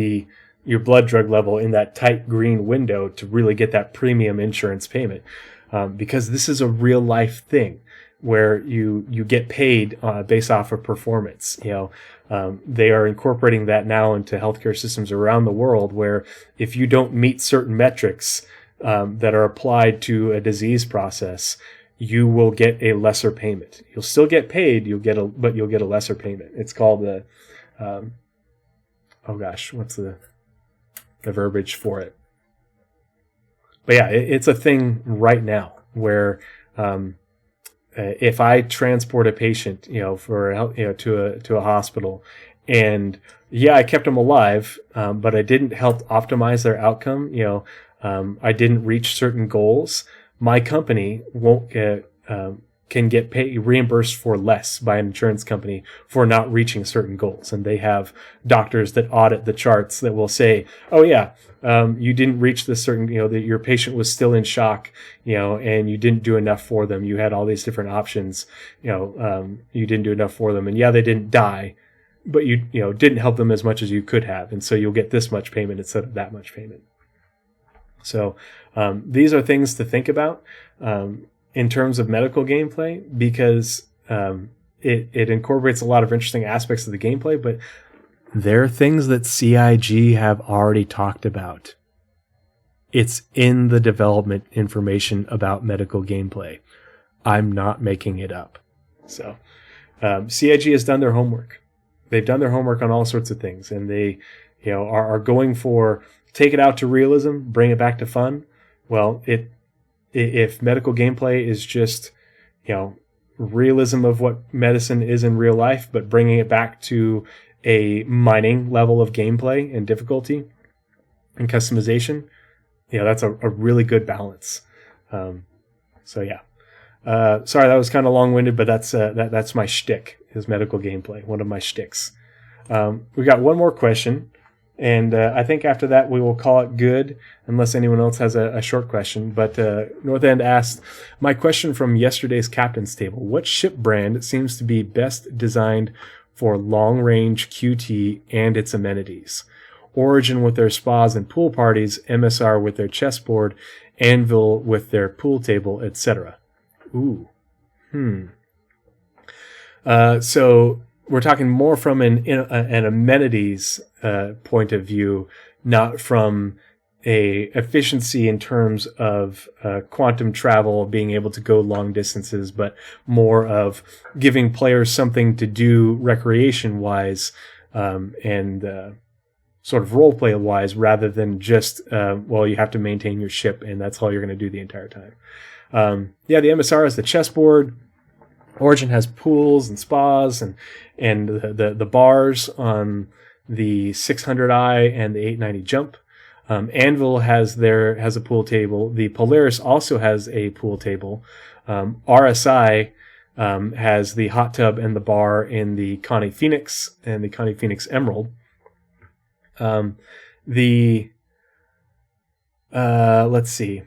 your blood drug level in that tight green window to really get that premium insurance payment, because this is a real life thing where you get paid based off of performance. They are incorporating that now into healthcare systems around the world, where if you don't meet certain metrics that are applied to a disease process, you will get a lesser payment. You'll still get paid, but you'll get a lesser payment. It's called the what's the verbiage for it? But yeah, it's a thing right now where if I transport a patient, to a hospital, and I kept them alive, but I didn't help optimize their outcome. I didn't reach certain goals. My company can get reimbursed for less by an insurance company for not reaching certain goals. And they have doctors that audit the charts that will say, oh yeah, you didn't reach this certain, that your patient was still in shock, and you didn't do enough for them. You had all these different options, you didn't do enough for them. And they didn't die, but you didn't help them as much as you could have. And so you'll get this much payment instead of that much payment. So these are things to think about in terms of medical gameplay, because it incorporates a lot of interesting aspects of the gameplay, but they're things that CIG have already talked about. It's in the development information about medical gameplay. I'm not making it up. So CIG has done their homework. They've done their homework on all sorts of things, and they are going for take it out to realism, bring it back to fun. Well, if medical gameplay is just, realism of what medicine is in real life, but bringing it back to a mining level of gameplay and difficulty and customization, that's a really good balance. Sorry, that was kind of long-winded, but that's my shtick, is medical gameplay, one of my shticks. We got one more question. And I think after that we will call it good, unless anyone else has a short question. But North End asked, my question from yesterday's captain's table: what ship brand seems to be best designed for long-range QT and its amenities? Origin with their spas and pool parties, MSR with their chessboard, Anvil with their pool table, etc. Ooh. So we're talking more from an amenities point of view, not from a efficiency in terms of quantum travel, being able to go long distances, but more of giving players something to do recreation-wise and sort of roleplay-wise, rather than just, you have to maintain your ship, and that's all you're going to do the entire time. The MSR has the chessboard. Origin has pools and spas and the bars on the 600i and the 890 jump. Anvil has a pool table. The Polaris also has a pool table. RSI has the hot tub and the bar in the Connie Phoenix and the Connie Phoenix Emerald. Let's see.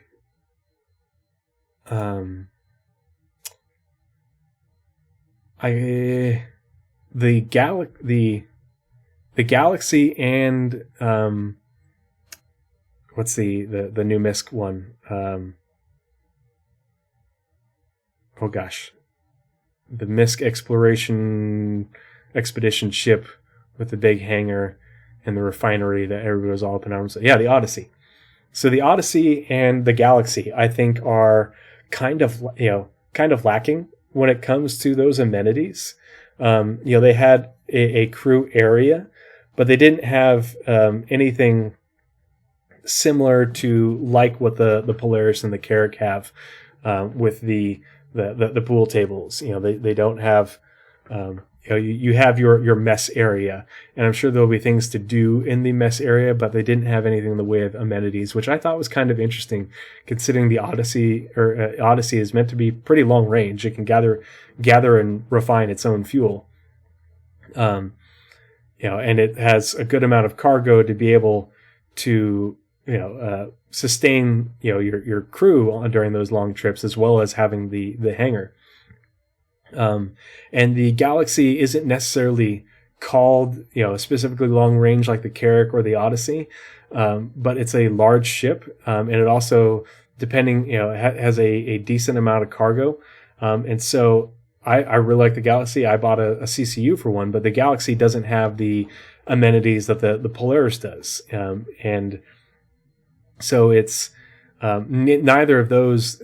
The Galaxy and what's the new MISC one? The MISC expedition ship with the big hangar and the refinery that everybody was all up in arms. Yeah, the Odyssey. So the Odyssey and the Galaxy, I think, are kind of lacking when it comes to those amenities. They had a crew area, but they didn't have anything similar to like what the Polaris and the Carrack have with the pool tables. They don't have. You have your mess area, and I'm sure there'll be things to do in the mess area, but they didn't have anything in the way of amenities, which I thought was kind of interesting, considering the Odyssey is meant to be pretty long range. It can gather and refine its own fuel, and it has a good amount of cargo to be able to sustain your crew during those long trips, as well as having the hangar. And the Galaxy isn't necessarily called, specifically long range like the Carrack or the Odyssey, but it's a large ship, and it also, depending, has a decent amount of cargo. And so I really like the Galaxy. I bought a CCU for one, but the Galaxy doesn't have the amenities that the Polaris does, and so it's. Neither of those,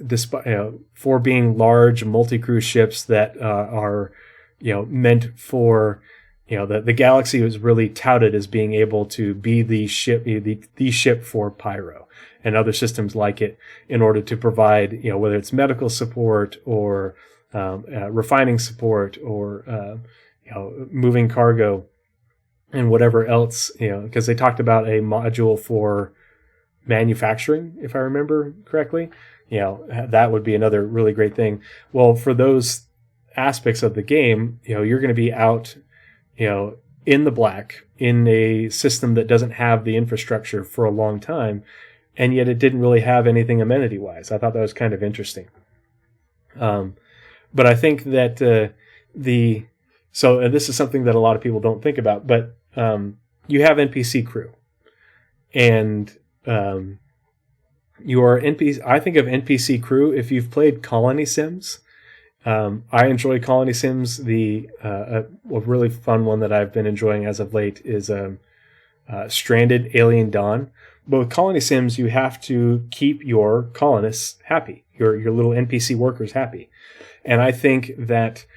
for being large multi-crew ships that are, meant for, the Galaxy was really touted as being able to be the ship for Pyro and other systems like it, in order to provide, whether it's medical support or refining support or moving cargo and whatever else, because they talked about a module for manufacturing, if I remember correctly. That would be another really great thing. Well, for those aspects of the game, you're going to be out, in the black in a system that doesn't have the infrastructure for a long time, and yet it didn't really have anything amenity-wise. I thought that was kind of interesting. But I think that this is something that a lot of people don't think about, but you have NPC crew, and your NPC, I think of NPC crew, if you've played Colony Sims. I enjoy Colony Sims. A really fun one that I've been enjoying as of late is Stranded Alien Dawn. But with Colony Sims, you have to keep your colonists happy, your little NPC workers happy. And I think that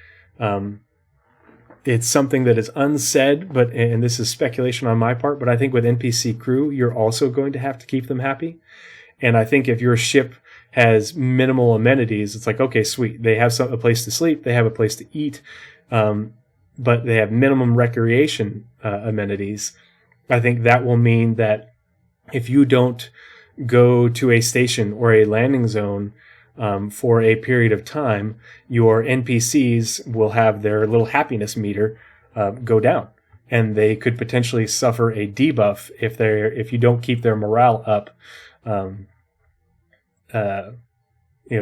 it's something that is unsaid, and this is speculation on my part, but I think with NPC crew, you're also going to have to keep them happy. And I think if your ship has minimal amenities, it's like, okay, sweet. They have a place to sleep, they have a place to eat, but they have minimum recreation amenities. I think that will mean that if you don't go to a station or a landing zone for a period of time, your NPCs will have their little happiness meter go down. and they could potentially suffer a debuff if you don't keep their morale up,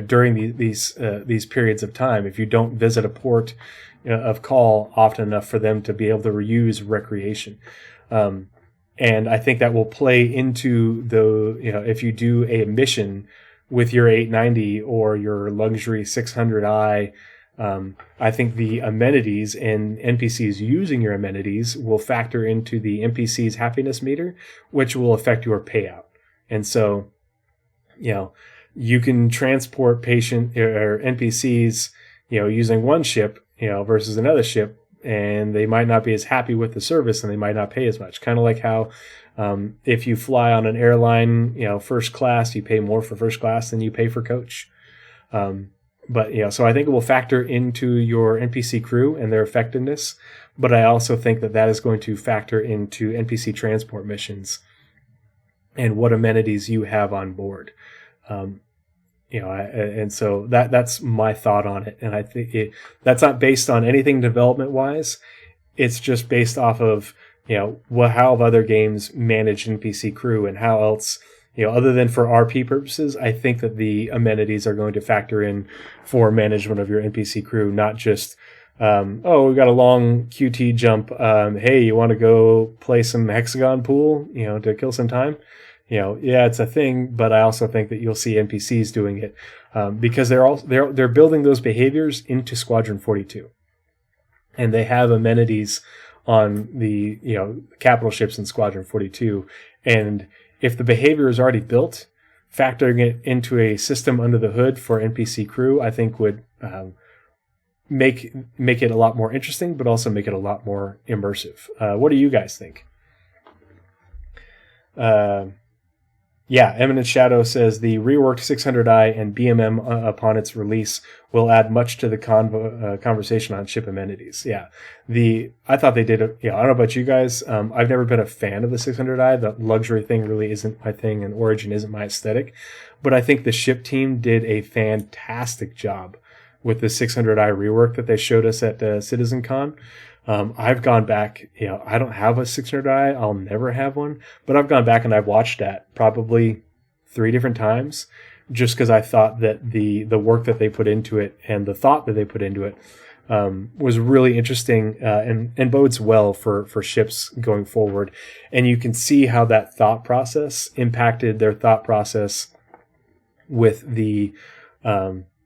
during these periods of time. If you don't visit a port of call often enough for them to be able to reuse recreation. And I think that will play into if you do a mission with your 890 or your luxury 600i, I think the amenities and NPCs using your amenities will factor into the NPC's happiness meter, which will affect your payout. And so, you can transport patient or NPCs, using one ship, versus another ship, and they might not be as happy with the service and they might not pay as much. Kind of like how if you fly on an airline, first class, you pay more for first class than you pay for coach. So I think it will factor into your NPC crew and their effectiveness, but I also think that is going to factor into NPC transport missions and what amenities you have on board. And so that's my thought on it. And I think that's not based on anything development wise. It's just based off of, how have other games managed NPC crew and how else, other than for RP purposes, I think that the amenities are going to factor in for management of your NPC crew, not just, we've got a long QT jump. Hey, you want to go play some hexagon pool, to kill some time? Yeah, it's a thing, but I also think that you'll see NPCs doing it because they're building those behaviors into Squadron 42, and they have amenities on the capital ships in Squadron 42. And if the behavior is already built, factoring it into a system under the hood for NPC crew, I think would make it a lot more interesting, but also make it a lot more immersive. What do you guys think? Eminent Shadow says the reworked 600i and BMM upon its release will add much to the conversation on ship amenities. Yeah, I thought they did. I don't know about you guys. I've never been a fan of the 600i. The luxury thing really isn't my thing, and Origin isn't my aesthetic. But I think the ship team did a fantastic job with the 600i rework that they showed us at CitizenCon. I've gone back, I don't have a 600i. I'll never have one, but I've gone back and I've watched that probably 3 different times just because I thought that the work that they put into it and the thought that they put into it was really interesting and bodes well for ships going forward. And you can see how that thought process impacted their thought process with the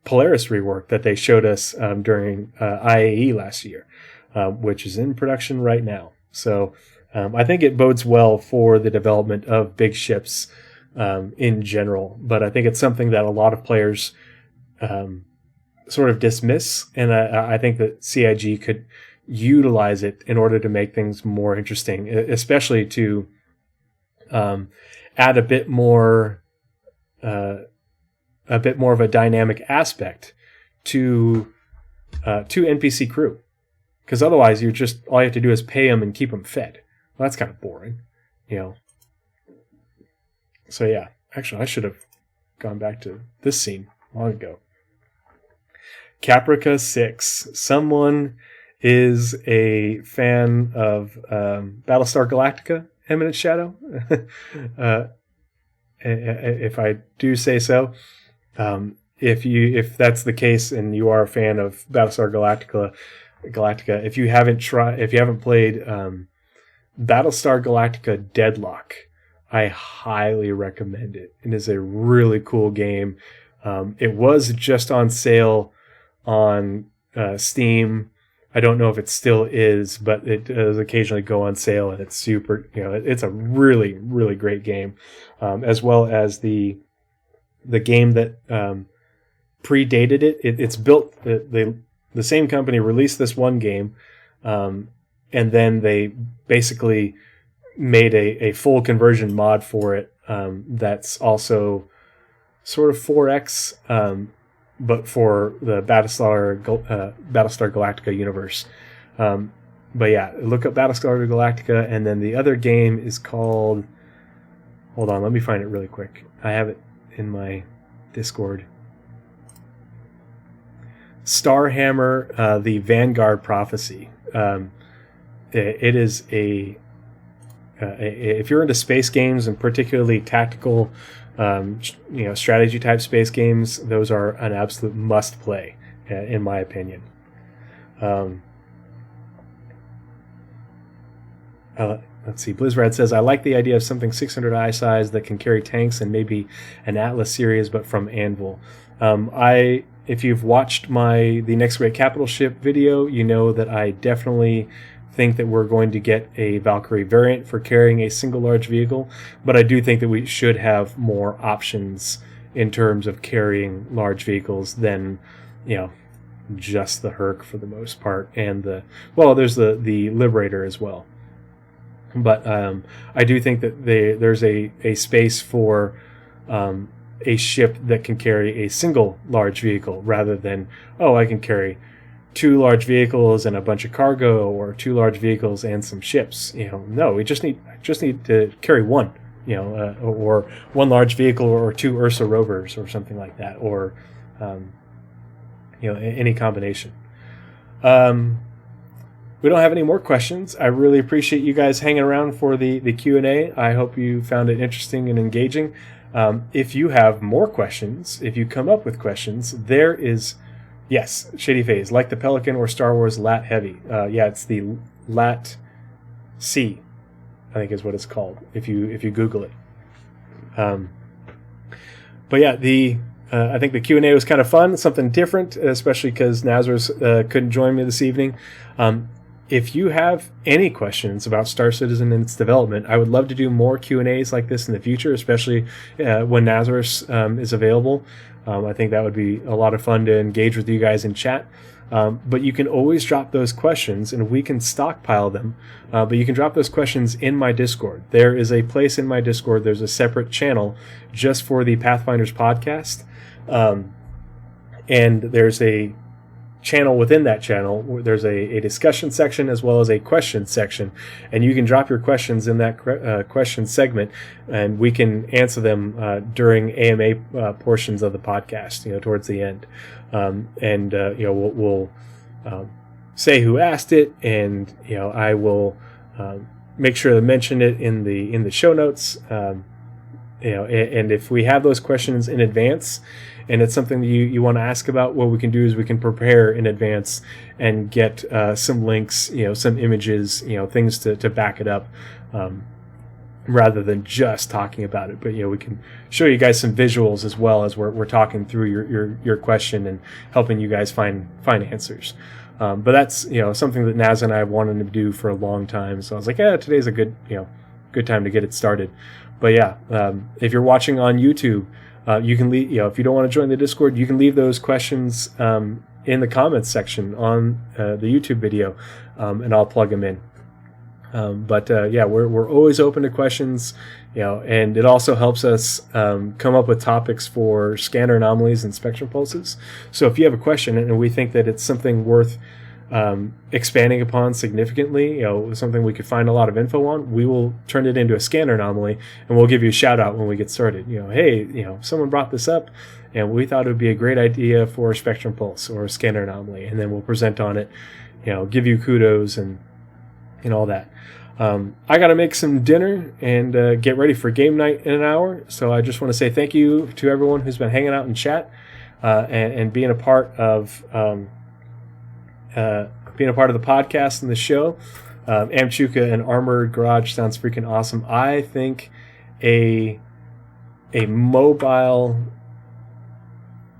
Polaris rework that they showed us during IAE last year. Which is in production right now. So I think it bodes well for the development of big ships in general. But I think it's something that a lot of players sort of dismiss. And I think that CIG could utilize it in order to make things more interesting, especially to add a bit more of a dynamic aspect to NPC crew. Because otherwise, all you have to do is pay them and keep them fed. Well, that's kind of boring, So yeah, actually, I should have gone back to this scene long ago. Caprica 6. Someone is a fan of Battlestar Galactica, Eminent Shadow. If I do say so. If that's the case and you are a fan of Battlestar Galactica, if you haven't played Battlestar Galactica Deadlock, I highly recommend it. It is a really cool game. It was just on sale on Steam. I don't know if it still is, but it does occasionally go on sale, and it's super. It's a really, really great game, as well as the game that predated it. It's built. The same company released this one game, and then they basically made a full conversion mod for it that's also sort of 4X, but for the Battlestar Galactica universe. But yeah, look up Battlestar Galactica, and then the other game is called... Hold on, let me find it really quick. I have it in my Discord. Starhammer, the Vanguard Prophecy. it is if you're into space games and particularly tactical, strategy type space games, those are an absolute must play, in my opinion. Let's see. Blizzrad says, I like the idea of something 600i size that can carry tanks and maybe an Atlas series, but from Anvil. If you've watched the Next Great Capital Ship video, you know that I definitely think that we're going to get a Valkyrie variant for carrying a single large vehicle, but I do think that we should have more options in terms of carrying large vehicles than, just the Herc for the most part, and there's the Liberator as well. But I do think that there's a space for a ship that can carry a single large vehicle rather than, I can carry 2 large vehicles and a bunch of cargo, or 2 large vehicles and some ships. No, we just need to carry one, or 1 large vehicle or 2 Ursa rovers or something like that, or any combination. We don't have any more questions. I really appreciate you guys hanging around for the Q&A. I hope you found it interesting and engaging. If you have more questions, if you come up with questions, there is, yes, Shady Phase, like the Pelican or Star Wars Lat Heavy. It's the Lat C, I think is what it's called, if you Google it. I think the Q&A was kind of fun, something different, especially because Nazeris couldn't join me this evening. If you have any questions about Star Citizen and its development, I would love to do more Q&As like this in the future, especially when Nazeris is available. I think that would be a lot of fun to engage with you guys in chat. But you can always drop those questions, and we can stockpile them. But you can drop those questions in my Discord. There is a place in my Discord. There's a separate channel just for the Pathfinders podcast. And there's a channel within that channel where there's a discussion section as well as a question section, and you can drop your questions in that question segment, and we can answer them during AMA portions of the podcast, towards the end. We'll say who asked it, and I will make sure to mention it in the show notes. And if we have those questions in advance, and it's something that you want to ask about, what we can do is we can prepare in advance and get some links, some images, things to back it up, rather than just talking about it. But we can show you guys some visuals as well as we're talking through your question and helping you guys find answers. But that's something that Naz and I have wanted to do for a long time. So I was like, today's a good time to get it started. But if you're watching on YouTube, you can leave, if you don't want to join the Discord, you can leave those questions in the comments section on the YouTube video, and I'll plug them in. We're always open to questions, and it also helps us come up with topics for scanner anomalies and spectrum pulses. So if you have a question and we think that it's something worth expanding upon significantly, something we could find a lot of info on, we will turn it into a scanner anomaly, and we'll give you a shout out when we get started. Hey, someone brought this up, and we thought it would be a great idea for a spectrum pulse or a scanner anomaly, and then we'll present on it, give you kudos and all that. I got to make some dinner and get ready for game night in an hour, so I just want to say thank you to everyone who's been hanging out in chat and being a part of the podcast and the show. Amchuka and Armored Garage sounds freaking awesome. I think a mobile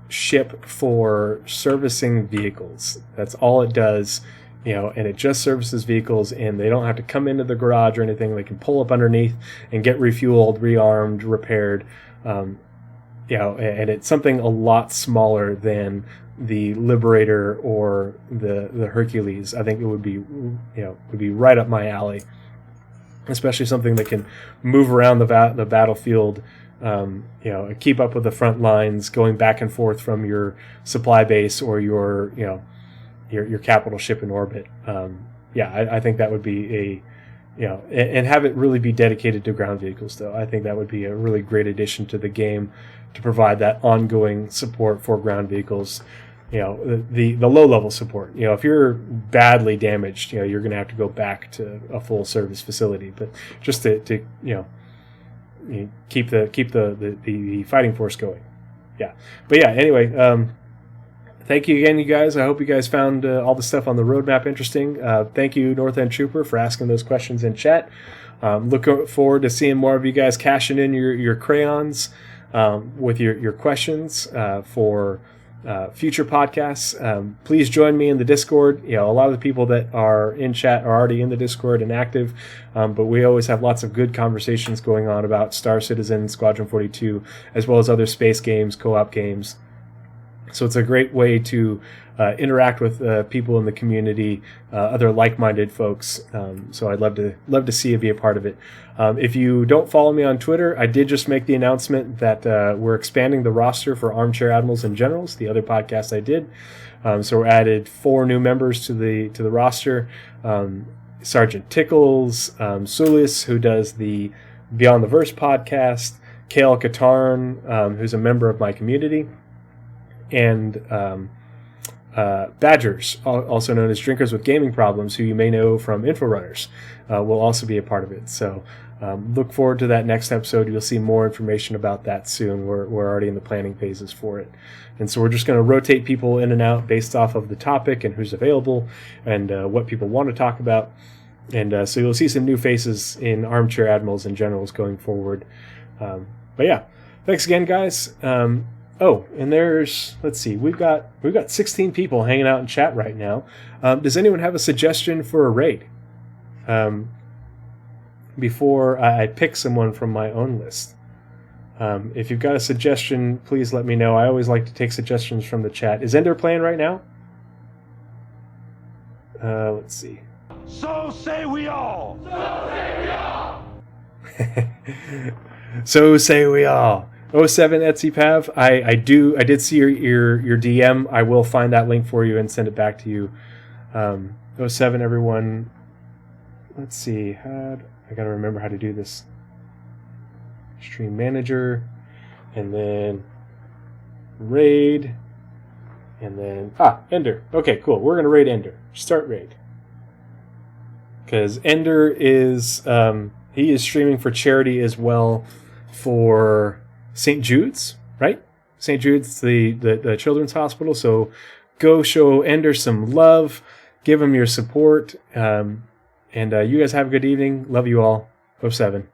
ship for servicing vehicles. That's all it does, and it just services vehicles, and they don't have to come into the garage or anything. They can pull up underneath and get refueled, rearmed, repaired. And it's something a lot smaller than the Liberator or the Hercules. I think it would be right up my alley, especially something that can move around the battlefield, keep up with the front lines, going back and forth from your supply base or your capital ship in orbit. I think that would be and have it really be dedicated to ground vehicles, though. I think that would be a really great addition to the game to provide that ongoing support for ground vehicles. the low level support. If you're badly damaged, you're going to have to go back to a full service facility. But just to keep the fighting force going. Yeah. But yeah. Anyway. Thank you again, you guys. I hope you guys found all the stuff on the roadmap interesting. Thank you, North End Trooper, for asking those questions in chat. Look forward to seeing more of you guys cashing in your crayons with your questions for future podcasts. Please join me in the Discord. A lot of the people that are in chat are already in the Discord and active, but we always have lots of good conversations going on about Star Citizen, Squadron 42, as well as other space games, co-op games. So it's a great way to interact with people in the community, other like-minded folks. So I'd love to see you be a part of it. If you don't follow me on Twitter, I did just make the announcement that we're expanding the roster for Armchair Admirals and Generals, the other podcast I did. So we added 4 new members to the roster. Sergeant Tickles, Sulis, who does the Beyond the Verse podcast, Kale Katarn, who's a member of my community, and Badgers, also known as Drinkers with Gaming Problems, who you may know from Inforunners, will also be a part of it. So look forward to that next episode. You'll see more information about that soon. We're already in the planning phases for it. And so we're just going to rotate people in and out based off of the topic and who's available and what people want to talk about. And so you'll see some new faces in Armchair Admirals and Generals going forward. But yeah, thanks again, guys. Oh, and let's see, we've got 16 people hanging out in chat right now. Does anyone have a suggestion for a raid? Before I pick someone from my own list. If you've got a suggestion, please let me know. I always like to take suggestions from the chat. Is Ender playing right now? Let's see. So say we all! So say we all! So say we all. 07 Etsy Pav, I did see your DM. I will find that link for you and send it back to you. 07 everyone. Let's see. I gotta remember how to do this. Stream manager, and then raid, and then Ender. Okay, cool. We're gonna raid Ender. Start raid. Because Ender is he is streaming for charity as well for St. Jude's, right? St. Jude's, the children's hospital. So go show Ender some love, give him your support, and you guys have a good evening. Love you all. 07.